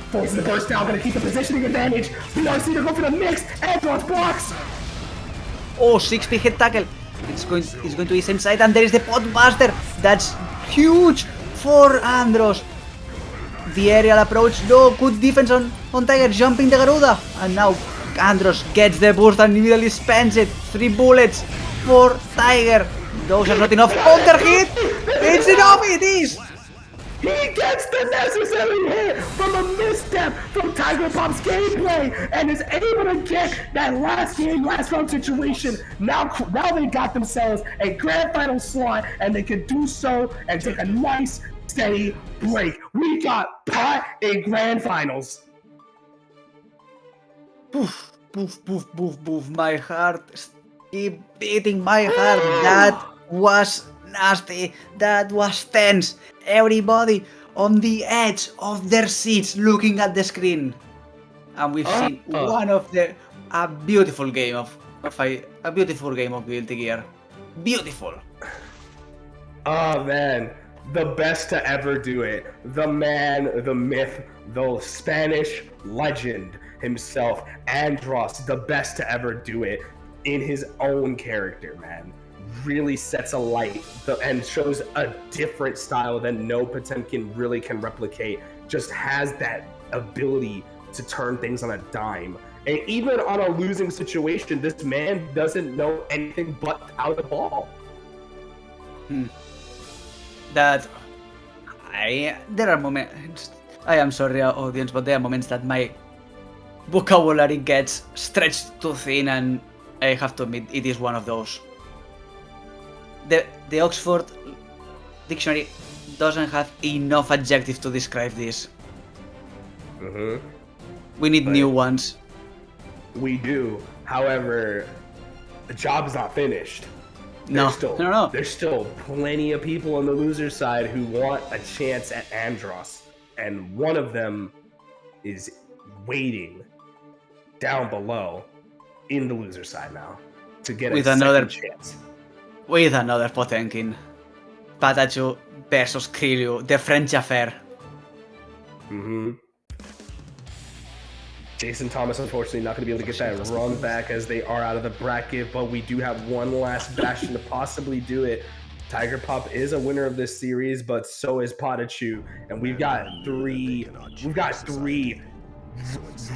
Forces the burst down, gonna keep the positioning advantage. BRC to go for the mix, Andros blocks. Oh, 6 hit tackle. It's going to be same side, and there is the Potbuster. That's huge for Andros. The aerial approach, no, good defense on Tiger, jumping the Garuda. And now Andros gets the boost and immediately spends it. 3 bullets for Tiger. Those are not enough. Counter hit! It's enough, it is! He gets the necessary hit from a misstep from Tiger Pop's gameplay and is able to get that last round situation. Now they got themselves a grand final slot, and they can do so and take a nice, steady break. We got Pot in grand finals. Poof, poof, poof, poof, poof. My heart keep beating my heart. That was nasty. That was tense. Everybody on the edge of their seats looking at the screen. And we've seen a beautiful game of Guilty Gear. Beautiful. Oh man, the best to ever do it. The man, the myth, the Spanish legend himself, Andros, the best to ever do it in his own character, man. Really sets a light and shows a different style that no Potemkin really can replicate. Just has that ability to turn things on a dime. And even on a losing situation, this man doesn't know anything but how to ball. There are moments, I am sorry audience, but there are moments that my vocabulary gets stretched too thin, and I have to admit it is one of those. The Oxford Dictionary doesn't have enough adjectives to describe this. We need new ones. We do. However, the job is not finished. No. There's still plenty of people on the loser side who want a chance at Andros, and one of them is waiting down below in the loser side now to get a second chance. With another Potemkin. PataChu versus Crillou, the French affair. Jason Thomas, unfortunately, not going to be able to get that run back as they are out of the bracket, but we do have one last bastion to possibly do it. Tiger Pop is a winner of this series, but so is PataChu, and we've got three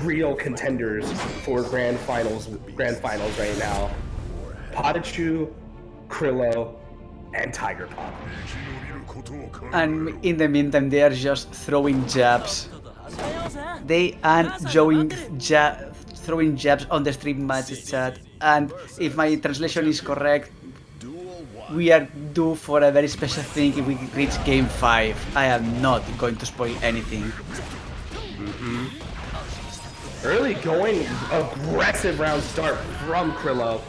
real contenders for grand finals right now. PataChu, Crillou, and Tiger Pop. And in the meantime, they are just throwing jabs. They are throwing jabs on the stream match chat. And if my translation is correct, we are due for a very special thing if we reach game 5. I am not going to spoil anything. Early going, aggressive round start from Crillou.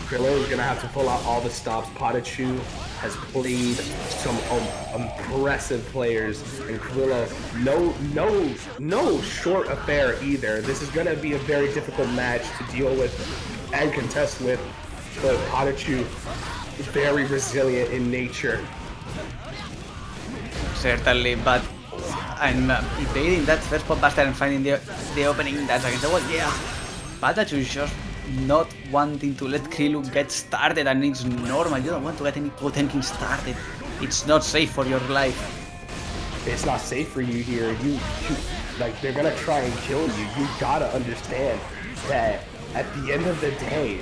Crillou is going to have to pull out all the stops. PataChu has played some impressive players, and Crillou, no short affair either. This is going to be a very difficult match to deal with and contest with, but PataChu is very resilient in nature. Certainly, but I'm evading that first pop buster and finding the opening that's against the wall. Yeah, PataChu is just not wanting to let Crillou get started, and it's normal. You don't want to get any Potemkin started. It's not safe for your life. It's not safe for you here. You like, they're gonna try and kill you. You gotta understand that at the end of the day,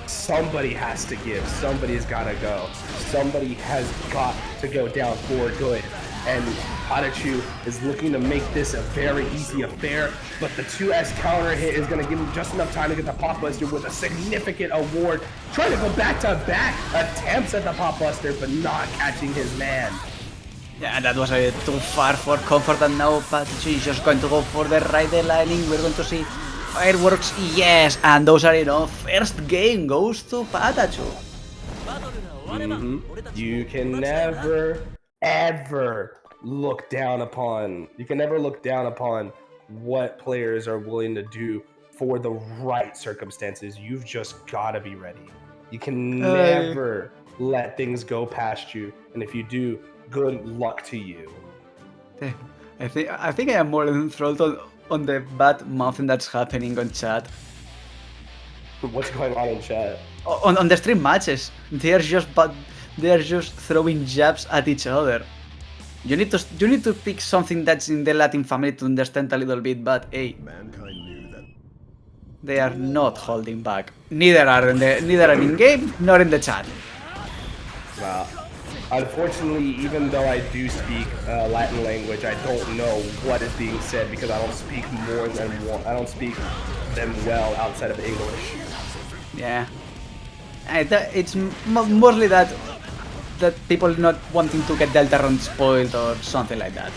somebody has to give. Somebody's gotta go. Somebody has got to go down for good. And PataChu is looking to make this a very easy affair, but the 2S counter hit is going to give him just enough time to get the Pop Buster with a significant award. Trying to go back-to-back attempts at the Pop Buster, but not catching his man. Yeah, that was too far for comfort, and now PataChu is just going to go for the right lining. We're going to see fireworks, yes, and those are enough. First game goes to PataChu. You can never, ever look down upon. You can never look down upon what players are willing to do for the right circumstances. You've just got to be ready. You can never let things go past you, and if you do, good luck to you. I think I am more enthralled on the bad mouthing that's happening on chat. What's going on in chat? On the stream matches, they're just throwing jabs at each other. You need to pick something that's in the Latin family to understand a little bit, but hey, Mankind knew that they are not holding back. Neither are in game nor in the chat. Unfortunately, even though I do speak Latin language, I don't know what is being said because I don't speak more than one. I don't speak them well outside of English. Yeah, it's mostly that people not wanting to get Deltarune spoiled or something like that.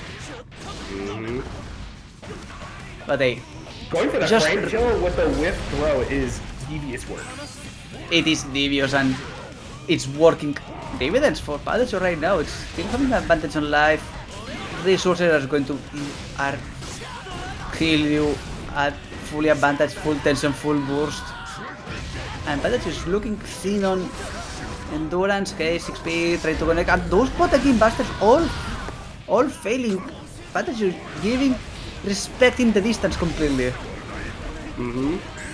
But hey, going for the frame kill with the whiff throw is devious work. It is devious and it's working. Dividends for PataChu right now. It's still having an advantage on life. Resources are going to kill you at fully advantage, full tension, full burst. And PataChu is looking thin on endurance, case, XP, trying to connect, and those Potemkin busters all failing. PataChu giving, respecting the distance completely.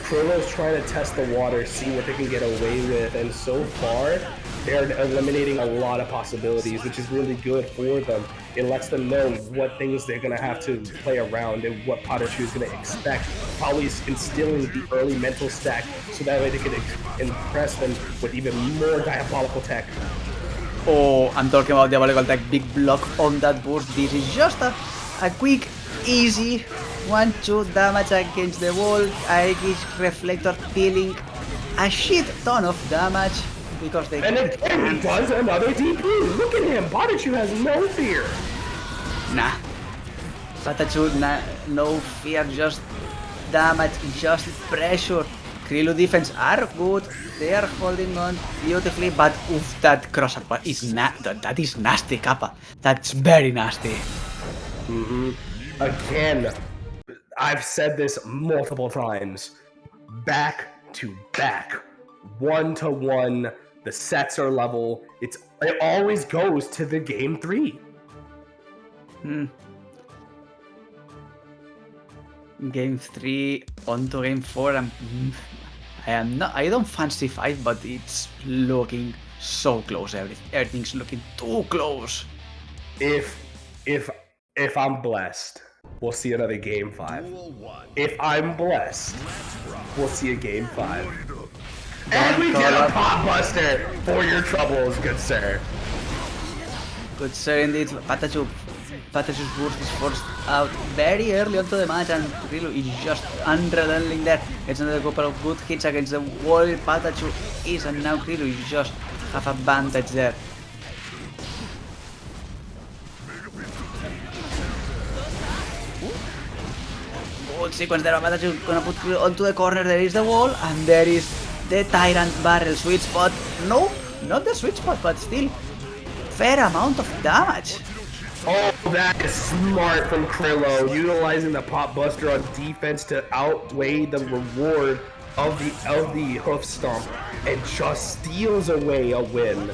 Crillou's trying to test the water, see what they can get away with, and so far, they're eliminating a lot of possibilities, which is really good for them. It lets them know what things they're going to have to play around and what PataChu is going to expect. Probably instilling the early mental stack so that way they can impress them with even more diabolical tech. Oh, I'm talking about diabolical tech, big block on that burst. This is just a quick, easy 1-2 damage against the wall. Aegis Reflector dealing a shit ton of damage because they and he does another DP. Look at him. PataChu has no fear. Nah. PataChu, no fear, just damage, just pressure. Crillou defense are good. They are holding on beautifully, but oof, that cross up is that is nasty, Kappa. That's very nasty. Again, I've said this multiple times. Back to back. 1-to-1. The sets are level. It always goes to the game 3. Game 3 on to game 4. I don't fancy 5, but it's looking so close. Everything's looking too close. If I'm blessed, we'll see another game 5. Duel 1. If I'm blessed, we'll see a game 5. And we get a pot buster for your troubles, good sir. Good sir indeed. PataChu's burst is forced out very early onto the match, and Crillou is just unrelenting there. Gets another couple of good hits against the wall. PataChu is, and now Crillou is just have advantage there. Good sequence there. PataChu gonna put Crillou onto the corner. There is the wall, and there is the Tyrant Barrel sweet spot. No, not the sweet spot, but still fair amount of damage. Oh, that is smart from Crillou, utilizing the Pot Buster on defense to outweigh the reward of the Hoof Stomp, and just steals away a win.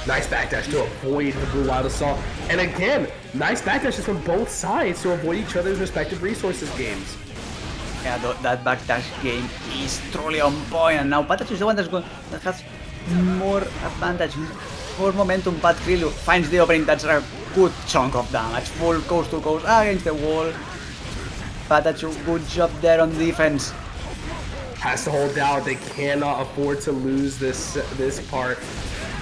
Nice backdash to avoid the Blue Wild Assault. And again, nice backdashes from both sides to avoid each other's respective resources games. Yeah, that backdash game is truly on point, and now PataChu is the one that has more advantage, more momentum, but Crillou finds the opening. That's a good chunk of damage. Full coast to coast against the wall. PataChu, good job there on defense. Has to hold down. They cannot afford to lose this part.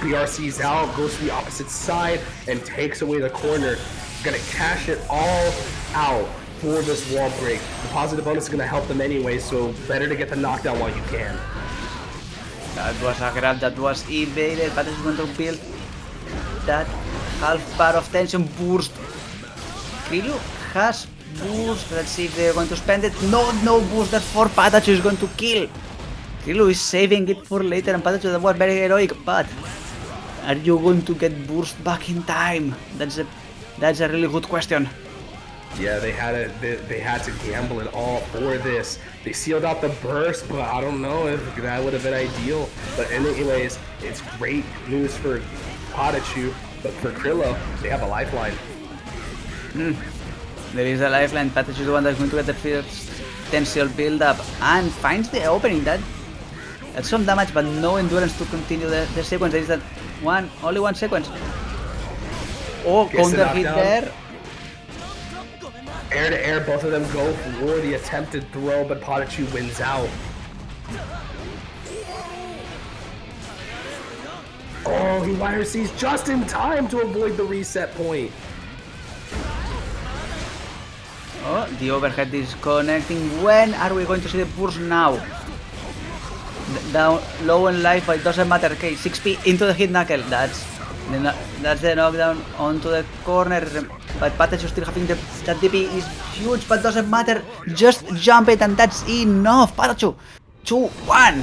BRC's out, goes to the opposite side, and takes away the corner. Gonna cash it all out for this wall break. The positive bonus is gonna help them anyway, so better to get the knockdown while you can. That was a grab that was evaded. PataChu is going to build that half bar of tension burst. Crillou has boost. Let's see if they're going to spend it. No boost. Therefore, PataChu is going to kill. Crillou is saving it for later, and PataChu, that was very heroic. But are you going to get burst back in time? That's a really good question. Yeah, they had to gamble it all for this. They sealed out the burst, but I don't know if that would have been ideal. But anyways, it's great news for PataChu, but for Crillou, they have a lifeline. There is a lifeline. PataChu is the one that's going to get the first potential build up and finds the opening. That's some damage, but no endurance to continue the sequence. There is that only one sequence. Oh, counter hit there. Air to air, both of them go for the attempted throw, but PataChu wins out. Oh, he wire sees just in time to avoid the reset point. Oh, the overhead disconnecting. When are we going to see the burst now? Down low in life, but it doesn't matter. Okay, 6p into the hit knuckle. That's the knockdown onto the corner. But PataChu still having that DP is huge, but doesn't matter. Just jump it, and that's enough. PataChu 2-1.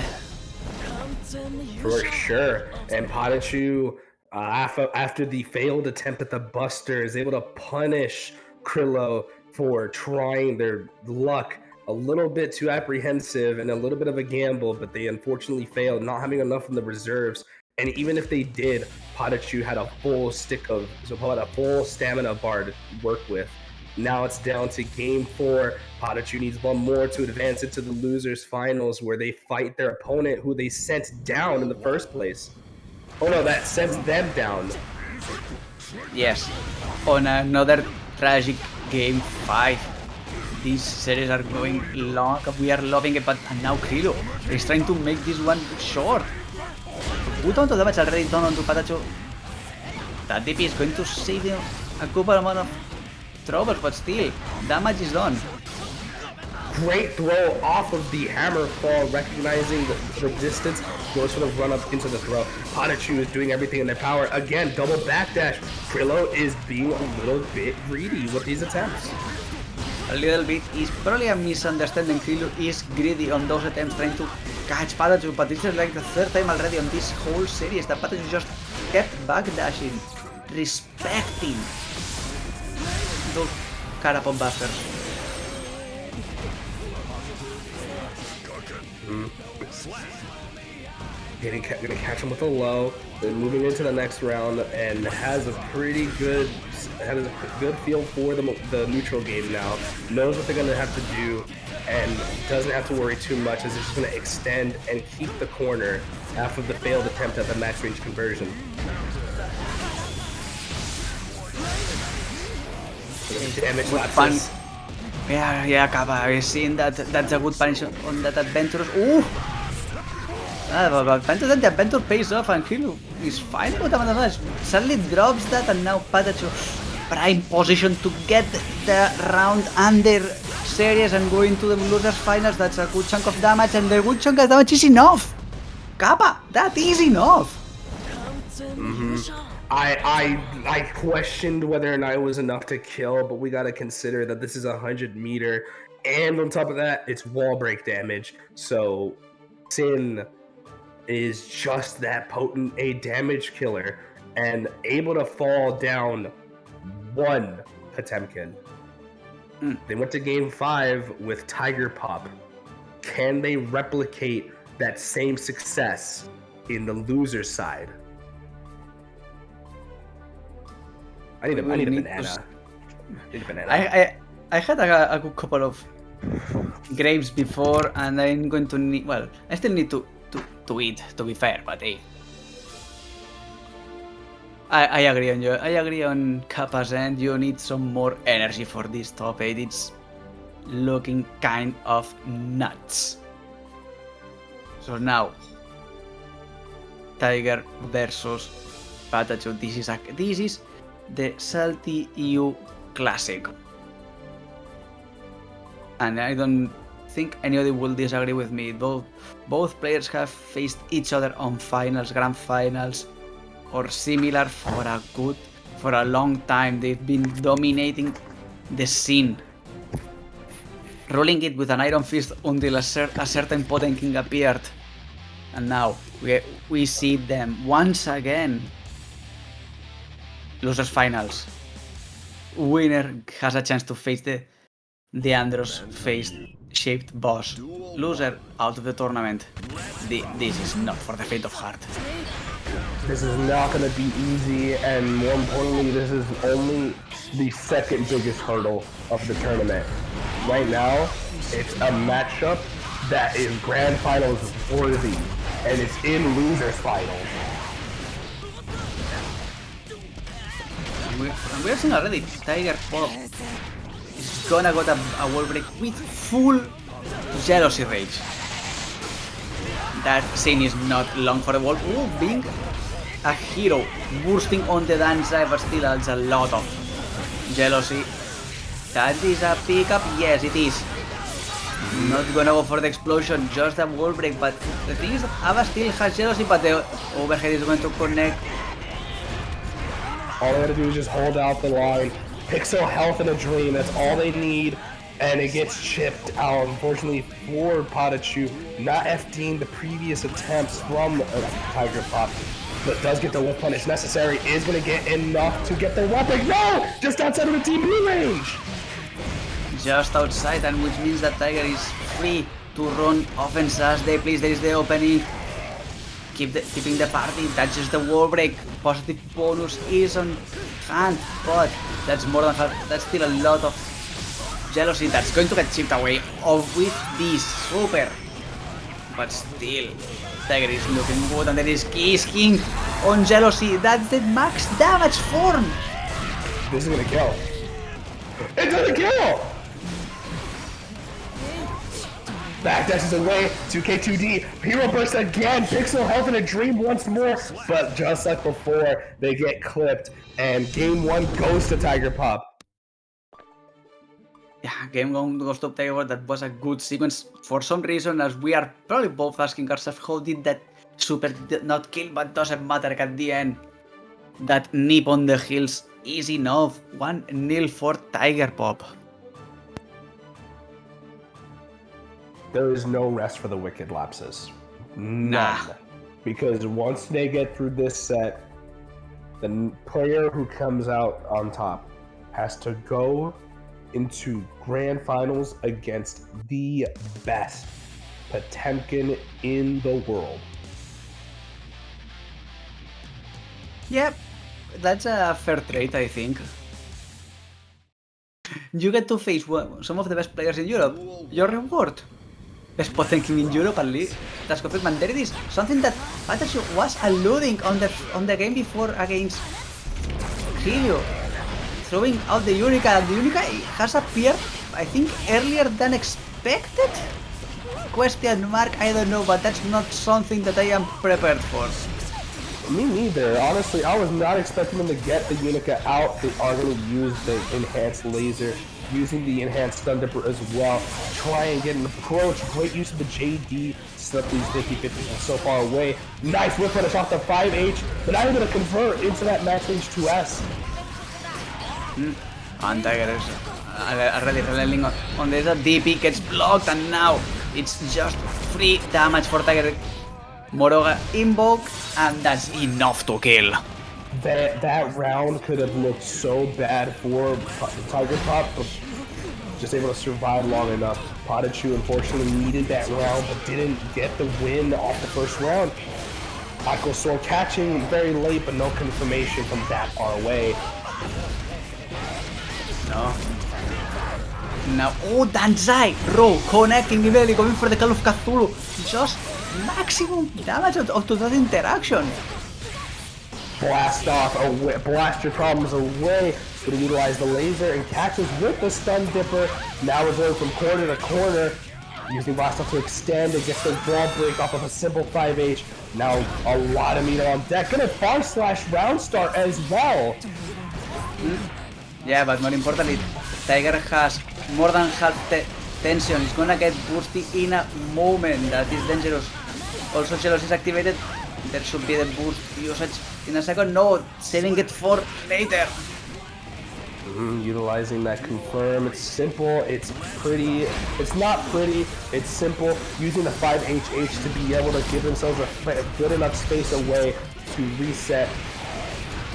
For sure. And PataChu, after the failed attempt at the Buster, is able to punish Crillou for trying their luck. A little bit too apprehensive and a little bit of a gamble, but they unfortunately failed, not having enough in the reserves. And even if they did, PataChu had a full stamina bar to work with. Now it's down to game 4. PataChu needs one more to advance into the losers finals, where they fight their opponent who they sent down in the first place. Oh no, that sends them down. Yes, on another tragic game 5. These series are going long. We are loving it, but now Crillou is trying to make this one short. Good amount of damage already done onto PataChu. That DP is going to save him a couple amount of troubles, but still, damage is done. Great throw off of the hammer fall, recognizing the distance, goes for the run up into the throw. PataChu is doing everything in their power. Again, double backdash. Crillou is being a little bit greedy with these attempts. A little bit is probably a misunderstanding. Crillou is greedy on those attempts, trying to catch PataChu, but this is like the third time already on this whole series that PataChu just kept backdashing, respecting those Carapon busters. Gonna catch him with a low, then moving into the next round, and has a good feel for the neutral game now. Knows what they're gonna have to do, and doesn't have to worry too much, as they're just gonna extend and keep the corner after the failed attempt at the max range conversion. Damage lapses. Yeah, Kappa, I've seen that. That's a good punish on that Adventurous. Ooh! But the Adventure pays off, and Crillou is fine with the damage. Suddenly drops that, and now PataChu prime position to get the round under series and go into the losers finals. That's a good chunk of damage, and the good chunk of damage is enough. Kappa, that is enough. I questioned whether or not it was enough to kill, but we gotta consider that this is 100 meter, and on top of that, it's wall break damage. So Sin is just that potent a damage killer and able to fall down one Potemkin. They went to game 5 with Tiger Pop. Can they replicate that same success in the loser side? I need a banana. I had a good couple of grapes before, and I'm going to need. Well, I still need to eat, to be fair, but hey. I agree on you. I agree on Kappa's end. You need some more energy for this top 8. It's looking kind of nuts. So now, Tiger versus PataChu. This is the SaltyEU Classic. And I don't think anybody will disagree with me. Both players have faced each other on finals, grand finals, or similar for a long time. They've been dominating the scene, ruling it with an iron fist until a certain Potemkin appeared. And now we see them once again. Losers finals. Winner has a chance to face the Andros faced shaped boss. Loser out of the tournament. This is not for the faint of heart. This is not going to be easy, and more importantly, this is only the second biggest hurdle of the tournament. Right now, it's a matchup that is grand finals worthy, and it's in losers finals. We're seeing already Tiger Pop is gonna go a wall break with full jealousy rage. That scene is not long for the wall. Ooh, being a hero, bursting on the dance side, but still adds a lot of jealousy. That is a pickup? Yes, it is. Not gonna go for the explosion, just a wall break, but the thing is that A.B.A still has jealousy, but the overhead is going to connect. All they gotta do is just hold out the line. Pixel health and a dream, that's all they need. And it gets chipped out, unfortunately, for PataChu. Not FDing the previous attempts from Tiger Pop, but does get the whip punish necessary. Is gonna get enough to get the weapon. No! Just outside of the TP range! Just outside, and which means that Tiger is free to run offense as they please. There is the opening. Keeping the party, that's just the wall break. Positive bonus is on hand, but that's more than half. That's still a lot of jealousy that's going to get chipped away with this super. But still, Tiger is looking good, and there is Kiss King on jealousy. That's the max damage form. This is gonna kill. It doesn't kill! Backdashes away to K2D. Hero burst again. Pixel health and a dream once more. But just like before, they get clipped. And game one goes to Tiger Pop. Yeah, game one goes to Tiger Pop. That was a good sequence. For some reason, as we are probably both asking ourselves, how did that super not kill? But doesn't matter at the end. That nip on the heels is enough. 1-0 for Tiger Pop. There is no rest for the Wicked Lapses. None. Nah. Because once they get through this set, the player who comes out on top has to go into grand finals against the best Potemkin in the world. Yep, that's a fair trade, I think. You get to face some of the best players in Europe. Your reward. Best Potemkin in Europe, at least. That's confirmed. And there it is. Something that PataChu was alluding on the game before against Crillou. Throwing out the Unika. The Unika has appeared, I think, earlier than expected? Question mark, I don't know, but that's not something that I am prepared for. Me neither. Honestly, I was not expecting them to get the Unika out. They are going to use the enhanced laser, using the enhanced stun dipper as well. Try and get an approach. Great use of the JD to set up these 50-50 from so far away. Nice whip punish off the 5H, but now able to convert into that max range 2S. And Tiger is already relying on this. DP gets blocked, and now it's just free damage for Tiger. Moroga invoke, and that's enough to kill. That round could have looked so bad for Tiger Pop, but just able to survive long enough. PataChu unfortunately needed that round, but didn't get the win off the first round. Michael Sword catching very late, but no confirmation from that far away. No. Now, oh, Danzai! R.E.V.O connecting immediately, going for the Call of Cthulhu. Just maximum damage of that interaction. Blast off, blast your problems away. Going to utilize the laser and catches with the stun dipper. Now reserved from corner to corner. Using blast off to extend and gets the wall break off of a simple 5H. Now a lot of meter on deck. Gonna farm slash round start as well. Yeah, but more importantly, Tiger has more than half Tension is gonna get boosted in a moment. That is dangerous. Also, Celes is activated. There should be the boost usage in a second. No, saving it for later. Utilizing that confirm. It's simple. It's pretty. It's not pretty. It's simple. Using the 5HH to be able to give themselves a good enough space away to reset.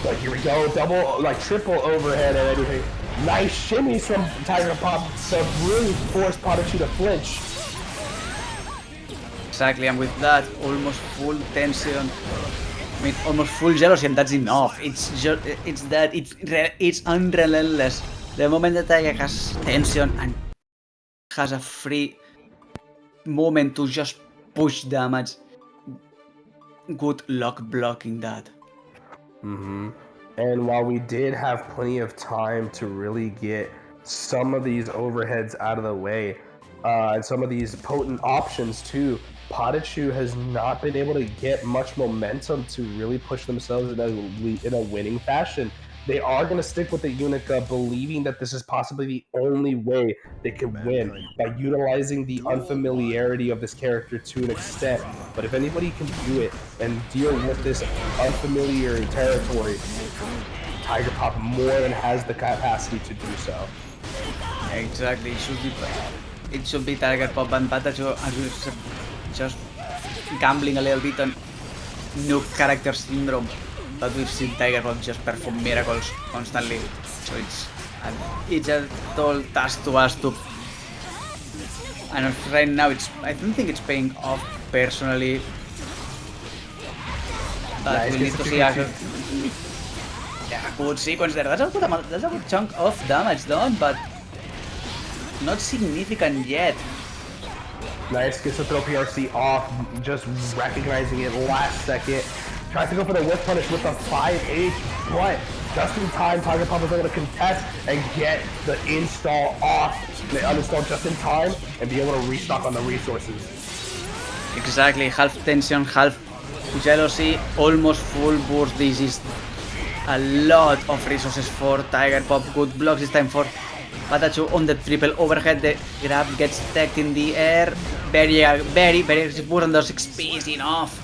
But here we go. Double, like triple overhead and everything. Nice shimmies from Tiger Pop to really force PataChu to flinch. Exactly, and with that, almost full tension. I mean, almost full jealousy, and that's enough. It's just, it's unrelentless. The moment that Tiger has tension and has a free moment to just push damage, good luck blocking that. And while we did have plenty of time to really get some of these overheads out of the way, and some of these potent options too, PataChu has not been able to get much momentum to really push themselves in a winning fashion. They are going to stick with the Unika, believing that this is possibly the only way they can win by utilizing the unfamiliarity of this character to an extent. But if anybody can do it and deal with this unfamiliar territory, Tiger Pop more than has the capacity to do so. Exactly, it should be Tiger Pop and PataChu are just gambling a little bit on noob character syndrome. But we've seen Tiger Pop just perform miracles constantly, so it's a tall task to us to. And right now, I don't think it's paying off personally. But we need to see how. Yeah, good sequence there. That's a good chunk of damage done, but not significant yet. Nice, gets to throw PRC off, just recognizing it last second. Tries to go for the whiff punish with the 5H, but just in time, Tiger Pop was able to contest and get the install off. They uninstall just in time and be able to restock on the resources. Exactly, half tension, half jealousy, almost full burst. This is a lot of resources for Tiger Pop. Good blocks this time for PataChu on the triple overhead. The grab gets stacked in the air. Very aggressive burst on the 6P is enough.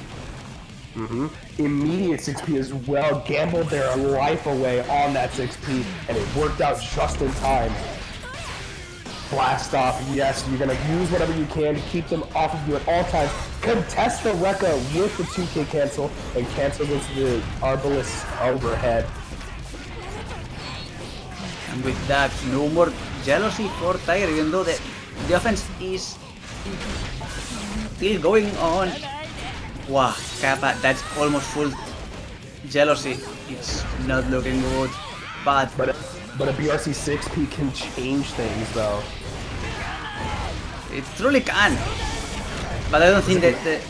Immediate 6P as well, gambled their life away on that 6P, and it worked out just in time. Blast off, yes, you're gonna use whatever you can to keep them off of you at all times. Contest the Rekka with the 2K cancel, and cancel into the Arbalest overhead. And with that, no more jealousy for Tiger, even though the offense is still going on. Wow, Kappa, that's almost full jealousy. It's not looking good, but a BRC 6P can change things though. It truly can. But I don't think that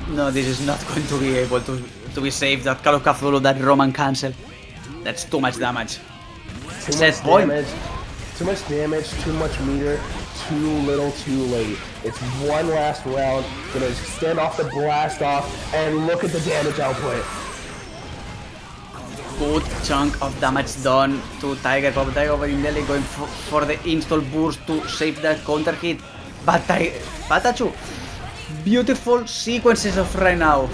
no, this is not going to be able to be saved. That Call of Cthulhu, that Roman cancel, that's too much damage. Too much damage, too much meter, too little, too late. It's one last round. Gonna stand off the blast off and look at the damage output. Good chunk of damage done to Tiger Pop. Tiger Pop indeed going for the install burst to save that counter hit. But PataChu, beautiful sequences of right now.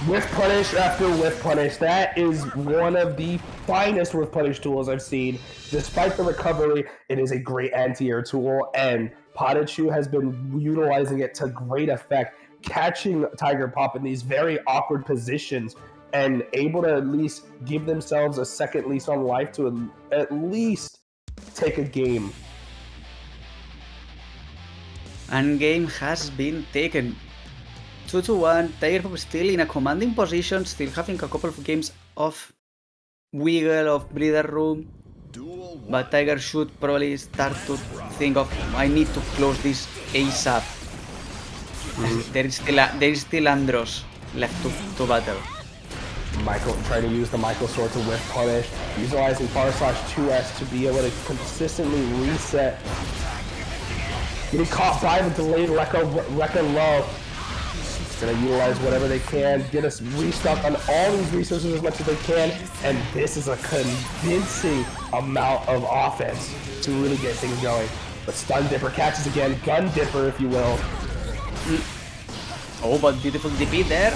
Whiff punish after whiff punish. That is one of the finest whiff punish tools I've seen. Despite the recovery, it is a great anti-air tool, and PataChu has been utilizing it to great effect, catching Tiger Pop in these very awkward positions and able to at least give themselves a second lease on life to at least take a game. And game has been taken. 2-1, Tiger Pop still in a commanding position, still having a couple of games of wiggle, of breather room. But Tiger should probably start to think of, I need to close this ASAP. There is still Andros left to battle. Michael trying to use the Michael sword to whiff punish, utilizing /2S to be able to consistently reset. Getting caught by the delayed Rekka low. Gonna utilize whatever they can, get us restocked on all these resources as much as they can, and this is a convincing amount of offense to really get things going. But Stun Dipper catches again. Gun Dipper, if you will. Oh, but beautiful DP there.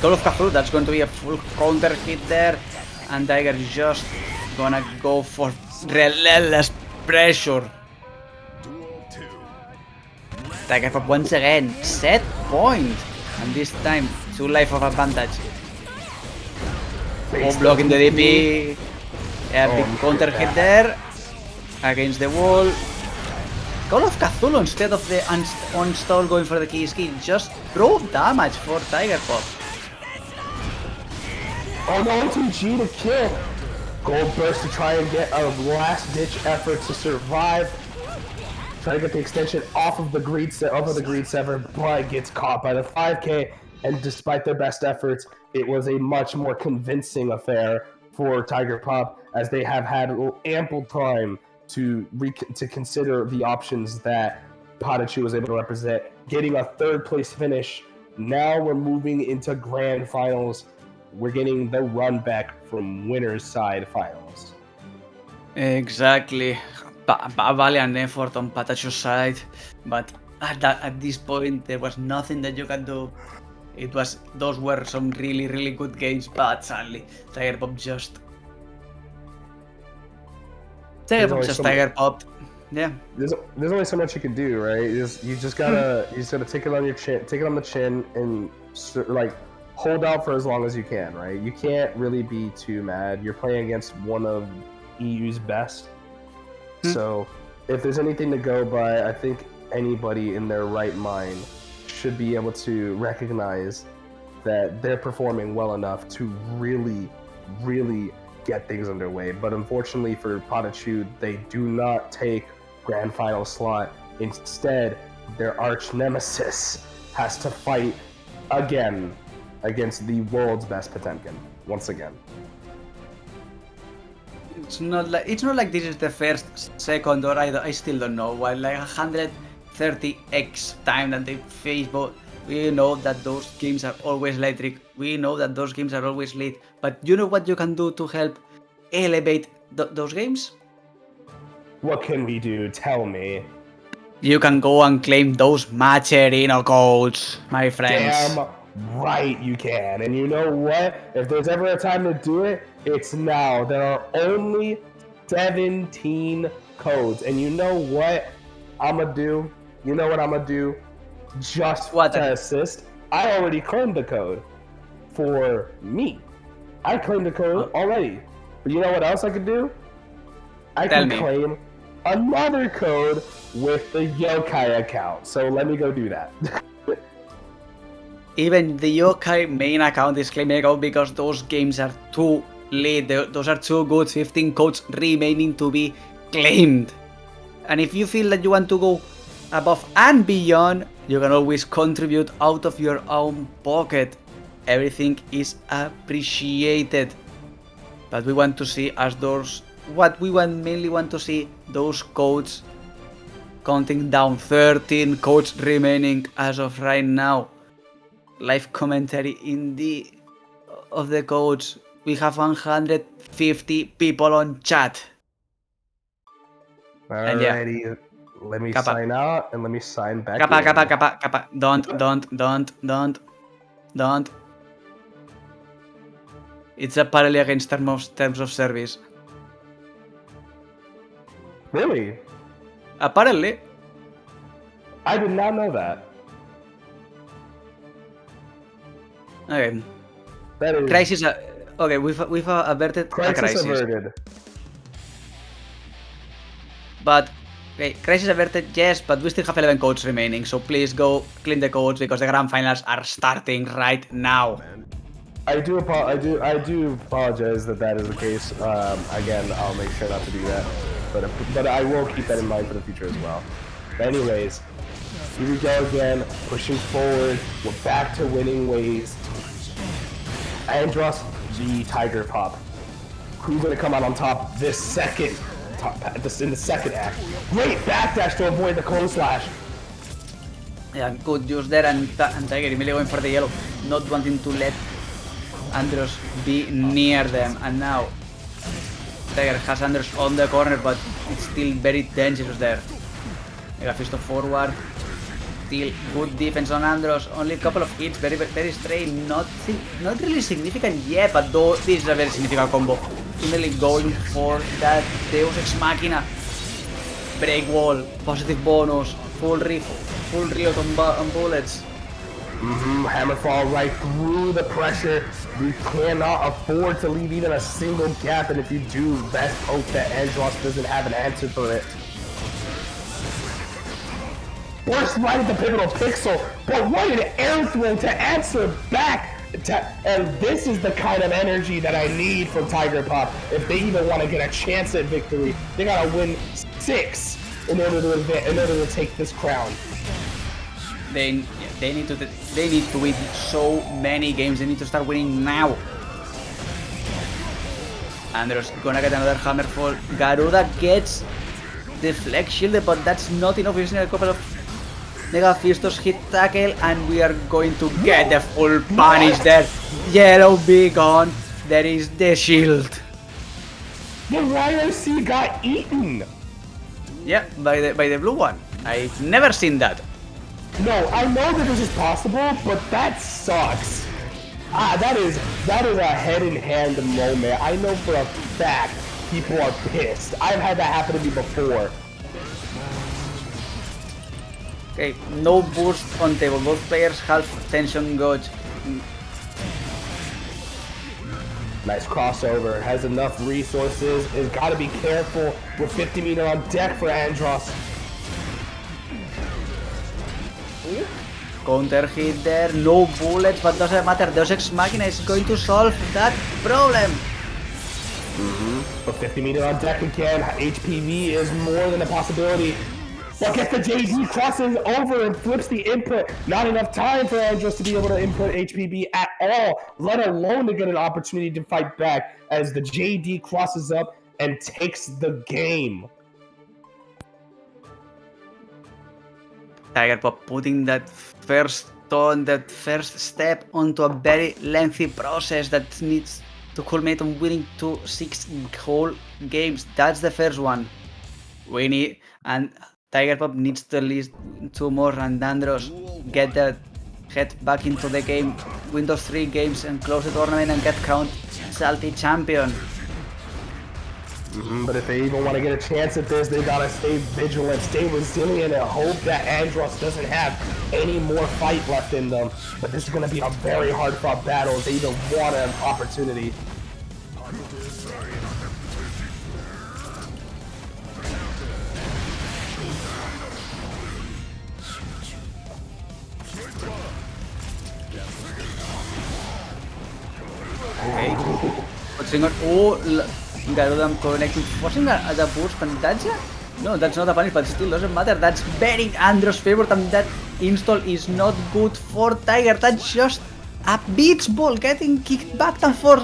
Call of Cthulhu, that's going to be a full counter hit there. And Tiger just gonna go for relentless pressure. Duel 2. Tiger Pop once again, set point. And this time, 2 life of advantage. Oh, blocking the DP. Yeah, big counter hit there. Against the wall. Call of Cthulhu instead of the unstall going for the key skill. Just pro damage for Tiger Pop. Oh no, TG to kill. Gold Burst to try and get a last-ditch effort to survive. Try to get the extension off of the Greed Sever, but gets caught by the 5k. And despite their best efforts, it was a much more convincing affair for Tiger Pop, as they have had ample time to consider the options that PataChu was able to represent, getting a 3rd place finish. Now we're moving into grand finals. We're getting the run back from winners side finals. Exactly. Valiant effort on PataChu's side, but at this point there was nothing that you can do. Those were some really good games, but sadly Tiger Pop just Tiger Pop. Yeah. There's only so much you can do, right? You just gotta take it on your chin, take it on the chin, and like hold out for as long as you can, right? You can't really be too mad. You're playing against one of EU's best. So if there's anything to go by, I think anybody in their right mind should be able to recognize that they're performing well enough to really get things underway. But unfortunately for PataChu, they do not take grand final slot. Instead, their arch nemesis has to fight again against the world's best Potemkin once again. It's not like this is the first, second, or I still don't know. While like 130x time that they face both, we know that those games are always electric. We know that those games are always lit. But you know what you can do to help elevate those games? What can we do? Tell me. You can go and claim those match arena codes, my friends. Damn right you can. And you know what? If there's ever a time to do it, it's now. There are only 17 codes. And you know what I'ma do? You know what I'ma do? Just to assist, I already claimed the code for me. I claimed the code already. But you know what else I could do? I can claim another code with the YoKai account. So let me go do that. Even the YoKai main account is claiming a code because those games are too lit. Those are too good. 15 codes remaining to be claimed. And if you feel that you want to go above and beyond, you can always contribute out of your own pocket. Everything is appreciated. But we want to see mainly want to see those codes counting down. 13 codes remaining as of right now. Live commentary of the codes. We have 150 people on chat. Alrighty, yeah. Let me sign out and let me sign back Kappa. Don't. It's apparently against terms of service. Really? Apparently. I did not know that. Okay. That is... Crisis. Okay, we've averted a crisis. Averted. But okay, crisis averted, yes, but we still have 11 codes remaining. So please go clean the codes because the grand finals are starting right now. I do apologize that is the case. Again, I'll make sure not to do that, but I will keep that in mind for the future as well. But anyways, here we go again, pushing forward. We're back to winning ways. Andros the Tiger Pop. Who's gonna come out on top in the second act? Great backdash to avoid the clone slash. Yeah, good use there, and Tiger immediately going for the yellow, not wanting to let Andros be near them. And now Tiger has Andros on the corner, but it's still very dangerous there. Mega Fist of forward. Still good defense on Andros. Only a couple of hits, very straight. Not really significant yet, but though this is a very significant combo. Immediately going for that Deus Ex Machina. Break wall, positive bonus, full reload on bullets. Hammerfall right through the pressure. We cannot afford to leave even a single gap, and if you do, best hope that Andros doesn't have an answer for it. Burst right at the pivotal pixel, but what an air throw to answer back! And this is the kind of energy that I need from Tiger Pop. If they even want to get a chance at victory, they gotta win 6 in order to take this crown. They need to win so many games. They need to start winning now. Andros gonna get another Hammerfall. Garuda gets the flex shield, but that's not enough. We've seen a couple of Mega Fistos hit tackle, and we are going to get the full punish there. Yellow be gone. There is the shield. The YoC got eaten. Yeah, by the blue one. I've never seen that. No, I know that this is possible, but that sucks. That is a head-in-hand moment. I know for a fact people are pissed. I've had that happen to me before. Okay, no burst on table. Both players have tension gauge. Nice crossover. Has enough resources. Has got to be careful with 50 meter on deck for Andros. Counter hit there, no bullets, but doesn't matter. Deus Ex Machina is going to solve that problem. But 50 meter on deck again. HPV is more than a possibility. But gets the JD, crosses over and flips the input. Not enough time for Andros to be able to input HPV at all, let alone to get an opportunity to fight back as the JD crosses up and takes the game. Tiger Pop putting that first step onto a very lengthy process that needs to culminate on winning 6 whole games. That's the first one. We need, and Tiger Pop needs to at least 2 more, and Andros get that head back into the game, win those 3 games and close the tournament and get crowned Salty champion. But if they even want to get a chance at this, they gotta stay vigilant, stay resilient, and hope that Andros doesn't have any more fight left in them. But this is gonna be a very hard-fought battle if they even want an opportunity. Okay. Garuda connecting, forcing the burst, and that's no, that's not a punish, but still doesn't matter. That's very Andros' favor, and that install is not good for Tiger. That's just a beach ball getting kicked back and forth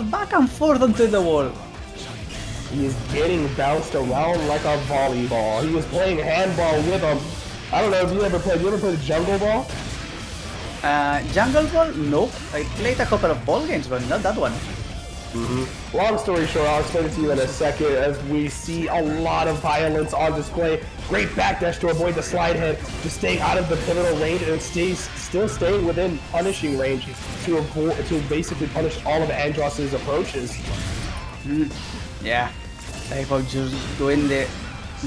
onto the wall. He is getting bounced around like a volleyball. He was playing handball with him. I don't know if you ever played Jungle Ball? Jungle Ball? Nope. I played a couple of ball games, but not that one. Long story short, I'll explain it to you in a second as we see a lot of violence on display. Great backdash to avoid the slide head, just staying out of the pivotal range and still staying within punishing range to basically punish all of Andros' approaches. Yeah, Typho just doing the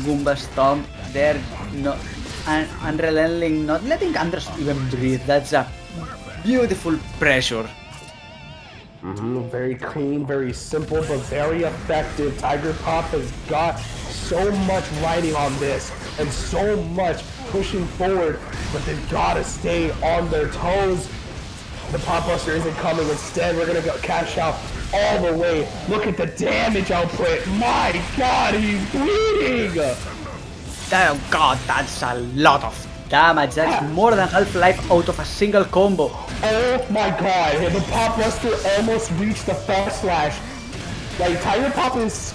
Goomba Stomp there, unrelenting, not letting Andros even breathe. That's a beautiful pressure. Very clean, very simple, but very effective. Tiger Pop has got so much riding on this and so much pushing forward, but they've got to stay on their toes. The Pop Buster isn't coming. Instead, we're going to go cash out all the way. Look at the damage output. My God, he's bleeding. Oh God, that's a lot of damage. That's more than Half-Life out of a single combo. Oh my God, the Pop Buster almost reached the Fast Slash. Like, Tiger Pop is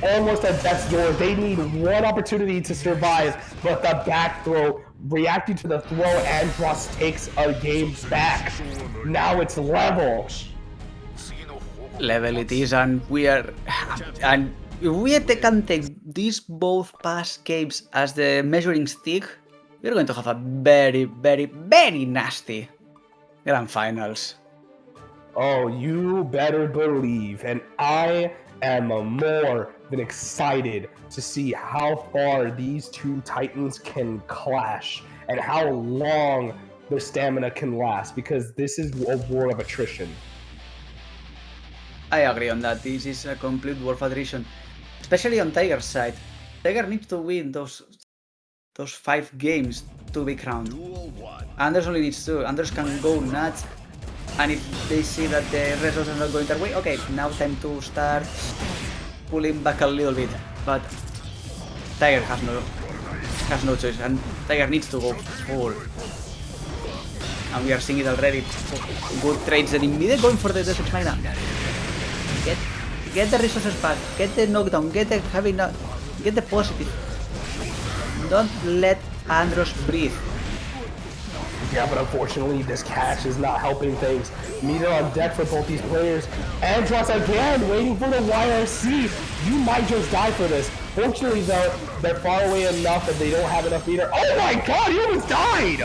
almost at death's door. They need one opportunity to survive, but the back throw, reacting to the throw, Andros takes a game back. Now it's level. Level it is, and we are, and if we can take these both past games as the measuring stick, we're going to have a very, very, very nasty grand finals. Oh, you better believe, and I am more than excited to see how far these two titans can clash and how long their stamina can last, because this is a war of attrition. I agree on that. This is a complete war of attrition, especially on Tiger's side. Tiger needs to win those 5 games to be crowned. Duel 1. Anders only needs 2. Anders can go nuts, and if they see that the results are not going their way, okay, now time to start pulling back a little bit. But Tiger has no choice, and Tiger needs to go full. And we are seeing it already. Good trades and immediate going for the Desert Magna. Get the resources back, get the knockdown, get the positive. Don't let Andros breathe. Yeah, but unfortunately, this cash is not helping things. Meter on deck for both these players. Andros again, waiting for the YRC. You might just die for this. Fortunately, though, they're far away enough that they don't have enough meter. Oh my god, he almost died!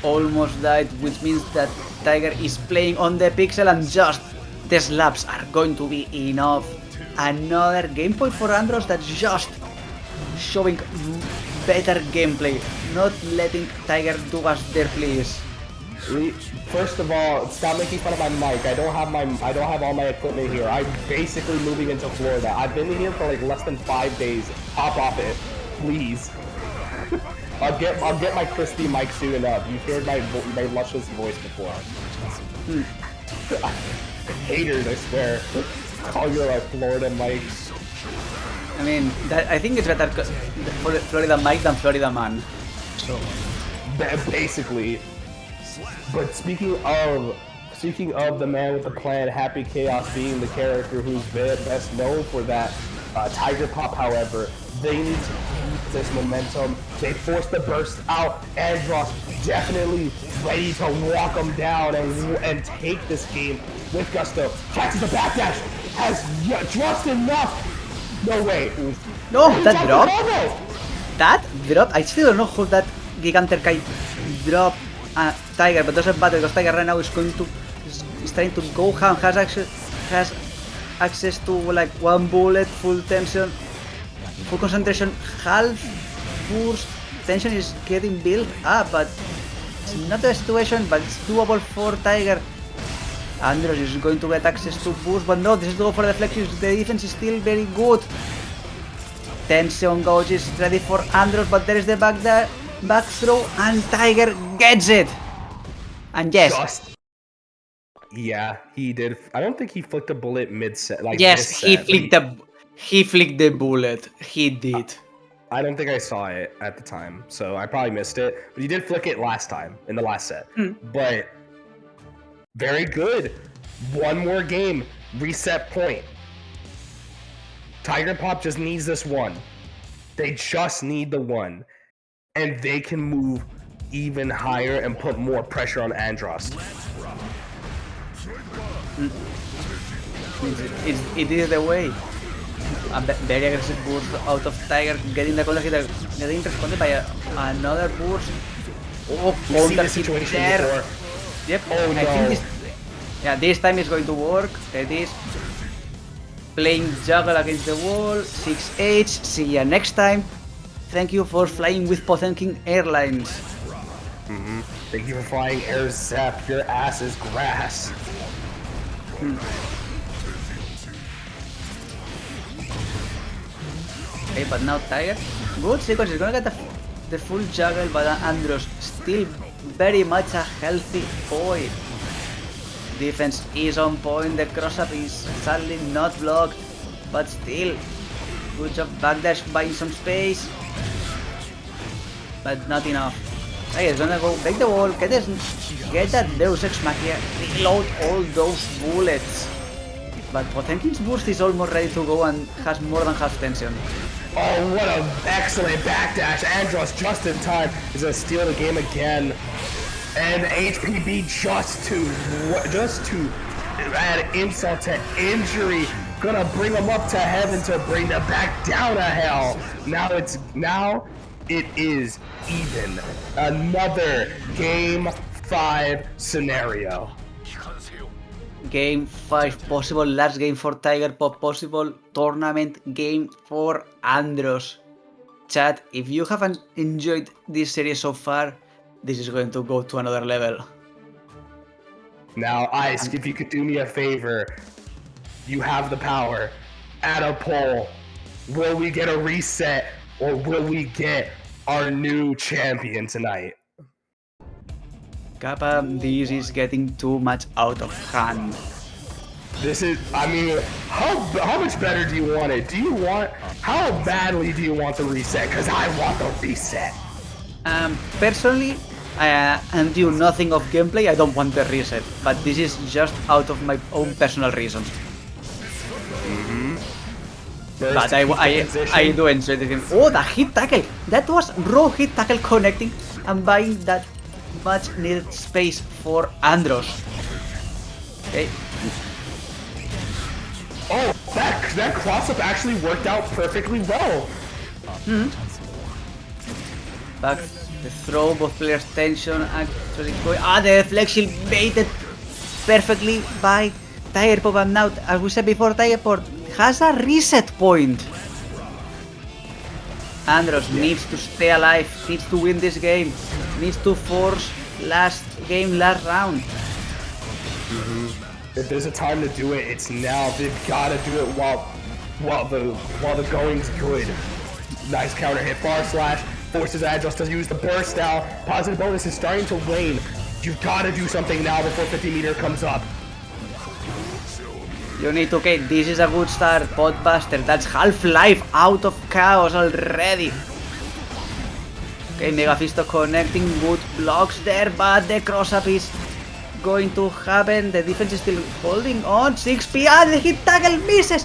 Almost died, which means that Tiger is playing on the pixel, and just the slaps are going to be enough. Another game point for Andros that's just showing better gameplay, not letting Tiger do us there, please. First of all, stop making fun of my mic. I don't have all my equipment here. I'm basically moving into Florida. I've been here for like less than 5 days. Hop off it, please. I'll get my crispy mic soon up. You've heard my luscious voice before. Haters, I swear. Call your like Florida mic. I mean, I think it's better for Florida Mike than Florida Man. So basically. But speaking of the man with the plan, Happy Chaos being the character who's best known for that, Tiger Pop, however, they need to keep this momentum. They forced the burst out. Andros definitely ready to walk them down and take this game with gusto. Catches the backdash, has just enough. No way. No, that drop. I still don't know how that Giganter Kai drop Tiger, but doesn't matter because Tiger right now is trying to go ham, has access to like 1 bullet, full tension, full concentration, half burst. Tension is getting built up, but it's not a situation, but it's doable for Tiger. Andros is going to get access to boost, but no, this is doable for the Flexus. The defense is still very good. Tension gauge is ready for Andros, but there is the back throw, and Tiger gets it. And yes. Yeah, he did. I don't think he flicked a bullet mid-set. Like yes, he flicked the bullet. He did. I don't think I saw it at the time, so I probably missed it. But he did flick it last time in the last set. But very good. 1 more game, reset point. Tiger Pop just needs this 1. They just need the 1, and they can move even higher and put more pressure on Andros. It is the way. A very aggressive burst out of Tiger, getting the color hitter, getting responded by another burst. Oh, counter hit situation there. Before. Yep. Oh, no. I think this time is going to work. It is playing juggle against the wall. 6H. See ya next time. Thank you for flying with Potemkin Airlines. Thank you for flying Air Zap. Your ass is grass. Okay, but now Tiger. Good sequence. He's gonna get the full juggle, but Andros still very much a healthy boy. Defense is on point. The cross-up is sadly not blocked, but still. Good job backdash, buying some space. But not enough. Okay, he's gonna go break the wall, get that Deus Ex Machina, reload all those bullets. But Potemkin's burst is almost ready to go and has more than half tension. Oh, what an excellent backdash. Andros just in time is gonna steal the game again. And HPB just to add insult to injury. gonna bring them up to heaven to bring them back down to hell. Now it is even. Another Game 5 scenario. Game 5 possible, last game for Tiger Pop possible, tournament game for Andros. Chat, if you haven't enjoyed this series so far, this is going to go to another level. Now, Ice, if you could do me a favor, you have the power. Add a poll. Will we get a reset or will we get our new champion tonight? Kappa, this is getting too much out of hand. This is, I mean, how much better do you want it? How badly do you want the reset? Because I want the reset. Personally, and do nothing of gameplay, I don't want the reset, but this is just out of my own personal reasons. But I do enjoy the game. Oh, the hit tackle! That was raw hit tackle connecting and buying that much needed space for Andros. Okay. Oh, that cross-up actually worked out perfectly well. Back the throw, both players' tension actually going. The flex shield baited perfectly by Tiger Pop, and now, as we said before, Tiger Pop has a reset point. Andros needs to stay alive, needs to win this game, needs to force last round. If there's a time to do it, it's now. They've got to do it while the going's good. Nice counter hit, bar slash, forces Andros to use the burst now. Positive bonus is starting to wane. You've got to do something now before 50-meter comes up. You need to, okay, this is a good start, Podbuster, that's Half-Life out of chaos already. Okay, Mega Fisto connecting, good blocks there, but the cross-up is going to happen, the defense is still holding on, 6P, the hit tackle misses!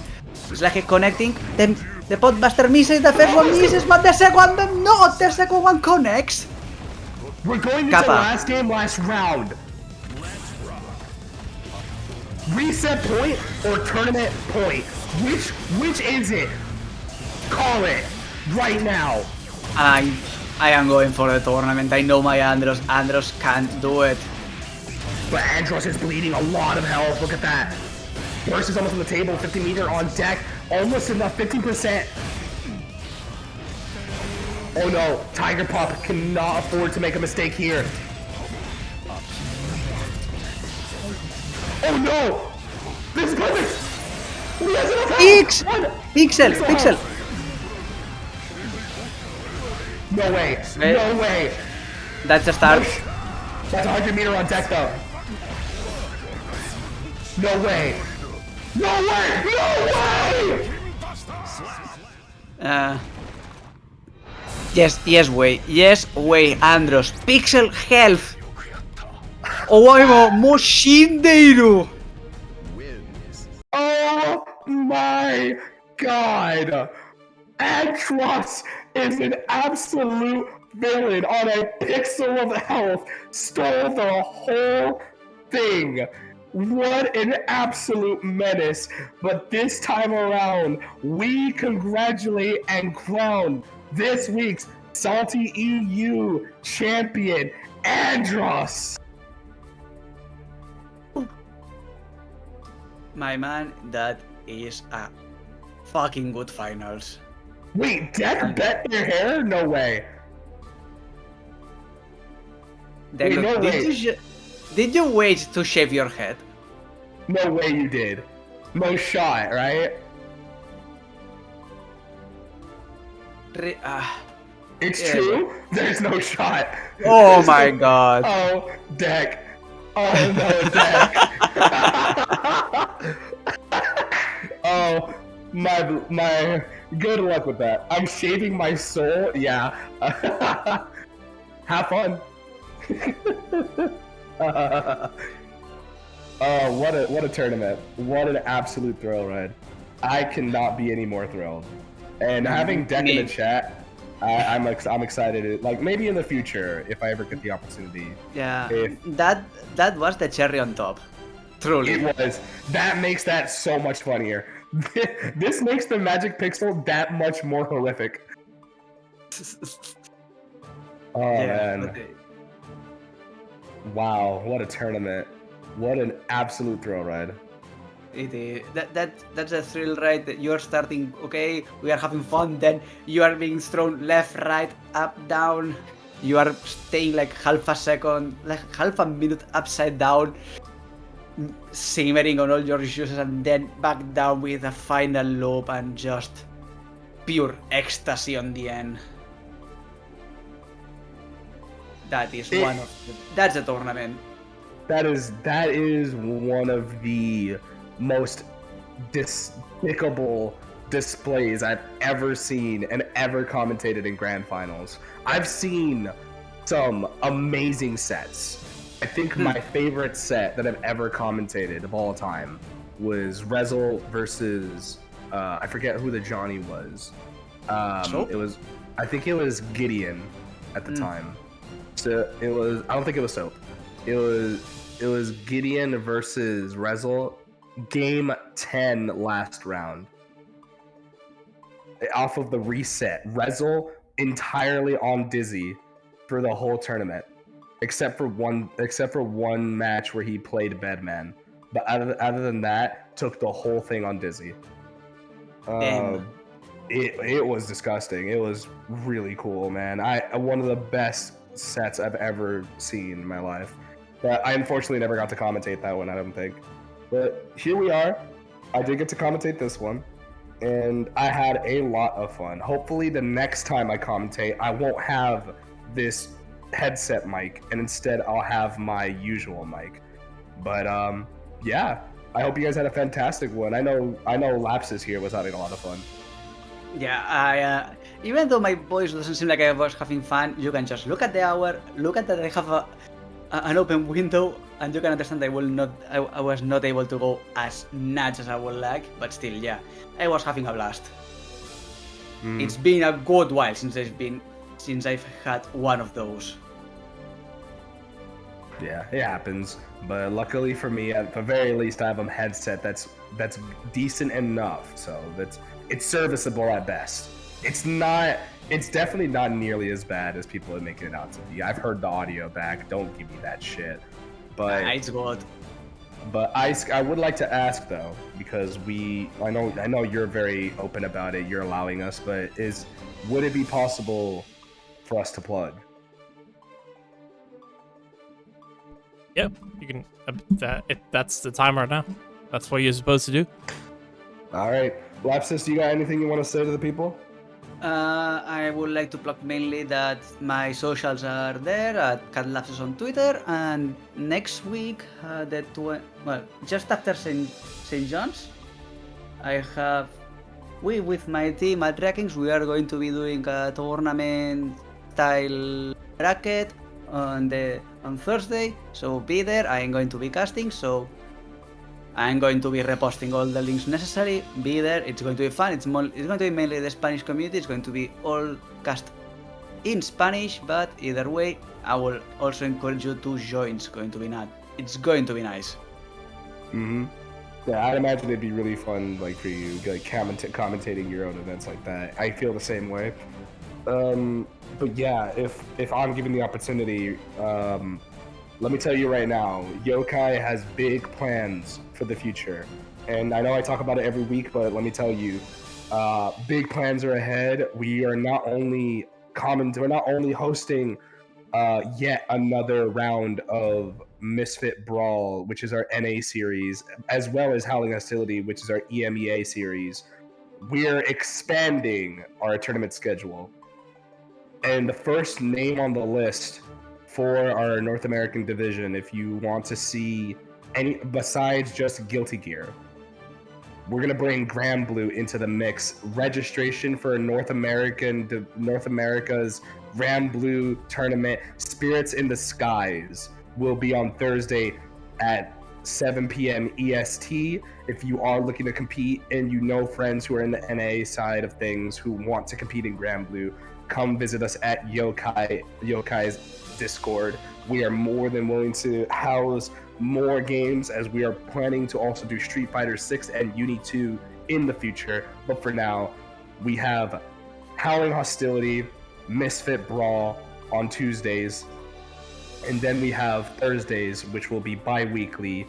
It's like connecting, the Podbuster misses, the first one misses, but the second one not, the second one connects! We're going into last game, last round. Reset point or tournament point? Which is it? Call it right now. I am going for the tournament. I know my Andros. Andros can't do it. But Andros is bleeding a lot of health. Look at that. Burst is almost on the table. 50-meter on deck. Almost enough. 50%. Oh no. Tiger Pop cannot afford to make a mistake here. Oh no! This is perfect! He has enough Pixel! Pixel! No way! No way! That's a start. That's 100-meter on deck though. No way! No way! No way! Yes way, Andros. Pixel health! Oh, Moshindeiru! Oh my god! Andros is an absolute villain on a pixel of health. Stole the whole thing. What an absolute menace. But this time around, we congratulate and crown this week's SaltyEU champion, Andros. My man, that is a fucking good finals. Wait, Deck bet your hair? No way. Wait, no way. Did you wait to shave your head? No way you did. No shot, right? It's true? There's no shot. Oh my god. Oh, Deck. Oh no, Deck. Oh, my. Good luck with that. I'm shaving my soul. Yeah. Have fun. Oh, what a tournament! What an absolute thrill ride! I cannot be any more thrilled. And having Deck in the chat, I'm excited. Like maybe in the future, if I ever get the opportunity. Yeah. That was the cherry on top. Truly. It was. That makes that so much funnier. This makes the Magic Pixel that much more horrific. Oh man! Wow, what a tournament! What an absolute thrill ride! It is. That's a thrill, right? That you're starting, okay, we are having fun, then you are being thrown left, right, up, down. You are staying like half a second, like half a minute upside down, simmering on all your issues, and then back down with a final loop and just pure ecstasy on the end. That is that's a tournament. That is one of the most despicable displays I've ever seen and ever commentated in grand finals. I've seen some amazing sets. I think my favorite set that I've ever commentated of all time was Resil versus I forget who the Johnny was. I think it was Gideon at the time. So it was, I don't think it was Soap. It was Gideon versus Resil, game 10 last round. Off of the reset, Resil entirely on Dizzy for the whole tournament, except for one match where he played Bedman. But other than that, took the whole thing on Dizzy. It was disgusting. It was really cool, man. One of the best sets I've ever seen in my life. But I unfortunately never got to commentate that one, I don't think. But here we are. I did get to commentate this one, and I had a lot of fun. Hopefully the next time I commentate, I won't have this headset mic, and instead I'll have my usual mic. But yeah, I hope you guys had a fantastic one. I know Lapsus here was having a lot of fun. Yeah, I even though my voice doesn't seem like I was having fun, you can just look at the hour, look at that I have an open window, and you can understand I was not able to go as nuts as I would like, but still, yeah, I was having a blast. It's been a good while since I've had one of those. Yeah, it happens. But luckily for me, at the very least, I have a headset that's decent enough. So it's serviceable at best. It's definitely not nearly as bad as people are making it out to be. I've heard the audio back. Don't give me that shit. But it's good. But I would like to ask though, because I know you're very open about it. You're allowing us, but would it be possible for us to plug? Yep, you can. That's the time right now. That's what you're supposed to do. All right, Lapsus, you got anything you want to say to the people? I would like to plug mainly that my socials are there at CatLapsus on Twitter, and next week, just after St. John's, with my team at Rankings, we are going to be doing a tournament style bracket on Thursday, so be there. I am going to be casting, so I'm going to be reposting all the links necessary. Be there. It's going to be fun. It's going to be mainly the Spanish community. It's going to be all cast in Spanish, but either way, I will also encourage you to join. It's going to be nice. Yeah, I'd imagine it'd be really fun, like for you, like commentating your own events like that. I feel the same way. But yeah, if I'm given the opportunity, let me tell you right now, YoKai has big plans for the future. And I know I talk about it every week, but let me tell you, big plans are ahead. We are not only hosting yet another round of Misfit Brawl, which is our NA series, as well as Howling Hostility, which is our EMEA series. We're expanding our tournament schedule. And the first name on the list for our North American division, if you want to see any besides just Guilty Gear, we're gonna bring Grand Blue into the mix. Registration for North America's Grand Blue tournament, Spirits in the Skies, will be on Thursday at 7 p.m. EST. If you are looking to compete and you know friends who are in the NA side of things who want to compete in Grand Blue, come visit us at YoKai's Discord. We are more than willing to house more games, as we are planning to also do Street Fighter 6 and Uni 2 in the future. But for now, we have Howling Hostility, Misfit Brawl on Tuesdays, and then we have Thursdays, which will be bi-weekly,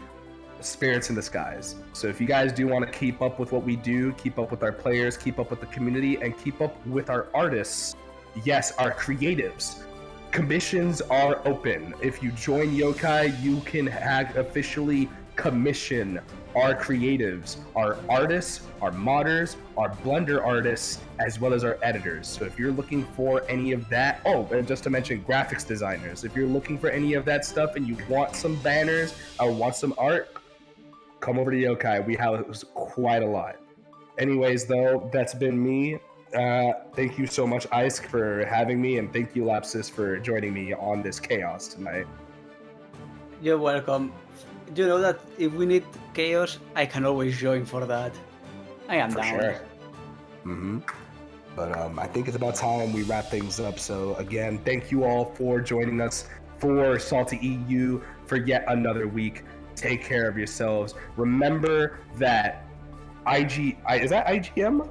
Spirits in the Skies. So if you guys do want to keep up with what we do, keep up with our players, keep up with the community, and keep up with our artists, yes, our creatives, commissions are open. If you join YoKai, you can officially commission our creatives, our artists, our modders, our Blender artists, as well as our editors. So if you're looking for any of that, oh, and just to mention graphics designers, if you're looking for any of that stuff and you want some banners or want some art, come over to YoKai. We have quite a lot. Anyways, though, that's been me. Thank you so much, Ice, for having me, and thank you, Lapsus, for joining me on this chaos tonight. You're welcome. You know that if we need chaos, I can always join for that. I am For down. sure. But I think it's about time we wrap things up. So again, thank you all for joining us for SaltyEU for yet another week. Take care of yourselves. Remember that is that IGM?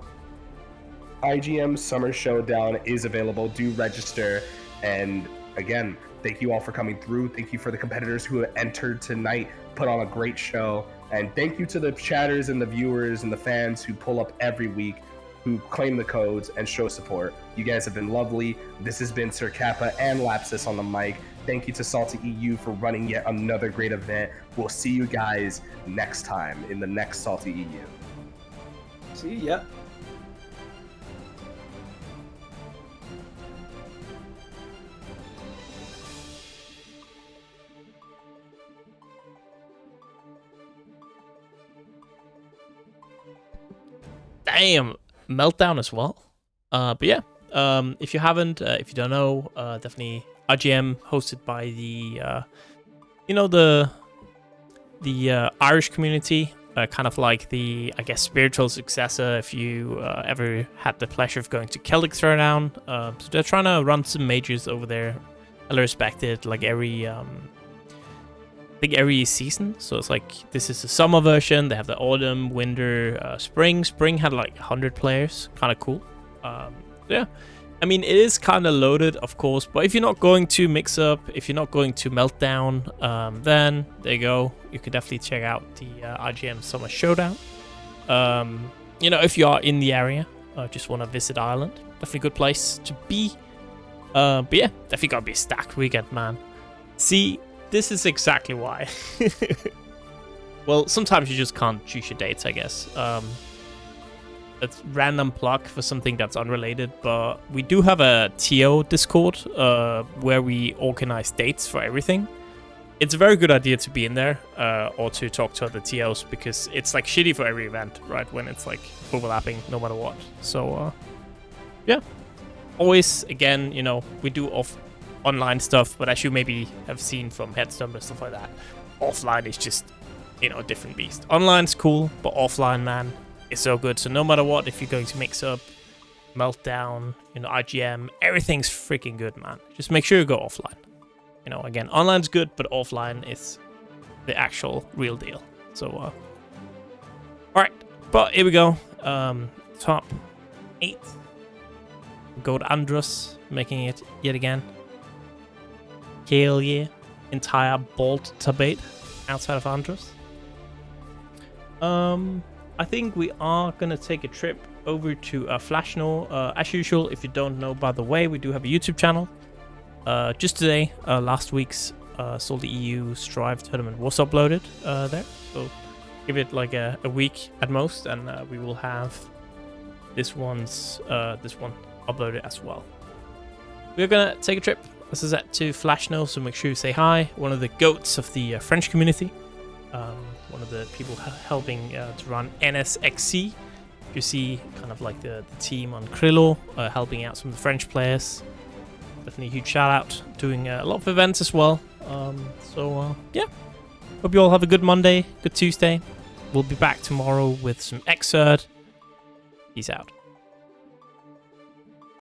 IGM Summer Showdown is available. Do register. And again, thank you all for coming through. Thank you for the competitors who have entered tonight, put on a great show. And thank you to the chatters and the viewers and the fans who pull up every week, who claim the codes and show support. You guys have been lovely. This has been Sir Kappa and Lapsus on the mic. Thank you to SaltyEU for running yet another great event. We'll see you guys next time in the next SaltyEU. See ya. Damn, meltdown as well. But yeah, if you haven't, if you don't know, definitely IGM hosted by the, the Irish community, kind of like the, I guess, spiritual successor. If you ever had the pleasure of going to Celtic Throwdown, so they're trying to run some majors over there, well respected, like every season. So it's like, this is the summer version. They have the autumn, winter, spring. Spring had like 100 players. Kind of cool. Yeah, I mean, it is kind of loaded, of course, but if you're not going to mix up, if you're not going to meltdown, then there you go. You could definitely check out the IGM Summer Showdown. If you are in the area, just want to visit Ireland, definitely a good place to be. But yeah, definitely gotta be a stacked weekend, man. See, this is exactly why. Well, sometimes you just can't choose your dates, I guess. It's random plug for something that's unrelated, but we do have a TO Discord where we organize dates for everything. It's a very good idea to be in there or to talk to other TOs, because it's like shitty for every event, right? When it's like overlapping no matter what. So yeah, always, again, we do online stuff, but as you maybe have seen from Headstone and stuff like that, offline is just, a different beast. Online's cool, but offline, man, is so good. So no matter what, if you're going to mix up, meltdown, IGM, everything's freaking good, man. Just make sure you go offline. Again, online's good, but offline is the actual real deal. So all right, but here we go. Top 8. Go to Andros, making it yet again. Hell yeah. Entire Bolt Tabate outside of Andros. I think we are going to take a trip over to Flashno. As usual, if you don't know, by the way, we do have a YouTube channel. Just today, last week's SaltyEU Strive tournament was uploaded there. So give it like a week at most, and we will have this one uploaded as well. We're going to take a trip, as I said, to Flashno, so make sure you say hi. One of the goats of the French community. One of the people helping to run NSxC. You see kind of like the team on Crillou helping out some of the French players. Definitely a huge shout out. Doing a lot of events as well. Yeah. Hope you all have a good Monday, good Tuesday. We'll be back tomorrow with some Xrd. Peace out.